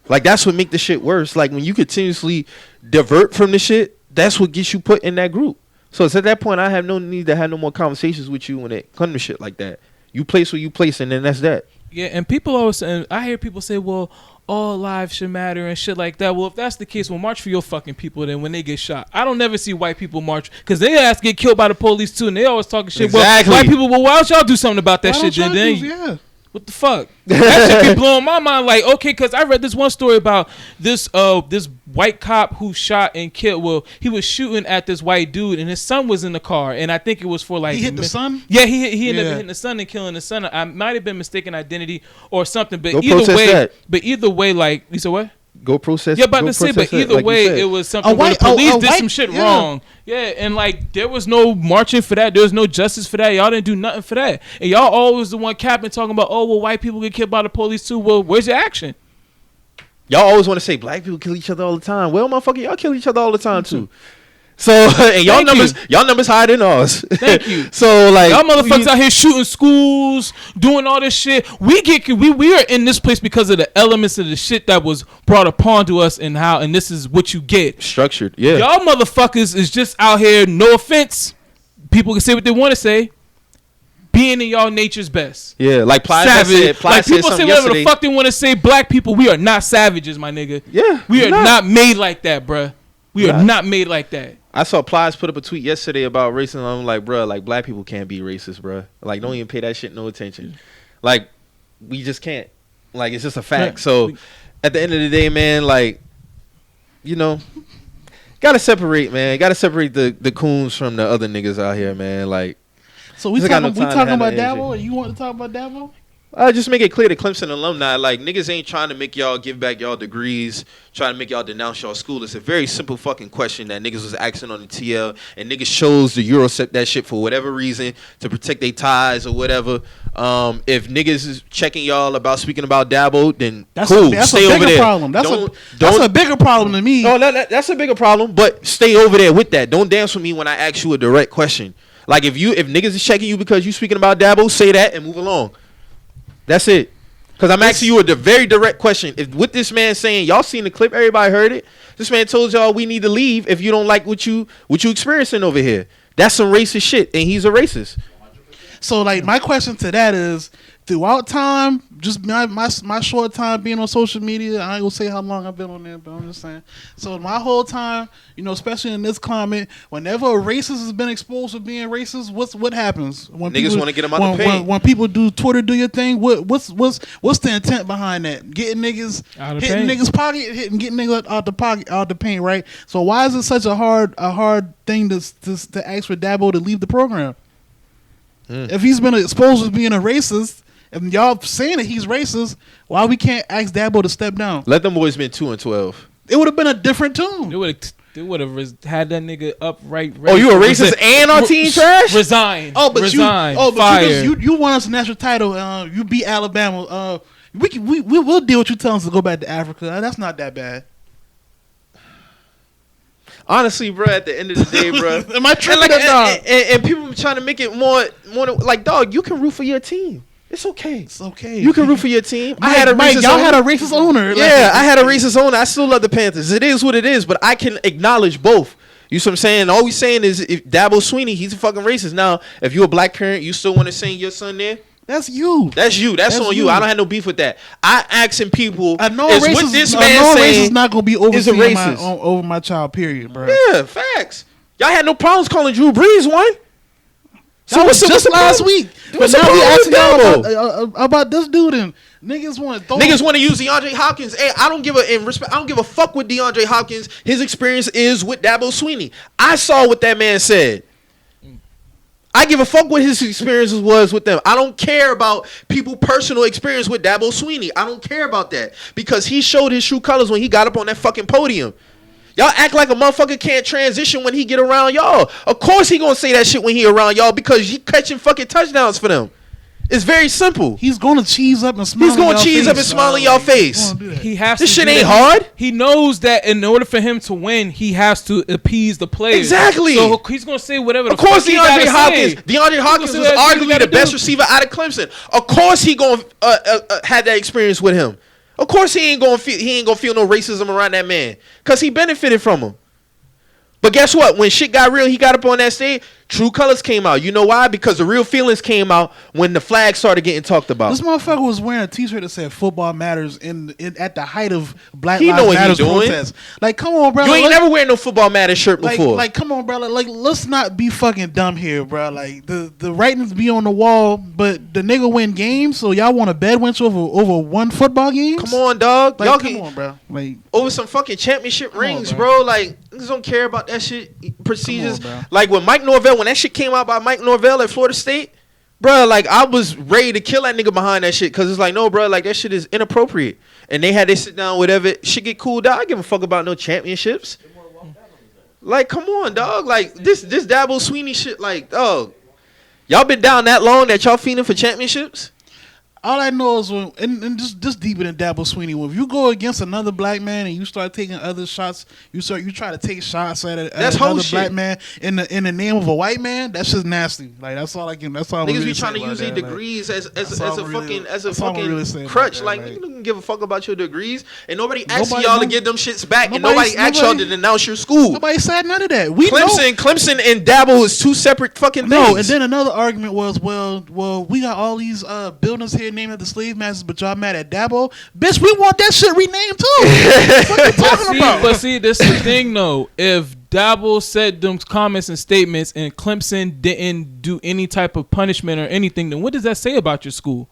Speaker 2: Like that's what make the shit worse. Like when you continuously divert from the shit, that's what gets you put in that group. So it's at that point I have no need to have no more conversations with you when it comes to shit like that. You place what you place and then that's that.
Speaker 3: Yeah, and people always, and I hear people say, well, all lives should matter and shit like that. Well, if that's the case, well, march for your fucking people then when they get shot. I don't never see white people march because they ass get killed by the police too, and they always talking shit.
Speaker 2: Exactly.
Speaker 3: Well, white people, well, why don't y'all do something about that
Speaker 1: Why
Speaker 3: shit
Speaker 1: don't
Speaker 3: then?
Speaker 1: y'all do- yeah.
Speaker 3: What the fuck? That shit be blowing my mind. Like, okay, because I read this one story about this white cop who shot and killed. Well, he was shooting at this white dude, and his son was in the car, and I think it was for like
Speaker 1: He hit the son?
Speaker 3: Yeah, he ended up
Speaker 1: Yeah.
Speaker 3: hitting the son and killing the son. I might have been mistaken identity or something, but
Speaker 2: Go
Speaker 3: either
Speaker 2: protest
Speaker 3: way,
Speaker 2: that.
Speaker 3: like you said what?
Speaker 2: Go process.
Speaker 3: Yeah, about
Speaker 2: go
Speaker 3: to say, but
Speaker 2: protest that,
Speaker 3: either
Speaker 2: like you
Speaker 3: way,
Speaker 2: said.
Speaker 3: it was something where
Speaker 1: white-
Speaker 3: the police
Speaker 1: a
Speaker 3: did
Speaker 1: white-
Speaker 3: some shit
Speaker 1: yeah.
Speaker 3: wrong. Yeah, and like there was no marching for that. There was no justice for that. Y'all didn't do nothing for that. And y'all always the one capping talking about, oh well, white people get killed by the police too. Well, where's your action?
Speaker 2: Y'all always want to say black people kill each other all the time. Well, motherfucker, y'all kill each other all the time too. So and y'all
Speaker 3: Thank
Speaker 2: numbers higher than ours.
Speaker 3: Thank you.
Speaker 2: So like
Speaker 3: Y'all motherfuckers out here shooting schools, doing all this shit. We are in this place because of the elements of the shit that was brought upon to us and this is what you get.
Speaker 2: structured. Yeah.
Speaker 3: Y'all motherfuckers is just out here, no offense. People can say what they want to say. Being in y'all nature's best.
Speaker 2: Yeah, like Plies
Speaker 3: Savage.
Speaker 2: said,
Speaker 3: Like
Speaker 2: said
Speaker 3: people say
Speaker 2: something
Speaker 3: whatever
Speaker 2: yesterday.
Speaker 3: the fuck they want to say. Black people, we are not savages, my nigga.
Speaker 2: Yeah,
Speaker 3: We
Speaker 2: we're
Speaker 3: are not made like that, bruh. We are
Speaker 2: Not.
Speaker 3: not made like that.
Speaker 2: I saw Plies put up a tweet yesterday about racism. I'm like, bruh, like black people can't be racist, bruh. Like, don't even pay that shit no attention. Like, we just can't. Like, it's just a fact.
Speaker 3: Right.
Speaker 2: So, at the end of the day, man, like, you know, gotta separate, man. Gotta separate the coons from the other niggas out here, man. Like,
Speaker 1: So we
Speaker 2: Just got
Speaker 1: talking,
Speaker 2: no
Speaker 1: we
Speaker 2: time to
Speaker 1: talking
Speaker 2: have
Speaker 1: about
Speaker 2: no
Speaker 1: Dabo?
Speaker 2: energy.
Speaker 1: You want to talk about Dabo?
Speaker 2: just make it clear to Clemson alumni, like, niggas ain't trying to make y'all give back y'all degrees, trying to make y'all denounce y'all school. It's a very simple fucking question that niggas was asking on the TL, and niggas chose to Eurostep that shit for whatever reason, to protect their ties or whatever. If niggas is checking y'all about speaking about Dabo, then
Speaker 1: That's
Speaker 2: cool,
Speaker 1: that's
Speaker 2: stay
Speaker 1: a
Speaker 2: over
Speaker 1: bigger
Speaker 2: there.
Speaker 1: problem. That's
Speaker 2: Don't-
Speaker 1: a bigger problem to me.
Speaker 2: No, that's a bigger problem, but stay over there with that. Don't dance with me when I ask you a direct question. Like, if niggas is checking you because you speaking about Dabo, say that and move along. That's it. Because I'm asking you a very direct question. If with this man saying, y'all seen the clip, everybody heard it. This man told y'all we need to leave if you don't like what you experiencing over here. That's some racist shit, and he's a racist.
Speaker 1: So like my question to that is, throughout time, just my short time being on social media, I ain't gonna say how long I've been on there, but I'm just saying. So my whole time, you know, especially in this climate, whenever a racist has been exposed for being racist, what happens? When
Speaker 2: Niggas
Speaker 1: people-
Speaker 2: wanna get 'em out the paint.
Speaker 1: When people do Twitter, do your thing. What's the intent behind that? Getting niggas
Speaker 3: Out of the
Speaker 1: hitting
Speaker 3: paint.
Speaker 1: niggas pocket, getting niggas out the pocket, out the paint, right? So why is it such a hard thing to ask for Dabo to leave the program? If he's been exposed as being a racist, and y'all saying that he's racist, why we can't ask Dabo to step down?
Speaker 2: Let them boys been 2-12.
Speaker 1: It would have been a different tune.
Speaker 3: They would have had that nigga upright.
Speaker 2: Oh, you a racist and our team trash?
Speaker 3: Resign.
Speaker 1: Oh, but
Speaker 3: resign.
Speaker 1: but
Speaker 3: fire.
Speaker 1: you won us a national title. You beat Alabama. We'll deal with you telling us to go back to Africa. That's not that bad.
Speaker 2: Honestly, bro, at the end of the day, bro.
Speaker 1: Am I tripping
Speaker 2: and,
Speaker 1: or not?
Speaker 2: and people trying to make it more like, dog, you can root for your team. It's okay.
Speaker 1: It's okay.
Speaker 2: You can root for your team.
Speaker 1: Mike,
Speaker 2: I had a racist
Speaker 1: y'all
Speaker 2: owner.
Speaker 1: had a racist owner.
Speaker 2: Yeah, I had a racist owner. I still love the Panthers. It is what it is, but I can acknowledge both. You see what I'm saying? All we saying is if Dabo Sweeney, he's a fucking racist. Now, if you're a black parent, you still want to send your son there?
Speaker 1: That's you.
Speaker 2: That's you. That's on you.
Speaker 1: you.
Speaker 2: I don't have no beef with that. I asking people,
Speaker 1: I know
Speaker 2: is
Speaker 1: racist.
Speaker 2: what this
Speaker 1: I
Speaker 2: man
Speaker 1: know
Speaker 2: saying
Speaker 1: racist not gonna be
Speaker 2: is a
Speaker 1: overseeing
Speaker 2: racist.
Speaker 1: over my child. Period, bro.
Speaker 2: Yeah, facts. Y'all had no problems calling Drew Brees one.
Speaker 1: That was
Speaker 2: what's
Speaker 1: just
Speaker 2: the
Speaker 1: last
Speaker 2: problem?
Speaker 1: week. But
Speaker 2: What's the
Speaker 1: now we
Speaker 2: problem
Speaker 1: asking
Speaker 2: with
Speaker 1: y'all about this dude, and niggas want to throw.
Speaker 2: Niggas want to use DeAndre Hopkins. Hey, I don't give a fuck with DeAndre Hopkins. His experience is with Dabo Sweeney. I saw what that man said. I give a fuck what his experiences was with them. I don't care about people's personal experience with Dabo Sweeney. I don't care about that because he showed his true colors when he got up on that fucking podium. Y'all act like a motherfucker can't transition when he get around y'all. Of course he gonna say that shit when he around y'all because he catching fucking touchdowns for them. It's very simple.
Speaker 1: He's gonna cheese up and smile.
Speaker 2: He's gonna cheese up and smile in y'all face.
Speaker 3: He has
Speaker 2: This
Speaker 3: to
Speaker 2: shit
Speaker 3: do
Speaker 2: ain't
Speaker 3: that.
Speaker 2: hard.
Speaker 3: He knows that in order for him to win, he has to appease the players.
Speaker 2: Exactly.
Speaker 3: So he's gonna say whatever.
Speaker 2: Of course, DeAndre Hopkins.
Speaker 3: Say.
Speaker 2: DeAndre Hopkins
Speaker 3: say
Speaker 2: was
Speaker 3: whatever he
Speaker 2: arguably
Speaker 3: gotta
Speaker 2: the best
Speaker 3: do.
Speaker 2: receiver out of Clemson. Of course, he gonna had that experience with him. Of course, he ain't gonna feel no racism around that man because he benefited from him. But guess what? When shit got real, he got up on that stage. True colors came out. You know why? Because the real feelings came out when the flag started getting talked about.
Speaker 1: This motherfucker was wearing a T-shirt that said "Football Matters" at the height of Black
Speaker 2: He know
Speaker 1: Lives
Speaker 2: what he
Speaker 1: Matter
Speaker 2: doing.
Speaker 1: protests. Like, come on, bro.
Speaker 2: You ain't
Speaker 1: Like,
Speaker 2: never wear no Football Matters shirt before.
Speaker 1: Like, come on, bro. Like, let's not be fucking dumb here, bro. Like, the writings be on the wall, but the nigga win games, so y'all want a bed wench over one football game?
Speaker 2: Come on, dog.
Speaker 1: Like,
Speaker 2: Y'all
Speaker 1: come
Speaker 2: can
Speaker 1: on, bro. Like,
Speaker 2: over some fucking championship
Speaker 1: Come on,
Speaker 2: rings,
Speaker 1: bro.
Speaker 2: bro. Like, niggas don't care about that shit. Procedures.
Speaker 1: Come on, bro.
Speaker 2: Like when Mike Norvell, when that shit came out by Mike Norvell at Florida State, bro, like I was ready to kill that nigga behind that shit because it's like, no, bro, like that shit is inappropriate. And they had to sit down, whatever, shit get cooled out. I give a fuck about no championships. Like, come on, dog. Like this Dabo Sweeney shit, like, dog. Y'all been down that long that y'all feeling for championships?
Speaker 1: all I know is when, and just deeper than Dabo Sweeney, when you go against another black man and you start taking other shots, you try to take shots at another black man in the name of a white man. That's just nasty. Like that's all I can. That's all.
Speaker 2: Niggas be trying to use their degrees as a fucking
Speaker 1: really
Speaker 2: crutch. Like you don't give a fuck about your degrees, and nobody asking y'all to get them shits back, and nobody asked y'all to denounce your school.
Speaker 1: Nobody said none of that.
Speaker 2: Clemson and Dabo is two separate fucking things.
Speaker 1: No, and then another argument was, well, we got all these buildings here named after slave masters, but y'all mad at Dabo? Bitch, we want that shit renamed too. What you talking about?
Speaker 3: But see, this is the thing though. If Dabo said them comments and statements and Clemson didn't do any type of punishment or anything, then what does that say about your school?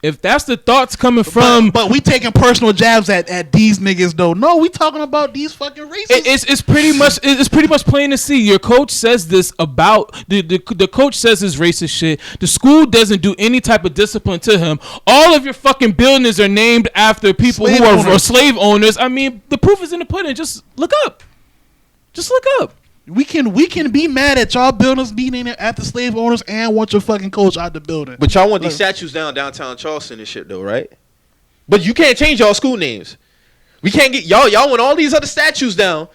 Speaker 3: If that's the thoughts coming from,
Speaker 1: but we taking personal jabs at these niggas though. No, we talking about these fucking racists.
Speaker 3: it's pretty much plain to see. Your coach says this about the coach says this racist shit. The school doesn't do any type of discipline to him. All of your fucking buildings are named after people who are slave owners. I mean, the proof is in the pudding. Just look up. Just look up.
Speaker 1: We can be mad at y'all buildings being after slave owners and want your fucking coach out the building.
Speaker 2: But y'all want these statues downtown Charleston and shit though, right? But you can't change y'all school names. We can't get y'all want all these other statues down.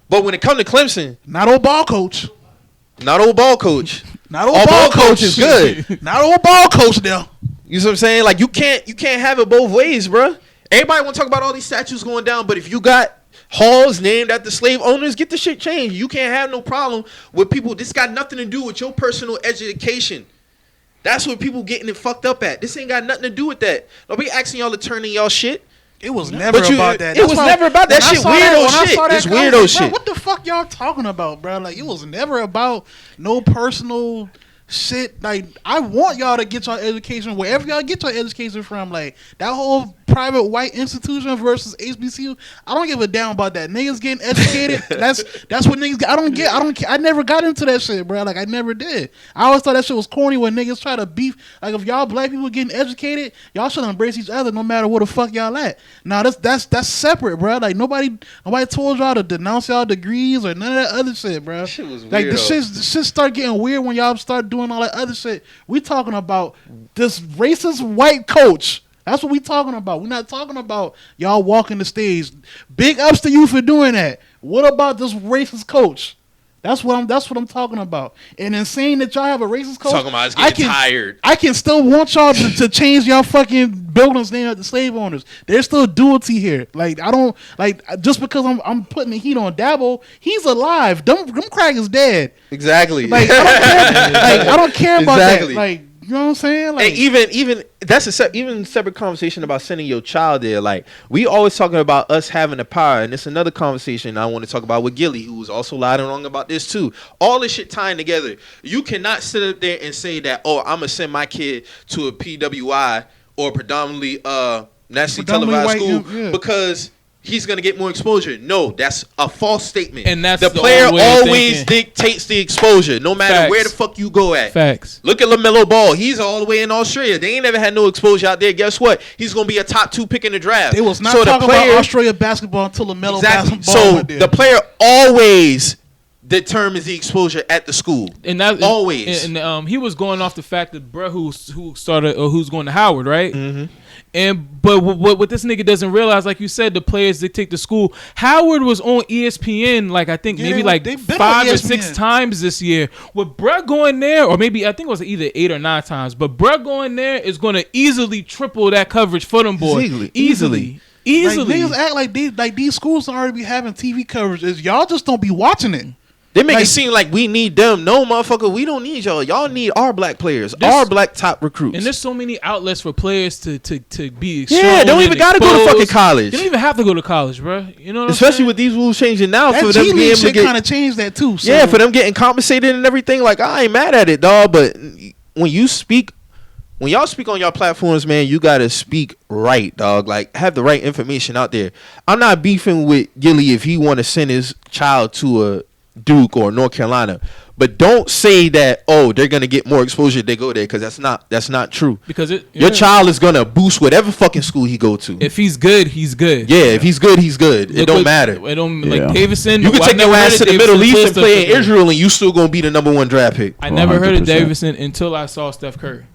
Speaker 2: But when it comes to Clemson,
Speaker 1: not old ball coach.
Speaker 2: Not old ball coach.
Speaker 1: Not old ball coach is good. Not old ball coach though.
Speaker 2: You know what I'm saying? Like you can't have it both ways, bro. Everybody want to talk about all these statues going down, but if you got halls named after slave owners, get the shit changed. You can't have no problem with people. This got nothing to do with your personal education. That's what people getting it fucked up at. This ain't got nothing to do with that. Don't be asking y'all to turn in y'all shit.
Speaker 1: It was never about that.
Speaker 2: It was never about that shit. Weirdo shit. It's weirdo shit.
Speaker 1: What the fuck y'all talking about, bro? Like it was never about no personal shit. Like I want y'all to get your education wherever y'all get your education from. Like that whole private white institution versus HBCU. I don't give a damn about that. Niggas getting educated. that's what niggas. I don't care. I never got into that shit, bro. Like I never did. I always thought that shit was corny when niggas try to beef. Like if y'all black people getting educated, y'all should embrace each other no matter where the fuck y'all at. Now that's separate, bro. Like nobody told y'all to denounce y'all degrees or none of that other shit, bro.
Speaker 2: Shit was weird.
Speaker 1: Like the shit start getting weird when y'all start doing all that other shit. We talking about this racist white coach. That's what we talking about. We're not talking about y'all walking the stage. Big ups to you for doing that. What about this racist coach? That's what I'm talking about. And in saying that y'all have a racist coach,
Speaker 2: talking about us getting tired.
Speaker 1: I can still want y'all to change y'all fucking buildings named after slave owners. There's still duality here. Like I don't like just because I'm putting the heat on Dabo, he's alive. Them crackers dead.
Speaker 2: Exactly.
Speaker 1: Like I don't care about that. Like you know what I'm saying? Like
Speaker 2: and even that's even separate conversation about sending your child there. Like we always talking about us having the power, and it's another conversation I want to talk about with Gilly, who was also loud and wrong about this too. All this shit tying together. You cannot sit up there and say that, oh, I'm gonna send my kid to a PWI or predominantly nationally televised school because he's gonna get more exposure. No, that's a false statement.
Speaker 3: And that's
Speaker 2: the
Speaker 3: the
Speaker 2: player
Speaker 3: old way of
Speaker 2: always
Speaker 3: thinking.
Speaker 2: dictates the exposure, no matter
Speaker 3: Facts.
Speaker 2: where the fuck you go at.
Speaker 3: Facts.
Speaker 2: Look at LaMelo Ball. He's all the way in Australia. They ain't never had no exposure out there. Guess what? He's gonna be a top 2 pick in the draft.
Speaker 1: They was not
Speaker 2: so
Speaker 1: talking about Australia basketball until LaMelo
Speaker 2: exactly.
Speaker 1: basketball
Speaker 2: So
Speaker 1: went there.
Speaker 2: the player always determines the exposure at the school.
Speaker 3: And that
Speaker 2: always.
Speaker 3: And he was going off the fact that bro who started or who's going to Howard, right?
Speaker 2: Mm-hmm.
Speaker 3: And but what this nigga doesn't realize, like you said, the players dictate the school. Howard was on ESPN, like I think maybe like
Speaker 1: they've been
Speaker 3: 5
Speaker 1: on
Speaker 3: or 6
Speaker 1: ESPN.
Speaker 3: times this year. With bruh going there, or maybe I think it was either 8 or 9 times. But bruh going there is going to easily triple that coverage for them boys. Easily.
Speaker 1: Like, niggas act like these schools already be having TV coverage. Is y'all just don't be watching it.
Speaker 2: They make
Speaker 1: Like-
Speaker 2: it seem like we need them. No, motherfucker, we don't need y'all. Y'all need our black players,
Speaker 3: This-
Speaker 2: our black top recruits.
Speaker 3: And there's so many outlets for players to be
Speaker 2: Yeah,
Speaker 3: shown
Speaker 2: they don't
Speaker 3: and
Speaker 2: even gotta go to
Speaker 3: exposed.
Speaker 2: fucking college.
Speaker 3: They don't even have to go to college, bro. You know what
Speaker 2: Especially
Speaker 3: I'm saying?
Speaker 2: with these rules changing now
Speaker 1: That
Speaker 2: for
Speaker 1: G
Speaker 2: them being
Speaker 1: League
Speaker 2: able to
Speaker 1: shit
Speaker 2: get
Speaker 1: kind of changed that too. So.
Speaker 2: yeah, for them getting compensated and everything. Like I ain't mad at it, dog. But when y'all speak on y'all platforms, man, you gotta speak right, dog. Like have the right information out there. I'm not beefing with Gilly if he want to send his child to a Duke or North Carolina, but don't say that they're gonna get more exposure if they go there, because that's not true.
Speaker 3: Because
Speaker 2: Your child is gonna boost whatever fucking school he go to.
Speaker 3: if he's good, he's good.
Speaker 2: Yeah, if he's good, he's good. It
Speaker 3: Look
Speaker 2: don't
Speaker 3: what-
Speaker 2: matter.
Speaker 3: It don't
Speaker 4: Yeah.
Speaker 3: like Davison.
Speaker 2: You can
Speaker 3: I've
Speaker 2: take
Speaker 3: never
Speaker 2: your
Speaker 3: heard
Speaker 2: ass
Speaker 3: of
Speaker 2: to the
Speaker 3: Davison
Speaker 2: Middle East
Speaker 3: until
Speaker 2: and play in
Speaker 3: Steph Curry.
Speaker 2: Israel, and you still gonna be the #1 draft pick.
Speaker 3: I never heard of
Speaker 4: 100%.
Speaker 3: Davison until I saw Steph Curry.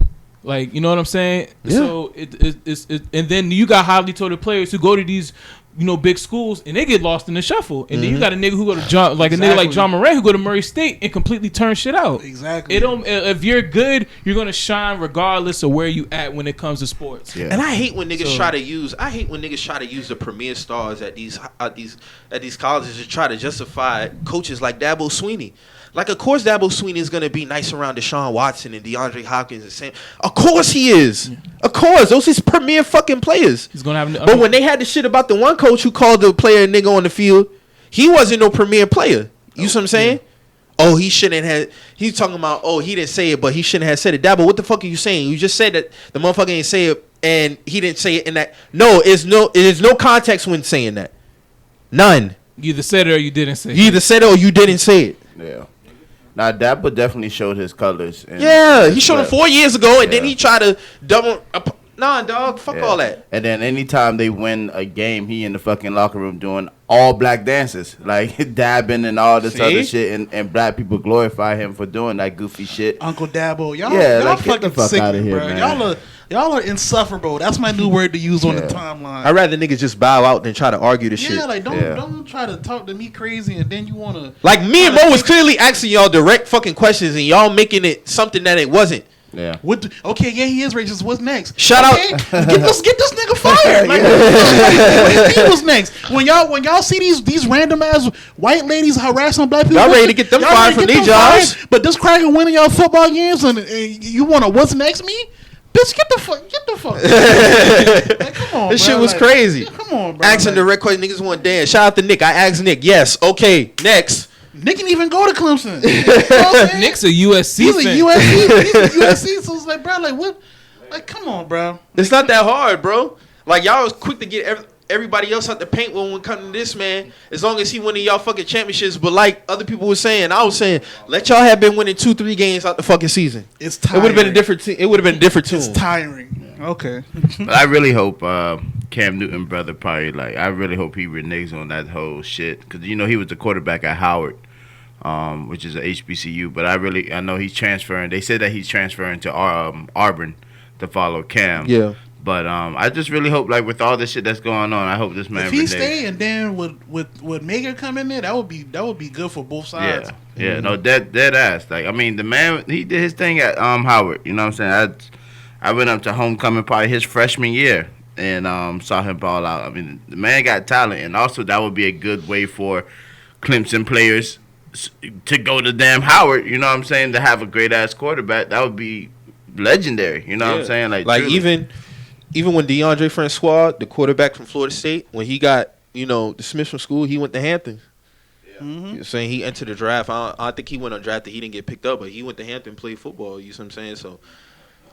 Speaker 3: Like, you know what I'm saying?
Speaker 2: Yeah.
Speaker 3: So it's and then you got highly touted players who go to these, big schools and they get lost in the shuffle. And then you got a nigga who go to John, like a nigga like John Moran who go to Murray State and completely turn shit out.
Speaker 1: Exactly.
Speaker 3: It don't. If you're good, you're gonna shine regardless of where you at when it comes to sports.
Speaker 4: Yeah.
Speaker 2: And I hate when niggas
Speaker 3: So-
Speaker 2: try to use. I hate when niggas try to use the premier stars at these colleges to try to justify coaches like Dabo Sweeney. Like, of course, Dabo Sweeney is gonna be nice around Deshaun Watson and DeAndre Hopkins and Sam. Of course he is. Of course, those is premier fucking players.
Speaker 3: He's gonna have.
Speaker 2: But when they had the shit about the one coach who called the player a nigga on the field, he wasn't no premier player. You see what I'm saying? Oh, he shouldn't have. He's talking about, he didn't say it, but he shouldn't have said it. Dabo, what the fuck are you saying? You just said that the motherfucker didn't say it, and he didn't say it in that. No, it is no context when saying that. None.
Speaker 3: you either said it or you didn't say
Speaker 2: You
Speaker 3: it.
Speaker 2: either said it or you didn't say it.
Speaker 4: Yeah. Now Dabo definitely showed his colors.
Speaker 2: Yeah, he showed it 4 years ago, and then
Speaker 4: Yeah.
Speaker 2: he tried to double. Nah, dog, fuck all that.
Speaker 4: And then anytime they win a game, he in the fucking locker room doing all black dances, like dabbing and all this
Speaker 2: See?
Speaker 4: other shit, and black people glorify him for doing that goofy shit.
Speaker 1: Uncle Dabo, y'all
Speaker 4: Like, get the
Speaker 1: fucking
Speaker 4: fuck
Speaker 1: sick,
Speaker 4: outta here,
Speaker 1: bro.
Speaker 4: man.
Speaker 1: Y'all are insufferable. That's my new word to use on the
Speaker 4: Yeah.
Speaker 1: timeline.
Speaker 2: I'd rather niggas just bow out than try to argue this shit.
Speaker 1: Yeah, like
Speaker 4: Yeah.
Speaker 1: don't try to talk to me crazy and then you wanna
Speaker 2: Like me and Mo was clearly asking y'all direct fucking questions and y'all making it something that it wasn't.
Speaker 4: Yeah.
Speaker 1: okay, yeah, he is racist. What's next?
Speaker 2: Shout out-
Speaker 1: Get this nigga fired. Like, what do you mean what's next? When y'all see these random ass white ladies harassing black people,
Speaker 2: Y'all ready to get them
Speaker 1: y'all
Speaker 2: fired
Speaker 1: ready to
Speaker 2: from
Speaker 1: get
Speaker 2: their
Speaker 1: them
Speaker 2: jobs?
Speaker 1: fired? But this cracker winning y'all football games and you wanna what's next me? Bitch, get the fuck. Like, come on,
Speaker 2: This
Speaker 1: bro.
Speaker 2: shit was
Speaker 1: Like,
Speaker 2: crazy.
Speaker 1: yeah, come on, bro.
Speaker 2: Asking
Speaker 1: Like,
Speaker 2: direct questions, niggas want dance. Shout out to Nick. I asked Nick. Yes. Okay. Next.
Speaker 1: Nick can even go to Clemson. You know what I'm saying?
Speaker 3: Nick's a USC
Speaker 1: He's a
Speaker 3: fan.
Speaker 1: USC, so it's like, bro, like what? Like, come on, bro.
Speaker 2: It's not that hard, bro. Like y'all was quick to get everybody else out the paint when it comes to this man. As long as he winning y'all fucking championships, but like other people were saying, I was saying, let y'all have been winning 2-3 games out the fucking season.
Speaker 1: It's
Speaker 2: It
Speaker 1: tiring.
Speaker 2: would have been a different. It would have been a different tune.
Speaker 1: It's tiring. Okay.
Speaker 4: But I really hope Cam Newton brother probably I really hope he reneges on that whole shit, because he was the quarterback at Howard, which is a HBCU. But I know he's transferring. They said that he's transferring to Auburn to follow Cam.
Speaker 2: Yeah.
Speaker 4: But I just really hope, like, with all this shit that's going on, I hope this man
Speaker 1: If he
Speaker 4: reneges.
Speaker 1: stay and then with Maker come in there, that would be good for both sides.
Speaker 4: Yeah, no, dead ass. Like, I mean, the man, he did his thing at Howard. You know what I'm saying? I went up to homecoming probably his freshman year and saw him ball out. I mean, the man got talent, and also that would be a good way for Clemson players to go to damn Howard. You know what I'm saying? To have a great ass quarterback, that would be legendary. You know what I'm saying? Like truly.
Speaker 2: even when DeAndre Francois, the quarterback from Florida State, when he got dismissed from school, he went to Hampton.
Speaker 1: Mm-hmm.
Speaker 2: You're saying he entered the draft. I think he went undrafted. He didn't get picked up, but he went to Hampton, played football. You see what I'm saying? So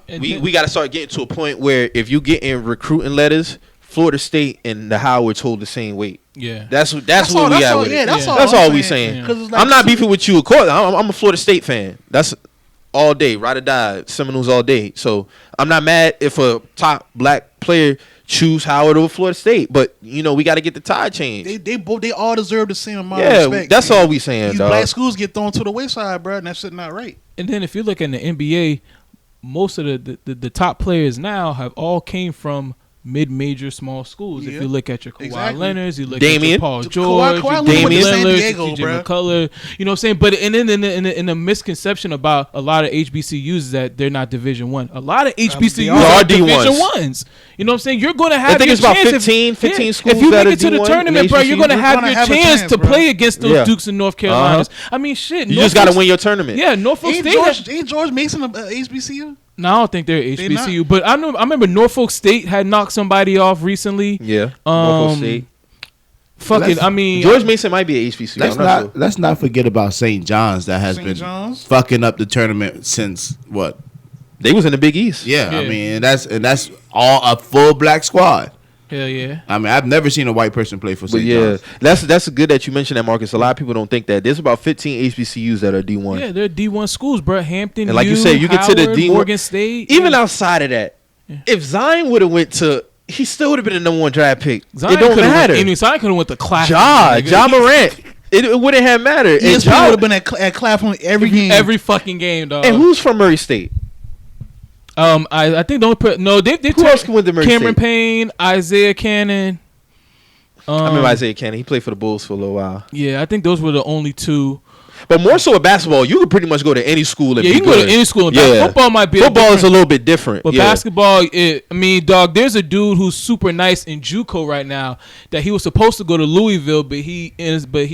Speaker 2: we got to start getting to a point where if you get in recruiting letters Florida State and the Howards hold the same weight.
Speaker 3: Yeah.
Speaker 2: That's where we at with it.
Speaker 1: That's all.
Speaker 2: That's all we
Speaker 1: I'm
Speaker 2: saying.
Speaker 3: Yeah.
Speaker 1: 'Cause it's like
Speaker 2: I'm not beefing with you. Of course, I'm a Florida State fan. That's all day, ride or die, Seminoles all day. So I'm not mad if a top black player choose Howard over Florida State. But we got to get the tide changed.
Speaker 1: They all deserve the same amount of respect.
Speaker 2: That's all we saying,
Speaker 1: These
Speaker 2: dog.
Speaker 1: black schools get thrown to the wayside, bro, and that shit not right.
Speaker 3: And then if you look in the NBA, most of the top players now have all came from mid-major small schools. If
Speaker 1: Yeah.
Speaker 3: you look at your Kawhi
Speaker 1: Exactly.
Speaker 3: Leonards, you look at
Speaker 2: Damian.
Speaker 3: your Paul George,
Speaker 1: Kawhi
Speaker 3: your
Speaker 1: Leonard
Speaker 3: Damian
Speaker 1: went to San
Speaker 3: Lillard,
Speaker 1: Diego,
Speaker 3: your
Speaker 1: bruh.
Speaker 3: McCullough. You know what I'm saying? But and then in a misconception about a lot of HBCUs is that they're not Division One. A lot of HBCUs are
Speaker 2: D1s.
Speaker 3: Division Ones. You know what I'm saying? You're going to have.
Speaker 2: I think
Speaker 3: your
Speaker 2: it's about
Speaker 3: chance
Speaker 2: 15
Speaker 3: if
Speaker 2: schools
Speaker 3: you
Speaker 2: that
Speaker 3: make
Speaker 2: are
Speaker 3: it to the
Speaker 2: D1
Speaker 3: tournament,
Speaker 2: in
Speaker 3: bro, you're going to
Speaker 2: HBCUs.
Speaker 3: have
Speaker 1: We're
Speaker 3: your
Speaker 1: gonna have a
Speaker 3: chance
Speaker 1: chance,
Speaker 3: to
Speaker 1: bro.
Speaker 3: play against those
Speaker 2: Yeah.
Speaker 3: Dukes and North Carolinas. I mean, shit.
Speaker 2: You just got to win your tournament.
Speaker 3: Yeah, Norfolk State.
Speaker 1: Ain't George Mason a HBCU?
Speaker 3: No, I don't think they're HBCU, but I remember Norfolk State had knocked somebody off recently.
Speaker 2: Yeah. Norfolk State.
Speaker 3: Fucking, I mean,
Speaker 2: George Mason might be a HBCU.
Speaker 6: Let's not forget about St. John's that has
Speaker 1: St.
Speaker 6: been
Speaker 1: John's?
Speaker 6: fucking up the tournament since what?
Speaker 2: They was in the Big East.
Speaker 6: Yeah, I
Speaker 3: Yeah.
Speaker 6: mean that's all a full black squad.
Speaker 3: hell yeah.
Speaker 6: I mean, I've never seen a white person play for
Speaker 2: But
Speaker 6: St.
Speaker 2: yeah,
Speaker 6: John's.
Speaker 2: that's good that you mentioned that, Marcus. A lot of people don't think that. There's about 15 HBCUs that are D1.
Speaker 3: Yeah, they're D1 schools, bro. Hampton,
Speaker 2: And like you said, you get to the
Speaker 3: Howard,
Speaker 2: D1
Speaker 3: Morgan State.
Speaker 2: Even
Speaker 3: yeah.
Speaker 2: outside of that, if Zion would have went to, he still would have been the number 1 draft pick.
Speaker 3: Zion
Speaker 2: it don't
Speaker 3: coulda
Speaker 2: matter.
Speaker 3: Zion could have went to class.
Speaker 2: Ja Morant. It wouldn't have mattered. And
Speaker 1: ESPN would have been at Claflin every game.
Speaker 3: Every fucking game, dog.
Speaker 2: and who's from Murray State?
Speaker 3: I think the only they
Speaker 2: Who else can win the Murray
Speaker 3: Cameron
Speaker 2: State?
Speaker 3: Payne, Isaiah Cannon.
Speaker 2: I remember Isaiah Cannon. He played for the Bulls for a little while.
Speaker 3: Yeah, I think those were the only two.
Speaker 2: But more so with basketball, you could pretty much go to any school and
Speaker 3: Yeah,
Speaker 2: be
Speaker 3: you can go
Speaker 2: good.
Speaker 3: to any school.
Speaker 2: Yeah.
Speaker 3: Football might be
Speaker 2: Football is a
Speaker 3: different.
Speaker 2: little bit different.
Speaker 3: But
Speaker 2: yeah.
Speaker 3: basketball, I mean, dog, there's a dude who's super nice in JUCO right now that he was supposed to go to Louisville, but he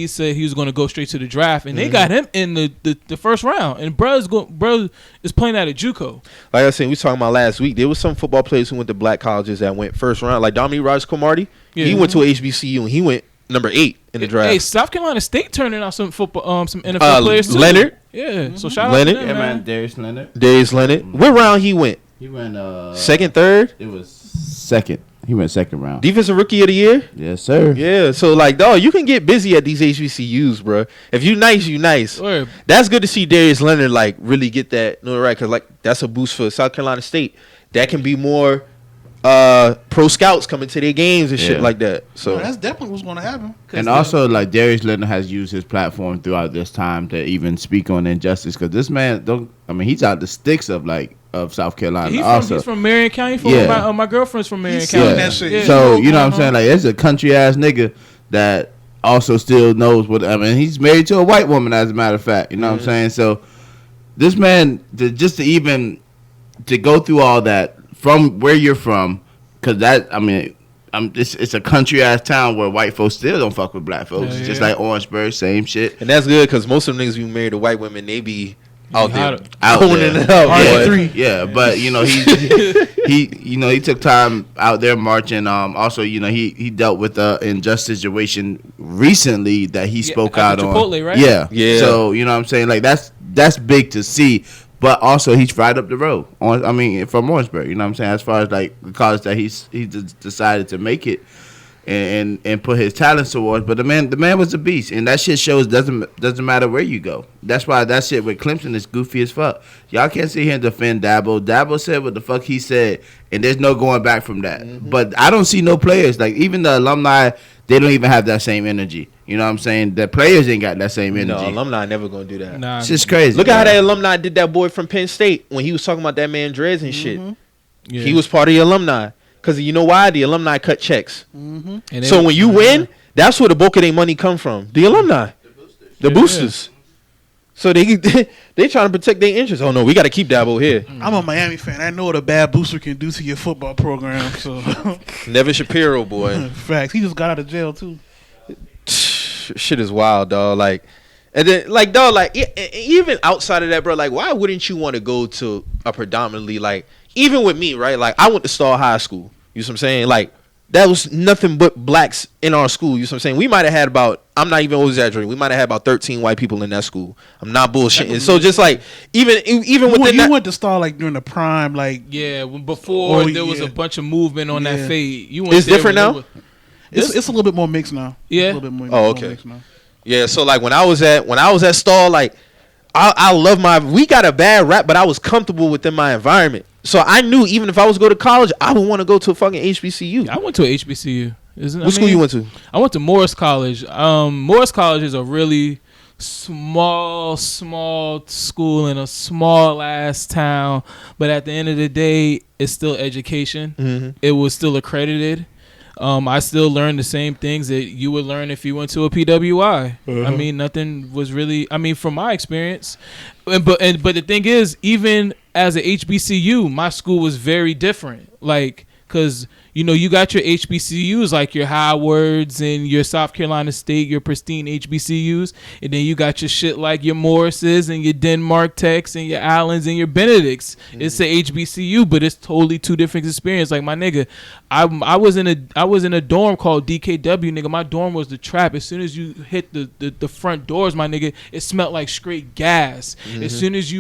Speaker 3: said he was going to go straight to the draft, and they got him in the first round. And bro is playing at a JUCO.
Speaker 2: Like I said, we was talking about last week. There was some football players who went to black colleges that went first round. Like Dominique Raj-Cromartie,
Speaker 3: Yeah.
Speaker 2: he went to a HBCU and he went number 8 in the draft.
Speaker 3: Hey, South Carolina State turning out some football, some NFL players too.
Speaker 2: Leonard.
Speaker 3: Yeah, so shout
Speaker 2: Leonard.
Speaker 3: out to
Speaker 6: Yeah,
Speaker 3: them,
Speaker 6: man,
Speaker 3: man.
Speaker 6: Darius Leonard.
Speaker 2: Darius Leonard. What round he went?
Speaker 6: He went
Speaker 2: Second, third?
Speaker 6: It was second. He went second round.
Speaker 2: Defensive Rookie of the Year?
Speaker 6: Yes, sir.
Speaker 2: Yeah, so like, dog, you can get busy at these HBCUs, bro. If you nice, you nice.
Speaker 3: Word.
Speaker 2: That's good to see Darius Leonard like really get that notoriety, because like that's a boost for South Carolina State. That can be more pro scouts coming to their games and shit
Speaker 6: Yeah.
Speaker 2: like that. So
Speaker 1: That's definitely what's going to happen.
Speaker 6: And also, like, Darius Leonard has used his platform throughout this time to even speak on injustice. Because this man, he's out the sticks of South Carolina.
Speaker 3: He's from Marion County.
Speaker 6: Yeah.
Speaker 3: My girlfriend's from Marion
Speaker 1: He's
Speaker 3: County.
Speaker 1: seen that shit.
Speaker 3: Yeah.
Speaker 6: So, you know what I'm saying? Like, there's a country ass nigga that also still knows what, he's married to a white woman, as a matter of fact. You know what I'm saying? So, this man, to go through all that from where you're from, because that, it's a country ass town where white folks still don't fuck with black folks.
Speaker 3: Yeah,
Speaker 6: It's just
Speaker 3: yeah.
Speaker 6: like Orangeburg, same shit.
Speaker 2: and that's good because most of them niggas who married to white women, they be out there
Speaker 6: Out
Speaker 2: owning
Speaker 6: there.
Speaker 2: it up.
Speaker 6: Yeah,
Speaker 2: boy.
Speaker 6: yeah, but he took time out there marching. Also, he dealt with an unjust situation recently that he spoke
Speaker 3: at
Speaker 6: out
Speaker 3: the
Speaker 6: on.
Speaker 3: Chipotle, right?
Speaker 6: Yeah,
Speaker 2: Yeah.
Speaker 6: So you know what I'm saying, like that's big to see. But also, he's right up the road. From Orangeburg. You know what I'm saying? As far as like the college that he decided to make it and put his talents towards. But the man was a beast, and that shit shows doesn't matter where you go. That's why that shit with Clemson is goofy as fuck. Y'all can't sit here and defend Dabo. Dabo said what the fuck he said, and there's no going back from that. But I don't see no players, like even the alumni, they don't even have that same energy. You know what I'm saying? The players ain't got that same energy.
Speaker 2: No, alumni never gonna do that.
Speaker 3: Nah,
Speaker 6: It's just crazy.
Speaker 2: Look at how that alumni did that boy from Penn State when he was talking about that man Dreads and shit.
Speaker 3: yeah.
Speaker 2: He was part of the alumni. Because you know why? The alumni cut checks.
Speaker 3: And
Speaker 2: So
Speaker 3: they-
Speaker 2: when you win, that's where the bulk of their money come from. The alumni. The boosters. So they trying to protect their interests. Oh, no, we got to keep Dabo here.
Speaker 1: I'm a Miami fan. I know what a bad booster can do to your football program. So,
Speaker 2: Nevin Shapiro, boy.
Speaker 1: facts. He just got out of jail, too.
Speaker 2: Shit is wild, dog. Like, and then, like, dog, like, even outside of that, bro, like, why wouldn't you want to go to a predominantly, like, even with me, right? Like, I went to Star High School. You know what I'm saying? Like, that was nothing but blacks in our school. You know what I'm saying? We might have had about, I'm not even exaggerating, we might have had about 13 white people in that school. I'm not bullshitting. So just like, even within
Speaker 1: you
Speaker 2: that.
Speaker 1: went to Star like during the prime, like
Speaker 3: Yeah, before there was a bunch of movement on that fade. You went
Speaker 2: it's
Speaker 3: there
Speaker 2: different now?
Speaker 1: It's a little bit more mixed now.
Speaker 3: Yeah.
Speaker 1: It's a little bit more,
Speaker 2: Oh,
Speaker 1: more
Speaker 2: okay.
Speaker 1: mixed now.
Speaker 2: Yeah, so like when I was at Star, like I love we got a bad rap, but I was comfortable within my environment. So I knew even if I was to go to college, I would want to go to a fucking HBCU.
Speaker 3: I went to a HBCU.
Speaker 2: What school you went to?
Speaker 3: I went to Morris College. Morris College is a really small school in a small ass town, but at the end of the day, it's still education.
Speaker 2: Mm-hmm.
Speaker 3: It was still accredited. I still learned the same things that you would learn if you went to a PWI. I mean, nothing was really. I mean, from my experience, but the thing is, even as a HBCU, my school was very different. Like, cause you got your HBCUs like your Howards and your South Carolina State, your pristine HBCUs, and then you got your shit like your Morrises and your Denmark Techs and your Allens and your Benedicts. Mm-hmm. It's a HBCU, but it's totally two different experiences. Like my nigga, I was in a dorm called DKW, nigga. My dorm was the trap. As soon as you hit the front doors, my nigga, it smelled like straight gas. Mm-hmm. As soon as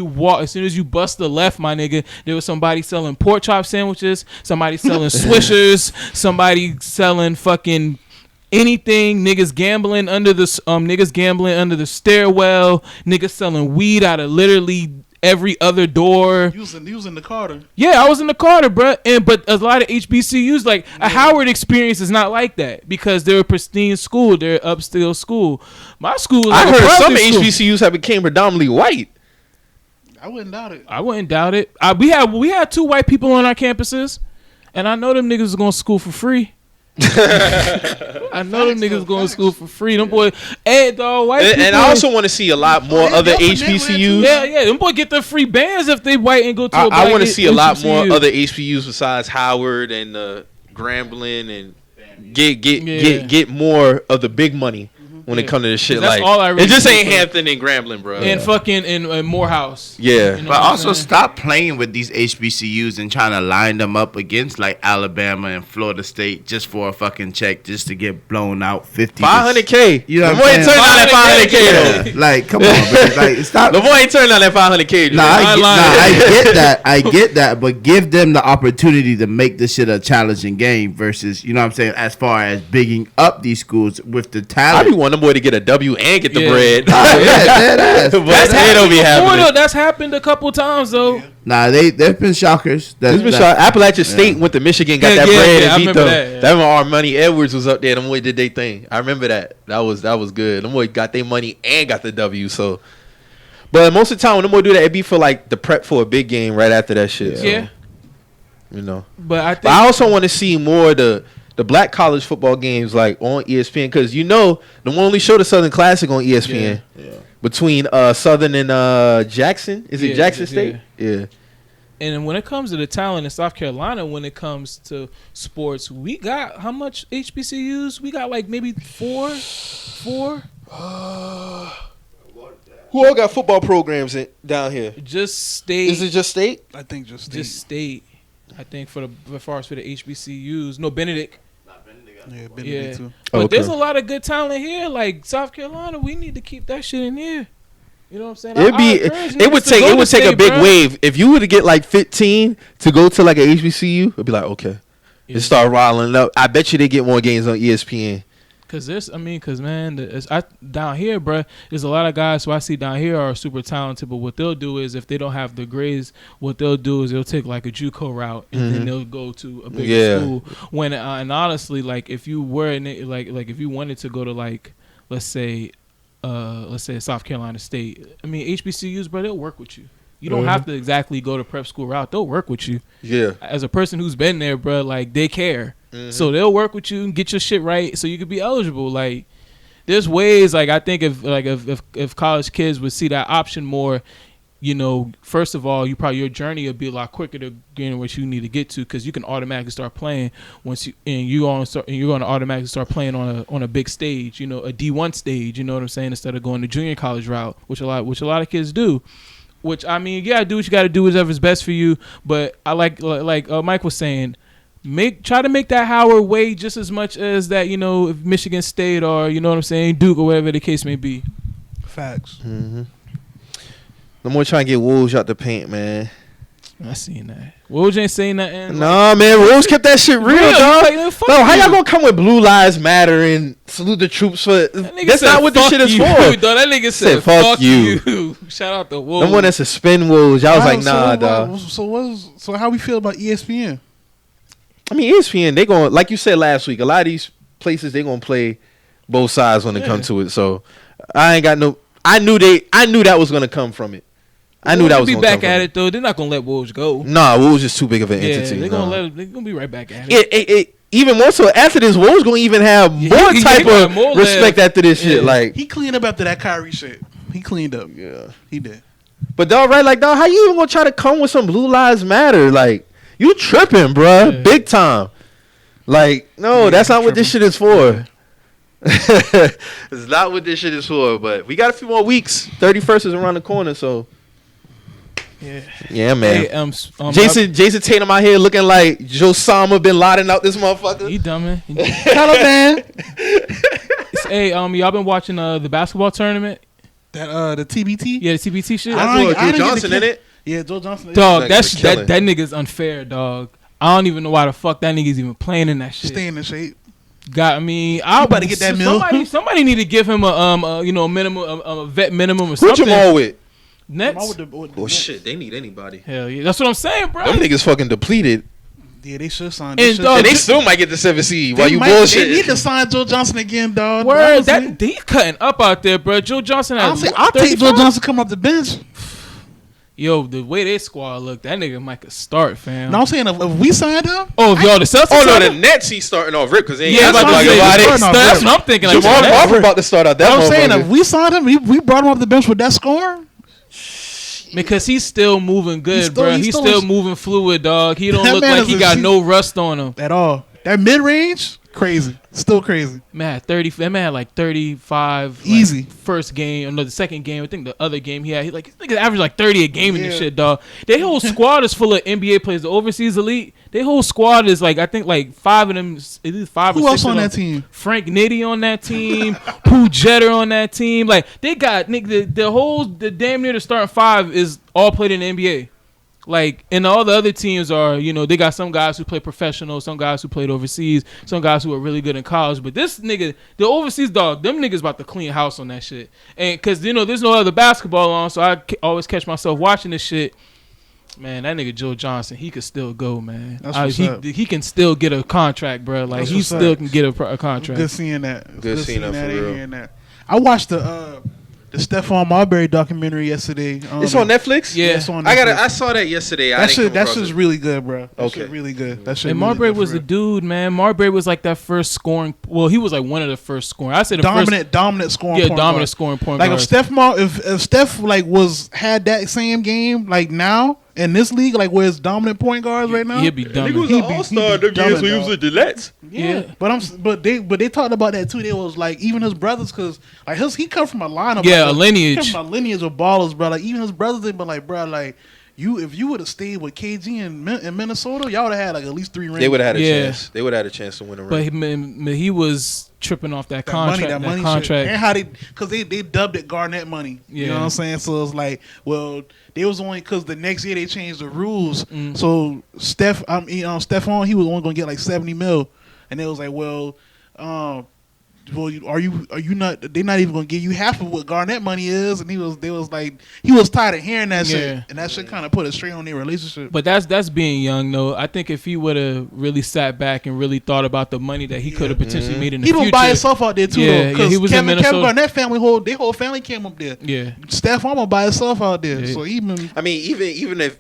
Speaker 3: you bust the left, my nigga, there was somebody selling pork chop sandwiches, somebody selling Swishers. Somebody selling fucking anything, niggas gambling under the stairwell, niggas selling weed out of literally every other door.
Speaker 1: You was in the Carter.
Speaker 3: Yeah, I was in the Carter, bro. But a lot of HBCUs, like a Howard experience, is not like that because they're a pristine school, they're upscale school. My school, was
Speaker 2: I
Speaker 3: like
Speaker 2: heard some
Speaker 3: school.
Speaker 2: HBCUs have became predominantly white.
Speaker 1: I wouldn't doubt it.
Speaker 3: We had 2 white people on our campuses. And I know them niggas is going to school for free. I know them niggas going to school for free. Them boy, hey dog, white people.
Speaker 2: And I also want to see a lot more other HBCUs.
Speaker 3: Yeah. Them boy get the free bands if they white and go to a black
Speaker 2: I want to see a lot more
Speaker 3: HBCU.
Speaker 2: other HBCUs besides Howard and Grambling and get more of the big money. When it comes to this shit, like
Speaker 3: all I really
Speaker 2: it just ain't Hampton and Grambling, bro.
Speaker 3: And fucking in Morehouse.
Speaker 2: Yeah.
Speaker 3: You know
Speaker 6: But also stop playing with these HBCUs and trying to line them up against like Alabama and Florida State just for a fucking check just to get blown out 50.
Speaker 2: $500K.
Speaker 6: You know
Speaker 2: the
Speaker 6: what
Speaker 2: boy
Speaker 6: I'm
Speaker 2: ain't
Speaker 6: saying?
Speaker 2: turned on that $500K though.
Speaker 6: Like, come on, man. Like, stop.
Speaker 2: The boy ain't turned on that $500K.
Speaker 6: I get that, but give them the opportunity to make this shit a challenging game versus, you know what I'm saying, as far as bigging up these schools with the
Speaker 2: I
Speaker 6: talent.
Speaker 2: be wanting them boy to get a W and get the bread.
Speaker 6: Dead
Speaker 2: But they don't be happening.
Speaker 3: That's happened a couple times though.
Speaker 6: ass. Nah, they've been shockers.
Speaker 2: Appalachian State went to Michigan, got that bread and beat them.
Speaker 3: that.
Speaker 2: That when our Money Edwards was up there, them boy did their thing. I remember that. That was good. Them boy got their money and got the W. So, but most of the time when them boy do that, it be for like the prep for a big game right after that shit.
Speaker 3: Yeah.
Speaker 2: So, you know.
Speaker 3: But
Speaker 2: I also want to see more of the black college football games like on ESPN because they only show the Southern Classic on ESPN.
Speaker 6: Yeah.
Speaker 2: Between Southern and Jackson. Is it Jackson State? Yeah.
Speaker 3: And when it comes to the talent in South Carolina, when it comes to sports, we got how much HBCUs? We got like maybe four.
Speaker 2: Who all got football programs down here?
Speaker 3: Just state.
Speaker 2: Is it just state?
Speaker 1: I think just
Speaker 3: state. I think for as far as for the HBCUs, no Benedict.
Speaker 1: Yeah, Benedict too.
Speaker 3: But there's a lot of good talent here. Like South Carolina, we need to keep that shit in here. You know what I'm saying?
Speaker 2: It would take a big wave if you were to get like 15 to go to like a HBCU. It'd be like okay, just start rolling up. I bet you they get more games on ESPN.
Speaker 3: Cause down here, bro, there's a lot of guys who I see down here are super talented. But what they'll do is if they don't have the grades, what they'll do is they'll take like a JUCO route and then they'll go to a bigger school. When and honestly, like if you were like if you wanted to go to like let's say South Carolina State, I mean HBCUs, bro, they'll work with you. You don't have to exactly go to prep school route. They'll work with you. Yeah. As a person who's been there, bro, like they care. So they'll work with you and get your shit right so you could be eligible. Like there's ways, like I think if college kids would see that option more, you know, first of all, your journey would be a lot quicker to getting what you need to get to because you can automatically start playing you're going to automatically start playing on a big stage, you know, a D1 stage, you know what I'm saying, instead of going the junior college route, which a lot of kids do. Which I mean, you gotta do what you gotta do, whatever's best for you. But I like Mike was saying, try to make that Howard weigh just as much as that, you know, if Michigan State or, you know what I'm saying, Duke or whatever the case may be.
Speaker 1: Facts.
Speaker 2: Mm-hmm. No more trying to get Woj out the paint, man.
Speaker 3: I seen that. Woj ain't saying nothing.
Speaker 2: Nah, man, Woj kept that shit real, dog.
Speaker 3: Like, man, fuck
Speaker 2: No, how
Speaker 3: you.
Speaker 2: y'all gonna come with Blue Lives Matter and salute the troops for? That's not what this shit is for.
Speaker 3: Dog. That nigga said, fuck
Speaker 2: you.
Speaker 3: you. Shout out to Woj.
Speaker 2: No one that suspend Woj. I was like, nah, dog.
Speaker 1: So how we feel about ESPN?
Speaker 2: I mean, ESPN, they going, like you said last week, a lot of these places they gonna play both sides when it comes to it. So I ain't got no. I knew that was gonna come from it. I knew that was
Speaker 3: be
Speaker 2: gonna
Speaker 3: back
Speaker 2: come
Speaker 3: at
Speaker 2: from
Speaker 3: it though. They're not gonna let Woj go.
Speaker 2: Nah, Woj was just too big of an entity.
Speaker 3: They're
Speaker 2: nah.
Speaker 3: they're gonna be right back at it.
Speaker 2: It even more so after this, Woj gonna even have more type of respect after this shit. Like
Speaker 1: he cleaned up after that Kyrie shit. He cleaned up.
Speaker 2: Yeah,
Speaker 1: he did.
Speaker 2: But dog, right? Like dog, how you even gonna try to come with some Blue Lives Matter? Like you tripping, bruh,
Speaker 3: Yeah.
Speaker 2: big time. Like no, that's not what this shit is for. It's not what this shit is for. But we got a few more weeks. 31st is around the corner, so. Yeah, man.
Speaker 3: Hey,
Speaker 2: Jason Tatum out here looking like Osama bin Laden out this motherfucker.
Speaker 3: He dumb, man.
Speaker 1: Taliban.
Speaker 3: Hey, y'all been watching the basketball tournament?
Speaker 1: That the TBT.
Speaker 3: Yeah, the TBT shit.
Speaker 2: That's Joe Johnson in it.
Speaker 1: Yeah, Joe Johnson.
Speaker 3: Dog,
Speaker 2: That
Speaker 3: that nigga's unfair, dog. I don't even know why the fuck that nigga's even playing in that shit.
Speaker 1: Staying in shape.
Speaker 3: Got me. I
Speaker 1: better get that meal.
Speaker 3: Somebody need to give him a you know, a minimum, a vet minimum or
Speaker 2: Who
Speaker 3: something.
Speaker 2: Jamal with?
Speaker 3: Nets.
Speaker 2: Oh shit, they need anybody.
Speaker 3: Hell yeah, that's what I'm saying, bro.
Speaker 2: Them niggas fucking depleted.
Speaker 1: Yeah, they should sign.
Speaker 3: And
Speaker 1: They,
Speaker 3: dog,
Speaker 2: And they still might get the 7th seed while you
Speaker 1: They
Speaker 2: bullshit.
Speaker 1: need to sign Joe Johnson again, dog.
Speaker 3: Word, that he's cutting up out there, bro. Joe Johnson has.
Speaker 1: I'll take Joe Johnson come off the bench.
Speaker 3: Yo, the way their squad look, that nigga might could start, fam.
Speaker 1: No, I'm saying if we signed him,
Speaker 3: Oh, if y'all the Celtics.
Speaker 2: Oh no,
Speaker 3: signed
Speaker 2: the
Speaker 3: him?
Speaker 2: Nets he's starting off rip because they ain't
Speaker 3: Yeah,
Speaker 2: got
Speaker 3: about to
Speaker 2: like
Speaker 3: say,
Speaker 2: about it.
Speaker 3: that's what I'm thinking. Like,
Speaker 2: Jamal
Speaker 3: that's-
Speaker 2: Crawford about to start out that
Speaker 1: I'm saying
Speaker 2: motherfucker.
Speaker 1: if we signed him, we brought him off the bench with that score.
Speaker 3: Because he's still moving good, bro. He's
Speaker 1: still-
Speaker 3: still moving fluid, dog. He don't
Speaker 1: That
Speaker 3: look
Speaker 1: man
Speaker 3: like
Speaker 1: is
Speaker 3: he
Speaker 1: a
Speaker 3: got
Speaker 1: sheep.
Speaker 3: no rust on him.
Speaker 1: At all. That mid range, crazy. Still crazy.
Speaker 3: Man, that man had like 35. like,
Speaker 1: Easy.
Speaker 3: First game, or no, the second game. I think the other game he had, he nigga averaged like 30 a game in this
Speaker 1: Yeah.
Speaker 3: shit, dog. Their whole squad is full of NBA players. The overseas elite, their whole squad is like, I think like 5 of them, at least 5
Speaker 1: Who
Speaker 3: or 6
Speaker 1: else
Speaker 3: of
Speaker 1: on
Speaker 3: them.
Speaker 1: that team?
Speaker 3: Frank Nitty on that team, Pooh Jeter on that team. Like they got nigga, the damn near the starting 5 is all played in the NBA. Like, and all the other teams are, you know, they got some guys who play professional, some guys who played overseas, some guys who are really good in college. But this nigga, the overseas dog, them niggas about to clean house on that shit. And because, you know, there's no other basketball on, so I always catch myself watching this shit. Man, that nigga Joe Johnson, he could still go, man.
Speaker 1: That's what's up.
Speaker 3: He can still get a contract, bro. Like,
Speaker 1: That's
Speaker 3: he
Speaker 1: what's
Speaker 3: still
Speaker 1: up.
Speaker 3: can get a contract.
Speaker 1: Good seeing that.
Speaker 2: Good seeing that for
Speaker 1: and
Speaker 2: real.
Speaker 1: hearing that. I watched the Stephon Marbury documentary yesterday.
Speaker 2: It's on Netflix.
Speaker 3: Yeah.
Speaker 1: It's on
Speaker 2: I
Speaker 1: Netflix.
Speaker 2: saw that yesterday.
Speaker 1: That shit. That shit's really good, bro. That
Speaker 2: Okay.
Speaker 1: shit really good. That shit.
Speaker 3: And
Speaker 1: really
Speaker 3: Marbury
Speaker 1: good
Speaker 3: was
Speaker 1: for
Speaker 3: the
Speaker 1: real.
Speaker 3: dude, man. Marbury was like that first scoring. Well, he was like one of the first scoring. I said the
Speaker 1: dominant scoring.
Speaker 3: first. Yeah,
Speaker 1: point
Speaker 3: dominant
Speaker 1: guard.
Speaker 3: scoring point
Speaker 1: Like
Speaker 3: guard.
Speaker 1: if Steph like had that same game like now in this league, like where it's dominant point guards right now,
Speaker 3: He'd be dumb.
Speaker 1: He'd be- he'd be dumbing, dog.
Speaker 2: the Nets.
Speaker 1: Yeah, but they talked about that too. They was like even his brothers, cause like he come from a lineup.
Speaker 3: Yeah,
Speaker 1: like,
Speaker 3: a lineage.
Speaker 1: He come from a lineage of ballers, bro. Like even his brothers, they been like, bro, like if you would have stayed with KG in Minnesota, y'all would have had like at least 3 rings.
Speaker 2: They would have had a
Speaker 3: Yeah.
Speaker 2: chance. They would have had a chance to win a
Speaker 3: But
Speaker 2: ring.
Speaker 3: he was tripping off that contract.
Speaker 1: that money
Speaker 3: contract.
Speaker 1: shit. And how because they dubbed it Garnett money. You know
Speaker 3: Yeah.
Speaker 1: what I'm saying? So it's like, well, they was only because the next year they changed the rules.
Speaker 3: Mm.
Speaker 1: So Stephon, he was only gonna get like 70 mil, and it was like, well, are you not? They're not even gonna give you half of what Garnett money is, and he was tired of hearing that
Speaker 3: Yeah.
Speaker 1: shit, and that shit kind of put a strain on their relationship.
Speaker 3: But that's being young, though. I think if he would have really sat back and really thought about the money that he could have potentially made in the
Speaker 1: He
Speaker 3: future.
Speaker 1: was by himself out there too,
Speaker 3: Yeah,
Speaker 1: though.
Speaker 3: yeah,
Speaker 1: Because
Speaker 3: he was in
Speaker 1: Kevin
Speaker 3: Minnesota.
Speaker 1: Garnett family, their whole family came up there.
Speaker 3: Yeah.
Speaker 1: Stephon by himself out there,
Speaker 3: Yeah.
Speaker 1: so even.
Speaker 2: I mean,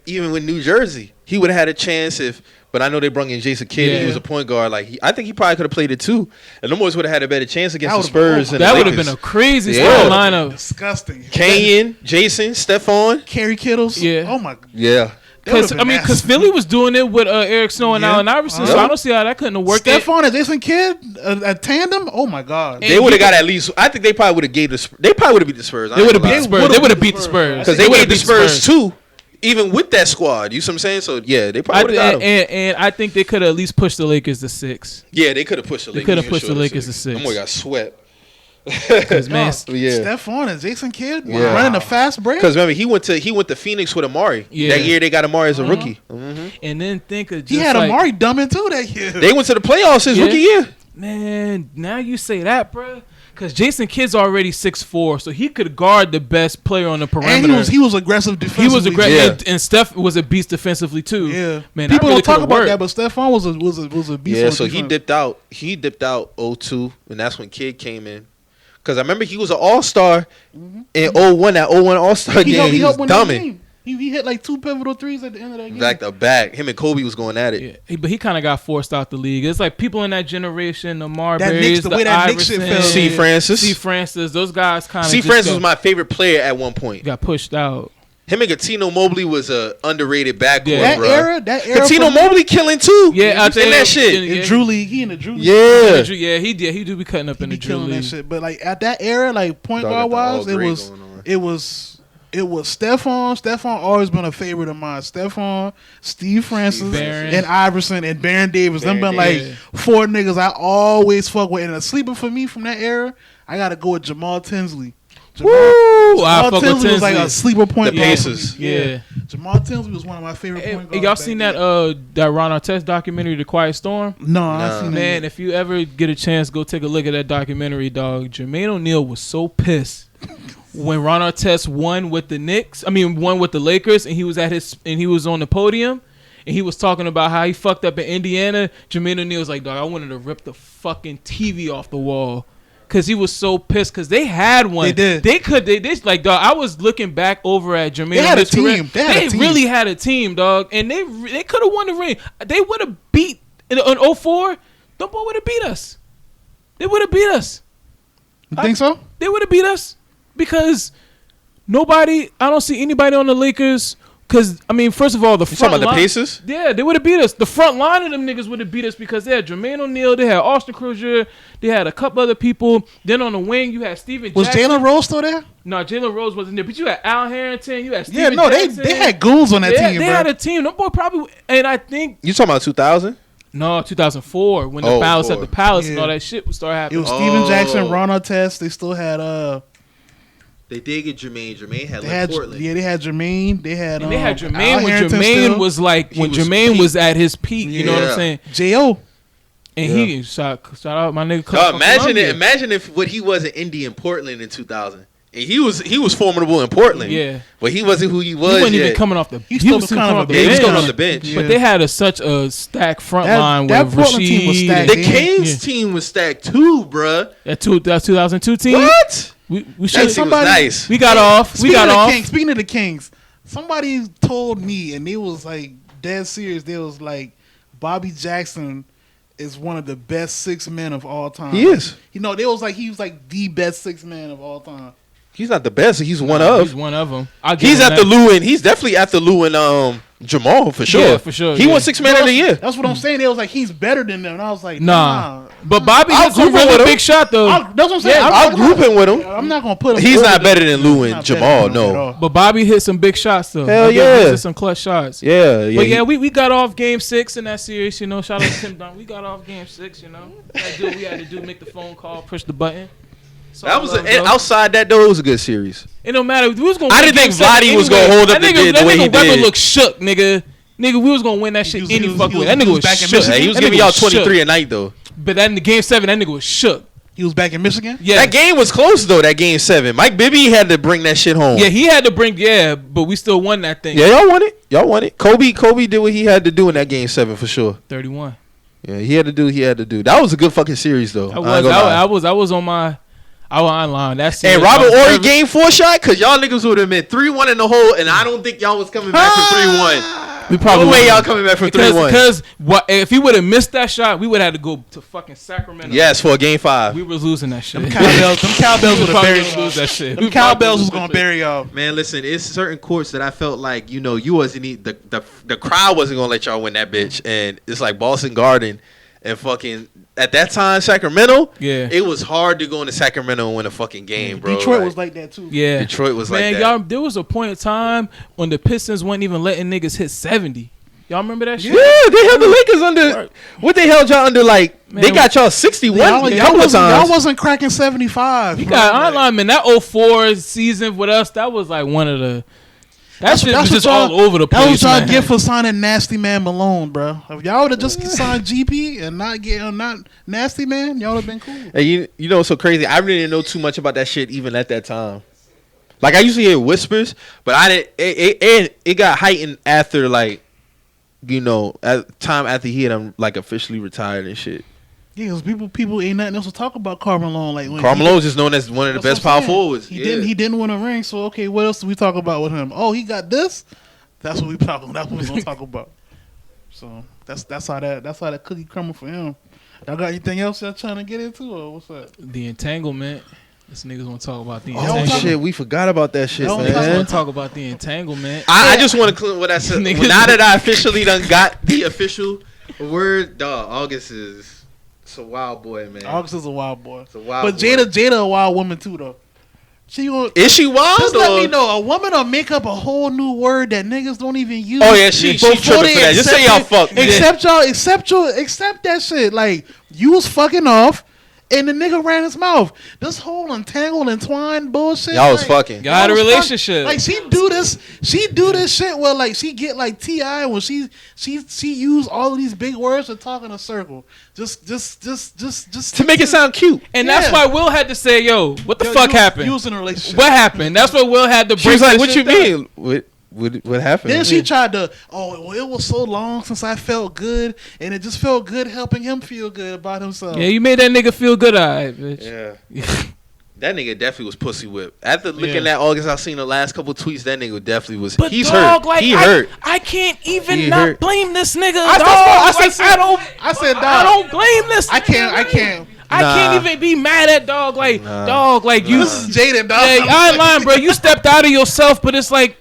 Speaker 2: even with New Jersey, he would have had a chance if. But I know they brought in Jason Kidd. And
Speaker 3: Yeah.
Speaker 2: he was a point guard. Like I think he probably could have played it too. And the boys would have had a better chance against the
Speaker 1: That would've
Speaker 2: Spurs.
Speaker 1: been-
Speaker 2: and
Speaker 3: That
Speaker 2: the
Speaker 3: would have
Speaker 2: Lakers.
Speaker 3: been a crazy
Speaker 2: Yeah.
Speaker 3: starting lineup.
Speaker 1: Disgusting.
Speaker 2: Kenyon, Jason, Stephon.
Speaker 1: Kerry Kittles.
Speaker 3: Yeah.
Speaker 1: Oh my.
Speaker 2: Yeah.
Speaker 3: Because Philly was doing it with Eric Snow and
Speaker 1: Yeah.
Speaker 3: Allen Iverson, so
Speaker 2: Yeah.
Speaker 3: I don't see how that couldn't have worked.
Speaker 1: Stephon and Jason Kidd, a tandem. Oh my god.
Speaker 3: And
Speaker 2: They would have
Speaker 3: you-
Speaker 2: got at least. I think they probably would have gave the. They probably would have beat the Spurs.
Speaker 3: They would have beat the Spurs. They would have beat the Spurs
Speaker 2: because they
Speaker 3: would've
Speaker 2: gave the
Speaker 3: beat
Speaker 2: Spurs 2. even with that squad. You see what I'm saying? So yeah, they probably would have got him.
Speaker 3: And I think they could have at least pushed the Lakers to 6.
Speaker 2: Yeah, they could have pushed the Lakers.
Speaker 3: They could have pushed the Lakers to 6.
Speaker 2: Them boy got swept.
Speaker 3: Because man,
Speaker 2: Yeah.
Speaker 1: Stephon and Jason Kidd
Speaker 2: Yeah.
Speaker 1: running a fast break.
Speaker 2: Because remember, he went to Phoenix with Amari.
Speaker 3: Yeah.
Speaker 2: That year they got Amari as a rookie.
Speaker 3: and then think of just
Speaker 1: He had
Speaker 3: like,
Speaker 1: Amari dumbing too that year.
Speaker 2: They went to the playoffs his
Speaker 3: Yeah.
Speaker 2: rookie year.
Speaker 3: Man, now you say that, bro. Because Jason Kidd's already 6'4", so he could guard the best player on the perimeter.
Speaker 1: And he was aggressive defensively.
Speaker 3: He was aggressive,
Speaker 2: Yeah.
Speaker 3: and Steph was a beast defensively too.
Speaker 1: Yeah,
Speaker 3: man.
Speaker 1: People
Speaker 3: that really
Speaker 1: don't talk
Speaker 3: coulda
Speaker 1: about
Speaker 3: worked.
Speaker 1: that, but Stephon was a beast.
Speaker 2: Yeah,
Speaker 1: on
Speaker 2: so he
Speaker 1: defense.
Speaker 2: dipped out. He dipped out 02, and that's when Kidd came in. Because I remember he was an All-Star in 01, that 01 All-Star game. He was
Speaker 1: helped win that
Speaker 2: dumbing.
Speaker 1: game. He hit like 2 pivotal threes at the end of that game.
Speaker 2: Back to back. Him and Kobe was going at it.
Speaker 3: Yeah, but he kind of got forced out the league. It's like people in that generation, the
Speaker 1: That Knicks-
Speaker 3: Marburys,
Speaker 1: the
Speaker 3: the
Speaker 1: way that Knicks shit
Speaker 3: Iverson,
Speaker 1: felt.
Speaker 2: C. Francis.
Speaker 3: C. Francis, those guys kind of
Speaker 2: C. Francis was my favorite player at one point.
Speaker 3: got pushed out.
Speaker 2: Him and Gatino Mobley was a underrated backcourt,
Speaker 3: Yeah.
Speaker 2: bro.
Speaker 1: that era.
Speaker 2: Gatino Mobley killing too.
Speaker 3: Yeah,
Speaker 2: you seen that shit.
Speaker 3: yeah.
Speaker 1: in Drew League, he in the Drew League.
Speaker 2: Yeah.
Speaker 3: Yeah, he did. He do be cutting up
Speaker 1: He
Speaker 3: in the
Speaker 1: be
Speaker 3: Drew
Speaker 1: killing that
Speaker 3: League.
Speaker 1: shit. But like at that era, like point
Speaker 2: Dog
Speaker 1: guard
Speaker 2: got the all
Speaker 1: wise,
Speaker 2: great going on.
Speaker 1: it was Stephon. Stephon always been a favorite of mine. Stephon, Steve Francis,
Speaker 3: Barron.
Speaker 1: and Iverson and Baron Davis. Them been
Speaker 3: Davis.
Speaker 1: like 4 niggas I always fuck with. And a sleeper for me from that era, I gotta go with Jamal Tinsley.
Speaker 3: Woo! I
Speaker 1: Jamal
Speaker 3: fuck with
Speaker 1: Tinsley was like
Speaker 3: Tinsley.
Speaker 1: a sleeper point
Speaker 2: The
Speaker 1: guard.
Speaker 2: Pacers.
Speaker 1: for me.
Speaker 3: Yeah.
Speaker 1: Jamal Tinsley was one of my favorite
Speaker 3: Hey,
Speaker 1: point guards.
Speaker 3: y'all
Speaker 1: back
Speaker 3: seen
Speaker 1: then.
Speaker 3: that Ron Artest documentary, The Quiet Storm?
Speaker 1: No, I
Speaker 2: Nah.
Speaker 1: seen that.
Speaker 3: Man, if you ever get a chance, go take a look at that documentary, dog. Jermaine O'Neal was so pissed when Ron Artest won with the Knicks. I mean, won with the Lakers, and he was on the podium, and he was talking about how he fucked up in Indiana. Jermaine O'Neal was like, dog, I wanted to rip the fucking TV off the wall. Cause he was so pissed. Cause they had one.
Speaker 1: They did.
Speaker 3: They like, dog. I was looking back over at Jermaine.
Speaker 1: They had a
Speaker 3: O'Neal's career.
Speaker 1: team. They had a team.
Speaker 3: really had a team, dog. And they could have won the ring. They would have beat in 04. Them boy would have beat us. They would have beat us.
Speaker 1: You think so?
Speaker 3: They would have beat us because I don't see anybody on the Lakers. Because, I mean, first of all, the
Speaker 2: You
Speaker 3: front
Speaker 2: talking about
Speaker 3: line.
Speaker 2: the Pacers?
Speaker 3: Yeah, they would have beat us. The front line of them niggas would have beat us because they had Jermaine O'Neal, they had Austin Crozier, they had a couple other people. Then on the wing, you had Steven
Speaker 1: Was
Speaker 3: Jackson.
Speaker 1: Jalen Rose still there?
Speaker 3: No, Jalen Rose wasn't there. But you had Al Harrington, you had
Speaker 1: Yeah,
Speaker 3: Steven
Speaker 1: no,
Speaker 3: Jackson.
Speaker 1: they had goons on that
Speaker 3: Yeah,
Speaker 1: team,
Speaker 3: they
Speaker 1: bro.
Speaker 3: had a team. Them boy probably, and I think,
Speaker 2: You talking about 2000?
Speaker 3: no, 2004, when the
Speaker 2: Oh,
Speaker 3: Palace at
Speaker 2: 4.
Speaker 3: the Palace and
Speaker 1: Yeah.
Speaker 3: all that shit would start
Speaker 1: It
Speaker 3: happening.
Speaker 1: was Steven Jackson,
Speaker 2: Oh.
Speaker 1: Ron Artest. They still had
Speaker 2: They did get Jermaine. Jermaine had
Speaker 1: they had Jermaine. They had
Speaker 3: And they had
Speaker 1: Al
Speaker 3: Jermaine when
Speaker 1: Harrington
Speaker 3: Jermaine
Speaker 1: still.
Speaker 3: was like, when
Speaker 2: was
Speaker 3: Jermaine
Speaker 2: peak.
Speaker 3: was at his peak, you know what I'm
Speaker 2: Yeah.
Speaker 3: saying?
Speaker 1: J.O.
Speaker 3: And he shout out my nigga.
Speaker 2: Dog,
Speaker 3: from
Speaker 2: imagine
Speaker 3: Columbia.
Speaker 2: it. Imagine if what he was in Indy and Portland in 2000. And he was formidable in Portland.
Speaker 3: Yeah.
Speaker 2: But he wasn't who he
Speaker 3: He
Speaker 2: was
Speaker 3: wasn't
Speaker 2: yet.
Speaker 3: even coming off the.
Speaker 1: He still
Speaker 3: was
Speaker 1: was kind of a
Speaker 2: Yeah, he was
Speaker 1: bench.
Speaker 2: coming off the bench.
Speaker 1: Yeah.
Speaker 3: But they had such a stacked front
Speaker 1: That-
Speaker 3: line
Speaker 1: that
Speaker 3: with
Speaker 1: Portland team was
Speaker 3: Rasheed.
Speaker 1: stacked.
Speaker 2: The
Speaker 3: and-
Speaker 2: Kings team was stacked too, bruh.
Speaker 3: That 2002 team.
Speaker 2: What?
Speaker 3: We
Speaker 2: That
Speaker 3: should.
Speaker 2: team was
Speaker 1: somebody-
Speaker 2: nice.
Speaker 3: We got off.
Speaker 1: Speaking
Speaker 3: We got
Speaker 1: of the
Speaker 3: off.
Speaker 1: Kings, speaking of the Kings, somebody told me, and they was like dead serious. They was like, Bobby Jackson is one of the best 6 men of all time.
Speaker 2: He is.
Speaker 1: You know, they was like he was like the best 6 man of all time.
Speaker 2: He's not the best. He's one of.
Speaker 3: He's one of them.
Speaker 2: He's at the Lou and he's definitely at the Lou and Jamal for sure.
Speaker 3: Yeah, for sure,
Speaker 2: He
Speaker 3: yeah.
Speaker 2: won 6 man of the year.
Speaker 1: That's what I'm saying. They was like he's better than them, and I was like,
Speaker 3: Nah. But Bobby
Speaker 2: I'll
Speaker 3: hits a
Speaker 2: group him with
Speaker 3: really
Speaker 2: him.
Speaker 3: big shot though.
Speaker 1: that's what I'm saying.
Speaker 3: Yeah,
Speaker 2: I'll group him with him.
Speaker 1: I'm not gonna put him.
Speaker 2: He's
Speaker 1: over
Speaker 2: not
Speaker 1: them.
Speaker 2: better than Lou
Speaker 1: He's
Speaker 2: and
Speaker 1: not
Speaker 2: Jamal,
Speaker 1: better than them
Speaker 2: no.
Speaker 1: at all.
Speaker 3: But Bobby hit some big shots though.
Speaker 2: Hell
Speaker 3: Like,
Speaker 2: yeah.
Speaker 3: He hit some clutch shots.
Speaker 2: Yeah, yeah.
Speaker 3: But yeah, we got off game 6 in that series, you know. Shout out to Tim Dunn. We got off game 6, you know. Had to do what we had to do, make the phone call, push the button. So
Speaker 2: that was
Speaker 3: love,
Speaker 2: and
Speaker 3: bro.
Speaker 2: outside that though, it was a good series.
Speaker 3: It don't matter. We was gonna.
Speaker 2: I
Speaker 3: win
Speaker 2: didn't think
Speaker 3: game 7
Speaker 2: Vladdy was
Speaker 3: anyway.
Speaker 2: gonna hold up
Speaker 3: That
Speaker 2: the
Speaker 3: nigga-
Speaker 2: bid
Speaker 3: that
Speaker 2: the way
Speaker 3: nigga
Speaker 2: he
Speaker 3: Weber
Speaker 2: did.
Speaker 3: looked shook, nigga. Nigga, we was gonna win that shit
Speaker 1: was-
Speaker 3: any
Speaker 1: he was-
Speaker 3: fucking
Speaker 1: he
Speaker 3: way.
Speaker 1: was-
Speaker 3: That nigga
Speaker 1: he was
Speaker 3: was
Speaker 1: back in
Speaker 3: shook.
Speaker 1: Michigan.
Speaker 2: Hey, he was
Speaker 3: That
Speaker 2: giving
Speaker 3: nigga
Speaker 2: y'all
Speaker 3: shook.
Speaker 2: 23 a night though.
Speaker 3: But that in the game 7, that nigga was shook.
Speaker 1: He was back in Michigan.
Speaker 3: Yeah,
Speaker 2: That game was close though. That game 7. Mike Bibby had to bring that shit home.
Speaker 3: yeah, he had to bring. Yeah, but we still won that thing.
Speaker 2: Yeah, y'all won it. Y'all won it. Kobe did what he had to do in that game 7 for sure.
Speaker 3: 31.
Speaker 2: Yeah, he had to do. That was a good fucking series though.
Speaker 3: I was on my. I was online. That's
Speaker 2: And Robert Ory game 4 shot, cause y'all niggas would have been 3-1 in the hole, and I don't think y'all was coming back from 3-1.
Speaker 3: We probably
Speaker 2: No way
Speaker 3: would've-
Speaker 2: y'all coming back from 3-1.
Speaker 3: Because if he would have missed that shot, we would have had to go to fucking Sacramento.
Speaker 2: Yes, for a game 5.
Speaker 3: We was losing that shit.
Speaker 1: Them cowbells
Speaker 3: We
Speaker 1: would have
Speaker 3: probably
Speaker 1: buried
Speaker 3: gonna
Speaker 1: y'all.
Speaker 3: lose that shit.
Speaker 1: Them cowbells was gonna bury y'all.
Speaker 2: Man, listen, it's certain courts that I felt like, you wasn't the crowd wasn't gonna let y'all win that bitch, and it's like Boston Garden and fucking at that time Sacramento,
Speaker 3: Yeah.
Speaker 2: it was hard to go into Sacramento and win a fucking game, bro.
Speaker 1: Detroit was like that too.
Speaker 3: Yeah.
Speaker 2: Detroit was like
Speaker 3: Man,
Speaker 2: that.
Speaker 3: y'all, there was a point in time when the Pistons weren't even letting niggas hit 70. Y'all remember that shit?
Speaker 2: Yeah, they held the Lakers under. What they held y'all under? Like
Speaker 3: Man,
Speaker 2: they got y'all 61
Speaker 1: Y'all,
Speaker 2: a
Speaker 1: y'all,
Speaker 2: couple of
Speaker 1: wasn't, y'all
Speaker 2: times.
Speaker 1: wasn't cracking 75.
Speaker 3: You
Speaker 1: bro.
Speaker 3: got
Speaker 1: Like,
Speaker 3: online, man. That 04 season with us, that was like one of the. That shit was
Speaker 1: what
Speaker 3: just
Speaker 1: y'all-
Speaker 3: all over the place.
Speaker 1: That was y'all
Speaker 3: man.
Speaker 1: gift for signing Nasty Man Malone, bro. If y'all would have just signed GP and not get not Nasty Man, y'all would have been cool.
Speaker 2: And you know what's so crazy? I really didn't know too much about that shit even at that time. Like I used to hear whispers, but I didn't. It got heightened after like, you know, at time after he had like officially retired and shit.
Speaker 1: Yeah, because people ain't nothing else to talk about Karl Malone. Like when
Speaker 2: Carmelo is just known as one of the
Speaker 1: that's
Speaker 2: best
Speaker 1: what I'm
Speaker 2: power
Speaker 1: saying.
Speaker 2: forwards.
Speaker 1: He didn't win a ring, so okay, what else do we talk about with him? Oh, he got this. That's what we talking. That's what we gonna talk about. So that's how that cookie crumble for him. Y'all got anything else y'all trying to get into, or what's up?
Speaker 3: The entanglement. This niggas want to talk about the
Speaker 2: Oh
Speaker 3: entanglement.
Speaker 2: shit, we forgot about that shit,
Speaker 1: Y'all
Speaker 3: Niggas
Speaker 2: man.
Speaker 3: want to talk about the entanglement.
Speaker 2: I just want to clear what I said.
Speaker 3: Niggas-
Speaker 2: Now that I officially done got the official word, dog. August is it's a wild boy, man.
Speaker 1: August is a wild boy,
Speaker 2: It's a wild
Speaker 1: but
Speaker 2: boy.
Speaker 1: Jada a wild woman too, though. She gonna,
Speaker 2: Is she wild?
Speaker 1: just let
Speaker 2: or-
Speaker 1: me know. A woman will make up a whole new word that niggas don't even use.
Speaker 2: Oh yeah, she
Speaker 1: before
Speaker 2: tripping
Speaker 1: they
Speaker 2: for that. Just say y'all
Speaker 1: accept
Speaker 2: fuck.
Speaker 1: it. Accept that shit. Like you was fucking off, and the nigga ran his mouth. This whole entangled, entwined bullshit.
Speaker 2: Y'all was
Speaker 1: like,
Speaker 2: fucking.
Speaker 3: Y'all had a
Speaker 1: was
Speaker 3: relationship.
Speaker 1: Like she do this shit where like she get like T.I. when she use all of these big words to talk in a circle. Just
Speaker 2: To make it sound cute.
Speaker 3: And that's
Speaker 1: Yeah.
Speaker 3: why Will had to say, yo, what the
Speaker 1: Yo,
Speaker 3: fuck
Speaker 1: you-
Speaker 3: happened?
Speaker 1: You was in a relationship.
Speaker 3: What happened? That's what Will had to break.
Speaker 2: She was like,
Speaker 3: that
Speaker 2: "What you
Speaker 3: shit down.
Speaker 2: mean? What happened?"
Speaker 1: Then she tried to, well, it was so long since I felt good, and it just felt good helping him feel good about himself.
Speaker 3: Yeah, you made that nigga feel good, alright, bitch.
Speaker 2: Yeah. That nigga definitely was pussy whipped. After looking
Speaker 1: Yeah.
Speaker 2: at August, I seen the last couple tweets. That nigga definitely was.
Speaker 3: But
Speaker 2: He's
Speaker 3: dog,
Speaker 2: hurt.
Speaker 3: like
Speaker 2: He
Speaker 3: I,
Speaker 2: hurt.
Speaker 3: I can't even
Speaker 2: He
Speaker 3: not
Speaker 2: hurt.
Speaker 3: blame this nigga.
Speaker 1: I
Speaker 3: dog.
Speaker 1: said,
Speaker 3: Like,
Speaker 1: I said, dog,
Speaker 3: I don't blame this.
Speaker 1: I
Speaker 3: nigga,
Speaker 1: can't.
Speaker 3: like, I
Speaker 2: Nah.
Speaker 3: can't even be mad at dog. Like
Speaker 2: Nah.
Speaker 3: dog, like you.
Speaker 1: This is Jaden, dog.
Speaker 3: Yeah, I ain't lying, bro. You stepped out of yourself, but it's like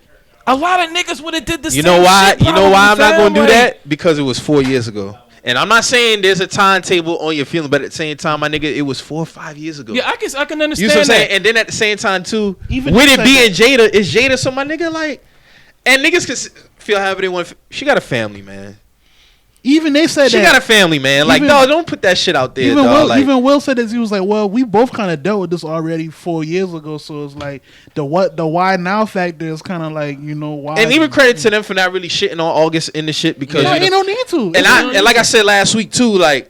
Speaker 3: a lot of niggas would have did the
Speaker 2: You
Speaker 3: same
Speaker 2: know why?
Speaker 3: shit
Speaker 2: You know why I'm
Speaker 3: probably,
Speaker 2: not gonna do
Speaker 3: fam.
Speaker 2: that? Because it was 4 years ago. And I'm not saying there's a timetable on your feeling, but at the same time, my nigga, it was 4 or 5 years ago.
Speaker 3: Yeah, I can
Speaker 2: You
Speaker 3: understand
Speaker 2: know what I'm saying?
Speaker 3: that.
Speaker 2: And then at the same time, too,
Speaker 1: Even
Speaker 2: with
Speaker 1: he
Speaker 2: it
Speaker 1: said
Speaker 2: being Jada, is Jada so my nigga like, and niggas can feel however they want. She got a family, man.
Speaker 1: Even they said
Speaker 2: She
Speaker 1: that.
Speaker 2: got a family, man. Like,
Speaker 1: Even-
Speaker 2: dog, don't put that shit out there,
Speaker 1: even
Speaker 2: dog.
Speaker 1: Will,
Speaker 2: Like,
Speaker 1: even Will said that he was like, well, we both kind of dealt with this already 4 years ago, so it's like the why now factor is kind of like, you know, why.
Speaker 2: and even credit to them for not really shitting on August in the shit because
Speaker 1: No,
Speaker 2: you know,
Speaker 1: ain't no need to.
Speaker 2: and like I said last week too, like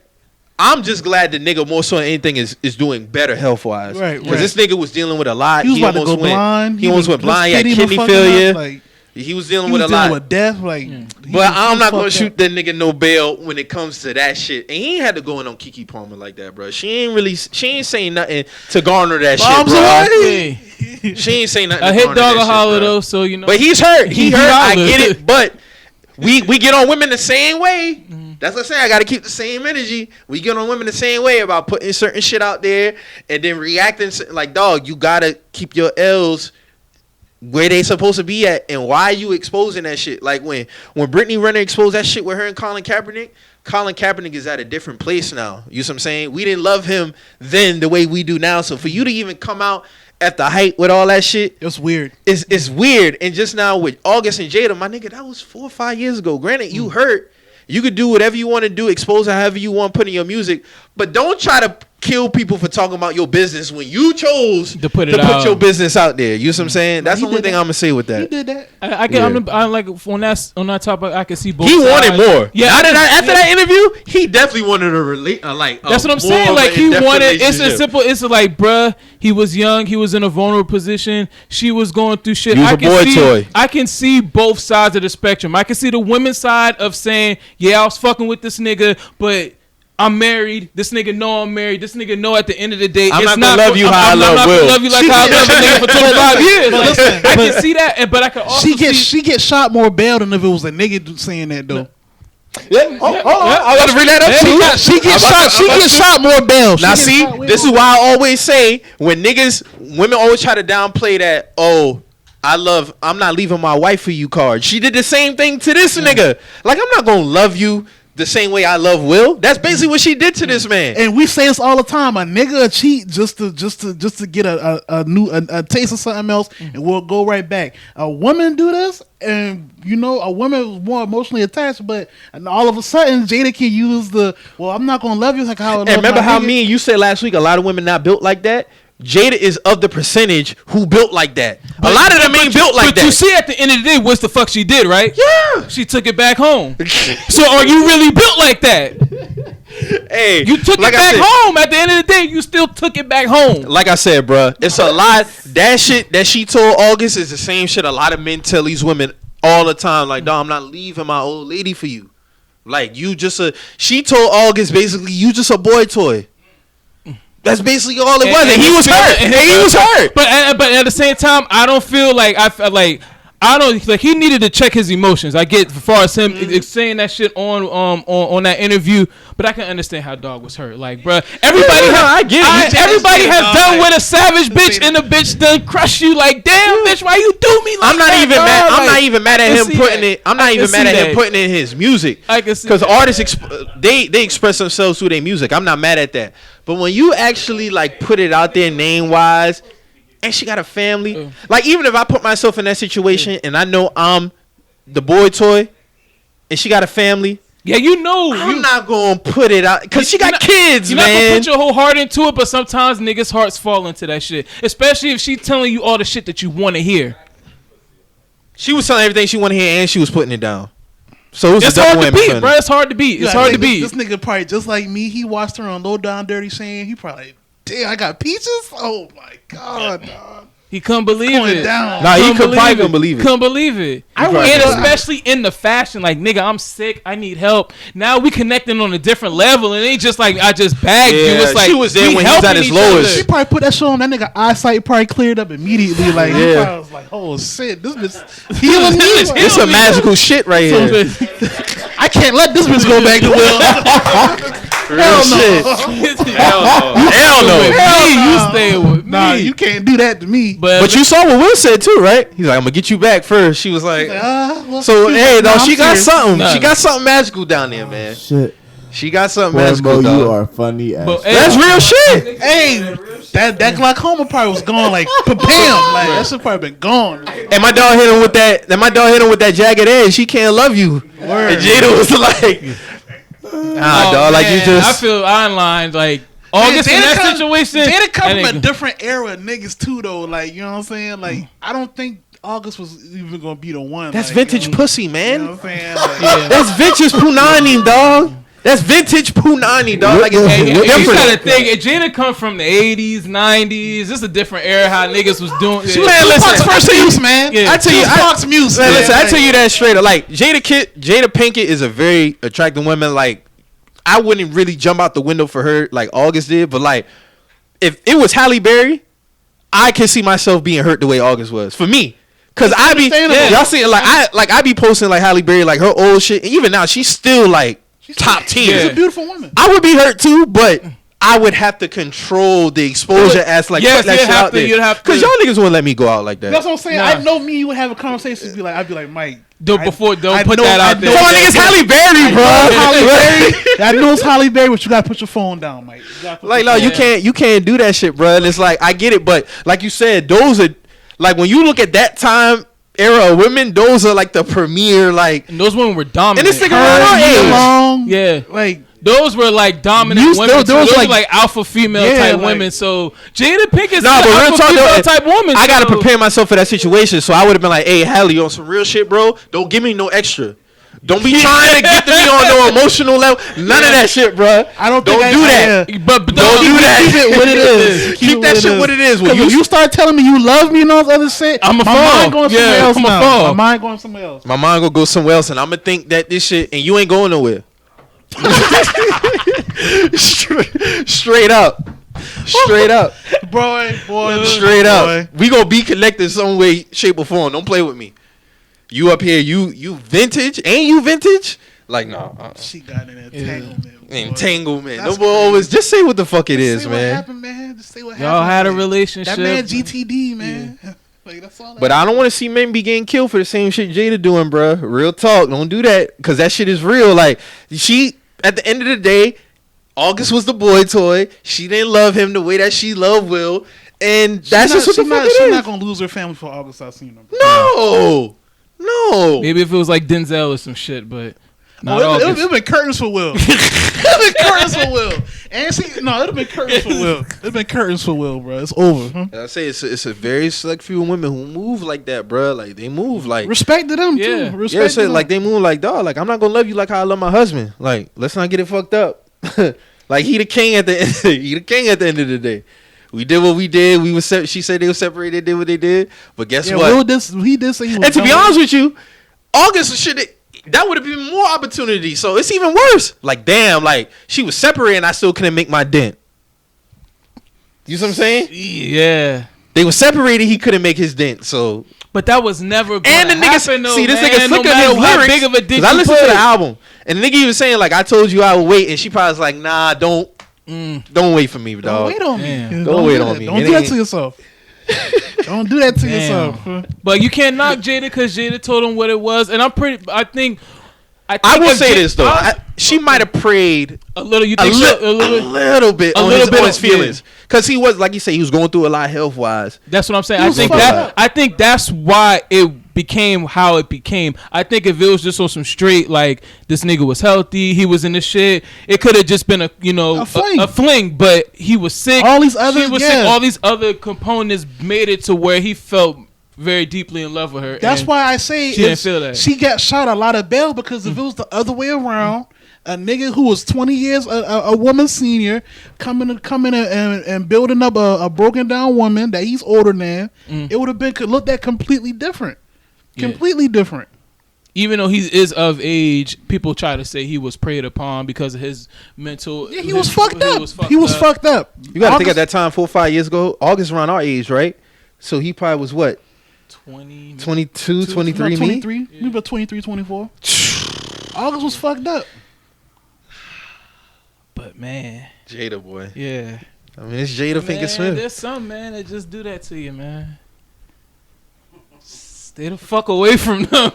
Speaker 2: I'm just glad the nigga more so than anything is doing better health wise.
Speaker 1: Right,
Speaker 2: Because this nigga was dealing with a lot.
Speaker 1: he was about to
Speaker 2: almost
Speaker 1: go
Speaker 2: went,
Speaker 1: blind.
Speaker 2: He almost went blind. He had
Speaker 1: his
Speaker 2: kidney
Speaker 1: fucking
Speaker 2: failure.
Speaker 1: up, like,
Speaker 2: He was dealing
Speaker 1: he
Speaker 2: with
Speaker 1: was
Speaker 2: a
Speaker 1: dealing
Speaker 2: lot.
Speaker 1: with death. Like,
Speaker 2: But I'm not gonna shoot that nigga no bail when it comes to that shit. And he ain't had to go in on Keke Palmer like that, bro. She ain't saying nothing to garner that shit, bro.
Speaker 3: Yeah.
Speaker 2: She ain't saying nothing.
Speaker 3: A
Speaker 2: to
Speaker 3: hit
Speaker 2: garner
Speaker 3: dog
Speaker 2: that
Speaker 3: a
Speaker 2: shit,
Speaker 3: holler
Speaker 2: bro.
Speaker 3: though, so you know.
Speaker 2: But he's hurt. He
Speaker 3: He
Speaker 2: hurt. I
Speaker 3: hollered.
Speaker 2: get it. But we get on women the same way. That's what I'm saying. I got to keep the same energy. We get on women the same way about putting certain shit out there and then reacting. Like, dog, you got to keep your L's where they supposed to be at. And why are you exposing that shit? Like, when Brittany Renner exposed that shit with her and Colin Kaepernick is at a different place now. You know what I'm saying? We didn't love him then the way we do now. So for you to even come out at the height with all that shit,
Speaker 1: it's weird.
Speaker 2: it's weird. And just now with August and Jada, my nigga, that was 4 or 5 years ago. Granted, you hurt. You could do whatever you want to do, expose however you want, put in your music. But don't try to kill people for talking about your business when you chose
Speaker 3: To put it out.
Speaker 2: your business out there. You know what I'm saying? That's
Speaker 1: he
Speaker 2: the only
Speaker 1: did
Speaker 2: thing
Speaker 1: that.
Speaker 2: I'm going to say with
Speaker 1: He
Speaker 2: that.
Speaker 1: did that.
Speaker 3: I like on that topic. I can see both.
Speaker 2: He
Speaker 3: sides.
Speaker 2: wanted more.
Speaker 3: Yeah,
Speaker 2: Now after that interview, he definitely wanted to relate.
Speaker 3: That's what I'm saying. Like he wanted. It's a simple. It's like, bruh. He was young. He was in a vulnerable position. She was going through shit.
Speaker 2: He was a boy toy.
Speaker 3: I can see both sides of the spectrum. I can see the women's side of saying, yeah, I was fucking with this nigga, but I'm married. This nigga know I'm married. This nigga know at the end of the day,
Speaker 2: I'm
Speaker 3: it's
Speaker 2: not gonna love you how I
Speaker 3: I'm
Speaker 2: love
Speaker 3: not
Speaker 2: Will.
Speaker 3: gonna love you like how I love a nigga for 25 years.
Speaker 1: But
Speaker 3: Like,
Speaker 1: listen,
Speaker 3: I can see that, but I can also
Speaker 1: She gets shot more bail than if it was a nigga saying that though.
Speaker 2: Yeah. Hold on. I got to bring that up too.
Speaker 1: She gets shot more bail.
Speaker 2: Now see, this is why I always say when women always try to downplay that, oh, I'm not leaving my wife for you card. She did the same thing to this nigga. Like, I'm not gonna love you the same way I love Will. That's basically what she did to this man.
Speaker 1: And we say this all the time. A nigga cheat just to get a taste of something else, and we'll go right back. A woman do this, and a woman was more emotionally attached, but all of a sudden Jada can use I'm not gonna love you like how.
Speaker 2: And remember how me and you said last week, a lot of women not built like that. Jada is of the percentage who built like that. A lot of them ain't built like that.
Speaker 3: But you see, at the end of the day, what's the fuck she did, right?
Speaker 2: Yeah.
Speaker 3: She took it back home. So are you really built like that?
Speaker 2: Hey,
Speaker 3: you took it back home. At the end of the day, you still took it back home.
Speaker 2: Like I said, bruh, it's a lot. That shit that she told August is the same shit a lot of men tell these women all the time. Like, dawg, I'm not leaving my old lady for you. Like, she told August basically, you just a boy toy. That's basically all it was. And he was hurt. And he was hurt.
Speaker 3: But at the same time, I don't feel like he needed to check his emotions. I get as far as him saying that shit on that interview, but I can understand how dog was hurt. Like, bro, everybody everybody has done with a savage bitch, and the bitch done crush you. Like, damn, bitch, why you do me like that?
Speaker 2: I'm not even mad at him putting it. I'm not even mad at him putting it in his music.
Speaker 3: I can see
Speaker 2: because artists they express themselves through their music. I'm not mad at that. But when you actually like put it out there name wise, and she got a family, like even if I put myself in that situation and I know I'm the boy toy, and she got a family, I'm not gonna put it out because she got kids,
Speaker 3: you're
Speaker 2: man.
Speaker 3: You're not gonna put your whole heart into it, but sometimes niggas' hearts fall into that shit, especially if she telling you all the shit that you want to hear.
Speaker 2: She was telling everything she wanted to hear, and she was putting it down. So it's
Speaker 3: hard to beat, bro. It's hard to beat. It's hard to beat.
Speaker 1: This nigga probably just like me. He watched her on Low Down Dirty Shame. He probably, damn, I got peaches. Oh my god, dog.
Speaker 3: He couldn't believe it.
Speaker 2: Nah, he probably couldn't believe it.
Speaker 3: Couldn't believe it. And especially in the fashion, like, nigga, I'm sick. I need help. Now we connecting on a different level, and it ain't just like I just bagged you. It's like
Speaker 2: she was there when he was at his lowest.
Speaker 1: She probably put that shit on. That nigga eyesight probably cleared up immediately. Like, he probably was like, oh shit, this bitch healing me.
Speaker 2: It's some magical shit right here.
Speaker 1: I can't let this bitch go back to Will.
Speaker 2: Real shit. Hell no.
Speaker 3: You stay with me.
Speaker 1: Nah, you can't do that to me.
Speaker 2: But you saw what Will said too, right? He's like, I'm gonna get you back first. She was like, so hey, dog, she got something. She got something magical down there, man.
Speaker 6: Shit.
Speaker 2: She got something magical, dog.
Speaker 6: You are funny as
Speaker 2: that's real shit.
Speaker 1: Hey, that glaucoma probably was gone like bam. Like that shit probably been gone.
Speaker 2: And my dog hit him with that. And my dog hit him with that jagged edge. She can't love you.
Speaker 1: Word.
Speaker 2: And Jada was like, dog, like you just.
Speaker 3: I feel online like August in that situation.
Speaker 1: Jada come from a different era of niggas too, though. Like, you know what I'm saying? Like, I don't think August was even gonna be the one.
Speaker 2: That's
Speaker 1: like,
Speaker 2: vintage pussy, man.
Speaker 1: You know what I'm saying? Like,
Speaker 2: that's vintage punani, dog. That's vintage punani, dog. Like,
Speaker 3: you gotta think, Jada come from the 80s, 90s. This is a different era how niggas was doing.
Speaker 1: Man, listen, first use, man.
Speaker 2: I tell you,
Speaker 1: Fox music.
Speaker 2: Listen, I tell you that straight up. Like, Jada Pinkett is a very attractive woman. Like, I wouldn't really jump out the window for her like August did, but like, if it was Halle Berry, I can see myself being hurt the way August was for me. Cause I be y'all see it I be posting like Halle Berry, like her old shit. And even now, she's still like top tier.
Speaker 1: She's a beautiful woman.
Speaker 2: I would be hurt too, but I would have to control the exposure as like put that shit out there. Cause y'all niggas wouldn't let me go out like that.
Speaker 1: That's what I'm saying. I know me. You would have a conversation. I'd be like, Mike.
Speaker 3: Don't put that out there.
Speaker 2: Come on, niggas, Halle Berry, bro.
Speaker 1: Halle Berry. I know it's Halle Berry, but you gotta put your phone down, Mike.
Speaker 2: Like, no, you can't do that shit, bro. And it's like, I get it, but like you said, those are like when you look at that time era of women, those are like the premier, like,
Speaker 3: and those women were dominant.
Speaker 2: And this nigga around age.
Speaker 3: Yeah,
Speaker 1: like.
Speaker 3: Those were like dominant women. Those were like alpha female type women. So Jada Pinkett's alpha female type woman.
Speaker 2: I gotta prepare myself for that situation. So I would have been like, "Hey, Halle, you on some real shit, bro? Don't give me no extra. Don't be trying to get to me on no emotional level. None of that shit, bro. Don't do that.
Speaker 3: But
Speaker 2: don't do that.
Speaker 1: Keep it what it is.
Speaker 2: Keep that shit what it is.
Speaker 1: When you start telling me you love me and all this other shit,
Speaker 3: I'm a
Speaker 1: my mind going somewhere else now. My mind going somewhere else.
Speaker 2: My mind gonna go somewhere else, and I'm gonna think that this shit, and you ain't going nowhere. Straight up,
Speaker 1: boy,
Speaker 2: straight up. We gonna be connected some way, shape, or form. Don't play with me. You up here, you vintage, ain't you vintage? Like, no.
Speaker 1: She got an entanglement.
Speaker 2: Entanglement. No boy, always just say what the fuck it is, man.
Speaker 1: What happened, man? Just say what happened.
Speaker 3: Y'all had a relationship.
Speaker 1: That man GTD, man. Like, that's all.
Speaker 2: But I don't want to see men be getting killed for the same shit Jada doing, bruh. Real talk. Don't do that because that shit is real. Like, she, at the end of the day, August was the boy toy. She didn't love him the way that she loved Will. And that's just what the fuck it is.
Speaker 1: She's not going to lose her family for August Alsina.
Speaker 2: No.
Speaker 3: Maybe if it was like Denzel or some shit, but not August.
Speaker 1: It would have been curtains for Will. It would have been curtains for Will. And see, no, it would have been curtains for Will. It would have been curtains for Will, bro. It's over. Huh?
Speaker 2: I say it's a very select few women who move like that, bro. Like, they move like.
Speaker 1: Respect to them,
Speaker 3: Yeah.
Speaker 1: too. Respect to them.
Speaker 2: Like, they move like, dog, like, I'm not going to love you like how I love my husband. Like, let's not get it fucked up. Like, he the king at the end of the day. We did what we did. She said they were separated. Did what they did. But guess what?
Speaker 1: He did say he was.
Speaker 2: And to be honest with you, August that would have been more opportunity. So it's even worse. Like, damn, like, she was separated and I still couldn't make my dent. You see what I'm saying?
Speaker 3: Yeah.
Speaker 2: They were separated. He couldn't make his dent. So.
Speaker 3: But that was never going
Speaker 2: And the
Speaker 3: to
Speaker 2: nigga,
Speaker 3: happen, though,
Speaker 2: see, this
Speaker 3: man.
Speaker 2: nigga slick
Speaker 3: No
Speaker 2: on
Speaker 3: matter
Speaker 2: his
Speaker 3: how
Speaker 2: lyrics.
Speaker 3: big of a dick
Speaker 2: 'Cause I
Speaker 3: you
Speaker 2: listened to
Speaker 3: put.
Speaker 2: the album, and the nigga even saying like, "I told you I would wait," and she probably was like, "Nah, don't wait for me, dog.
Speaker 1: Don't wait on
Speaker 3: Damn.
Speaker 1: me.
Speaker 2: Don't wait on me.
Speaker 1: Don't
Speaker 2: It
Speaker 1: do that
Speaker 2: ain't-
Speaker 1: to yourself. Don't do that to
Speaker 3: Damn.
Speaker 1: yourself. Huh?
Speaker 3: But you can't knock Jada because Jada told him what it was, and I think
Speaker 2: I will
Speaker 3: if
Speaker 2: say
Speaker 3: Jada-
Speaker 2: this though, she might have prayed
Speaker 3: a little. You
Speaker 2: a
Speaker 3: think
Speaker 2: little bit
Speaker 3: A
Speaker 2: on
Speaker 3: little bit
Speaker 2: his
Speaker 3: of-
Speaker 2: feelings, because he was like you say he was going through a lot health wise.
Speaker 3: That's what I'm saying.
Speaker 1: He was fucked up.
Speaker 3: I think that's why it became how it became. I think if it was just on some straight, like, this nigga was healthy, he was in the shit, it could have just been a fling. But he was sick.
Speaker 1: All these other-
Speaker 3: she was
Speaker 1: yeah.
Speaker 3: sick. All these other components made it to where he felt very deeply in love with her.
Speaker 1: That's
Speaker 3: and
Speaker 1: why I say
Speaker 3: she didn't feel that.
Speaker 1: she got shot a lot of bail, because if it was the other way around, a nigga who was 20 years a woman senior coming and building up a broken down woman that he's older than, it would have been looked at completely different. Completely different.
Speaker 3: Even though he is of age, people try to say he was preyed upon because of his mental.
Speaker 1: Yeah, he was fucked up. He was fucked up.
Speaker 2: You got to think at that time, 4 or 5 years ago, August around our age, right? So he probably was what? 22, 23,
Speaker 1: 23. Maybe about 23, 24. August was fucked up.
Speaker 3: But man,
Speaker 2: Jada boy.
Speaker 3: yeah.
Speaker 2: I mean, it's Jada Pinkett Smith.
Speaker 3: There's some man that just do that to you, man. Stay the fuck away from them.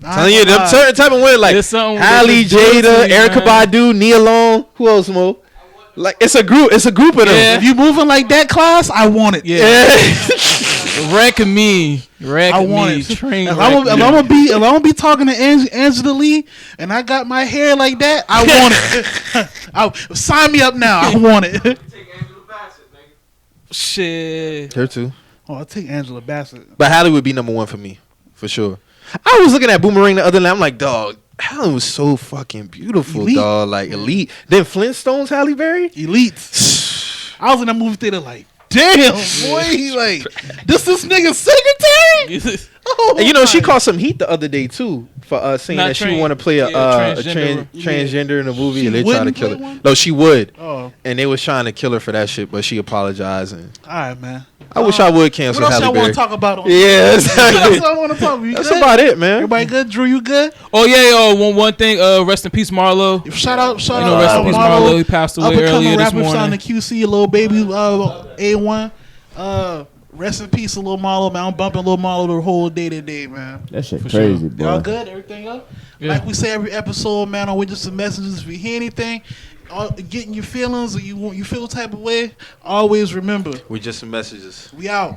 Speaker 2: Telling you, them certain type of women like
Speaker 3: There's something
Speaker 2: Halle,
Speaker 3: they just do
Speaker 2: Jada,
Speaker 3: to you,
Speaker 2: Erykah
Speaker 3: man.
Speaker 2: Badu, Nia Long, who else, Mo? Like, it's a group of them.
Speaker 3: Yeah.
Speaker 1: If you moving like that, class, I want it.
Speaker 3: Wreck me. Wreck
Speaker 1: I want
Speaker 3: me.
Speaker 1: it.
Speaker 3: Train
Speaker 1: If
Speaker 3: wreck
Speaker 1: I'm
Speaker 3: me.
Speaker 1: gonna be talking to Angela Lee, and I got my hair like that, I want it. Sign me up now. I want it.
Speaker 5: Take Angela Bassett, nigga.
Speaker 3: Shit.
Speaker 2: Her too.
Speaker 1: Oh, I'll take Angela Bassett.
Speaker 2: But Halle would be number one for me, for sure. I was looking at Boomerang the other night. I'm like, dog, Halle was so fucking beautiful,
Speaker 1: Elite.
Speaker 2: dog. Like, elite. Then Flintstones, Halle Berry?
Speaker 1: Elite. I was in that movie theater like, damn, boy, he like, this nigga's secretary? Oh,
Speaker 2: And you know, she
Speaker 1: my.
Speaker 2: caught some heat the other day, too, for saying
Speaker 3: Not
Speaker 2: that she
Speaker 3: trans-
Speaker 2: want to play a
Speaker 3: transgender.
Speaker 2: transgender in the movie,
Speaker 1: She
Speaker 2: and they trying to
Speaker 1: wouldn't
Speaker 2: kill
Speaker 1: play
Speaker 2: her.
Speaker 1: one?
Speaker 2: No, she would.
Speaker 1: Oh,
Speaker 2: And they was trying to kill her for that shit, but she apologized. And
Speaker 1: all right, man.
Speaker 2: I wish I would cancel
Speaker 1: What else
Speaker 2: Halle
Speaker 1: y'all
Speaker 2: Berry.
Speaker 1: want to talk about? On
Speaker 2: Yeah,
Speaker 1: What
Speaker 2: exactly.
Speaker 1: else I want to talk about? You
Speaker 2: That's
Speaker 1: good?
Speaker 2: about it, man.
Speaker 1: Everybody good? Drew, you good?
Speaker 3: Oh yeah, one thing. Rest in peace, Marlo.
Speaker 1: Shout out,
Speaker 3: You know, rest in peace, Marlo. He passed away earlier
Speaker 1: Up-and-coming
Speaker 3: this
Speaker 1: rapper, signed
Speaker 3: morning.
Speaker 1: to QC, a little baby, A1. Rest in peace, a little Marlo, man. I'm bumping little Marlo the whole day today, man.
Speaker 6: That shit
Speaker 3: For
Speaker 6: crazy,
Speaker 3: sure.
Speaker 6: bro.
Speaker 1: Y'all good? Everything up?
Speaker 3: Yeah.
Speaker 1: Like we say every episode, man, on Witness and Messages, if you hear anything, getting your feelings or you feel type of way, always remember,
Speaker 2: We just some messages.
Speaker 1: we out.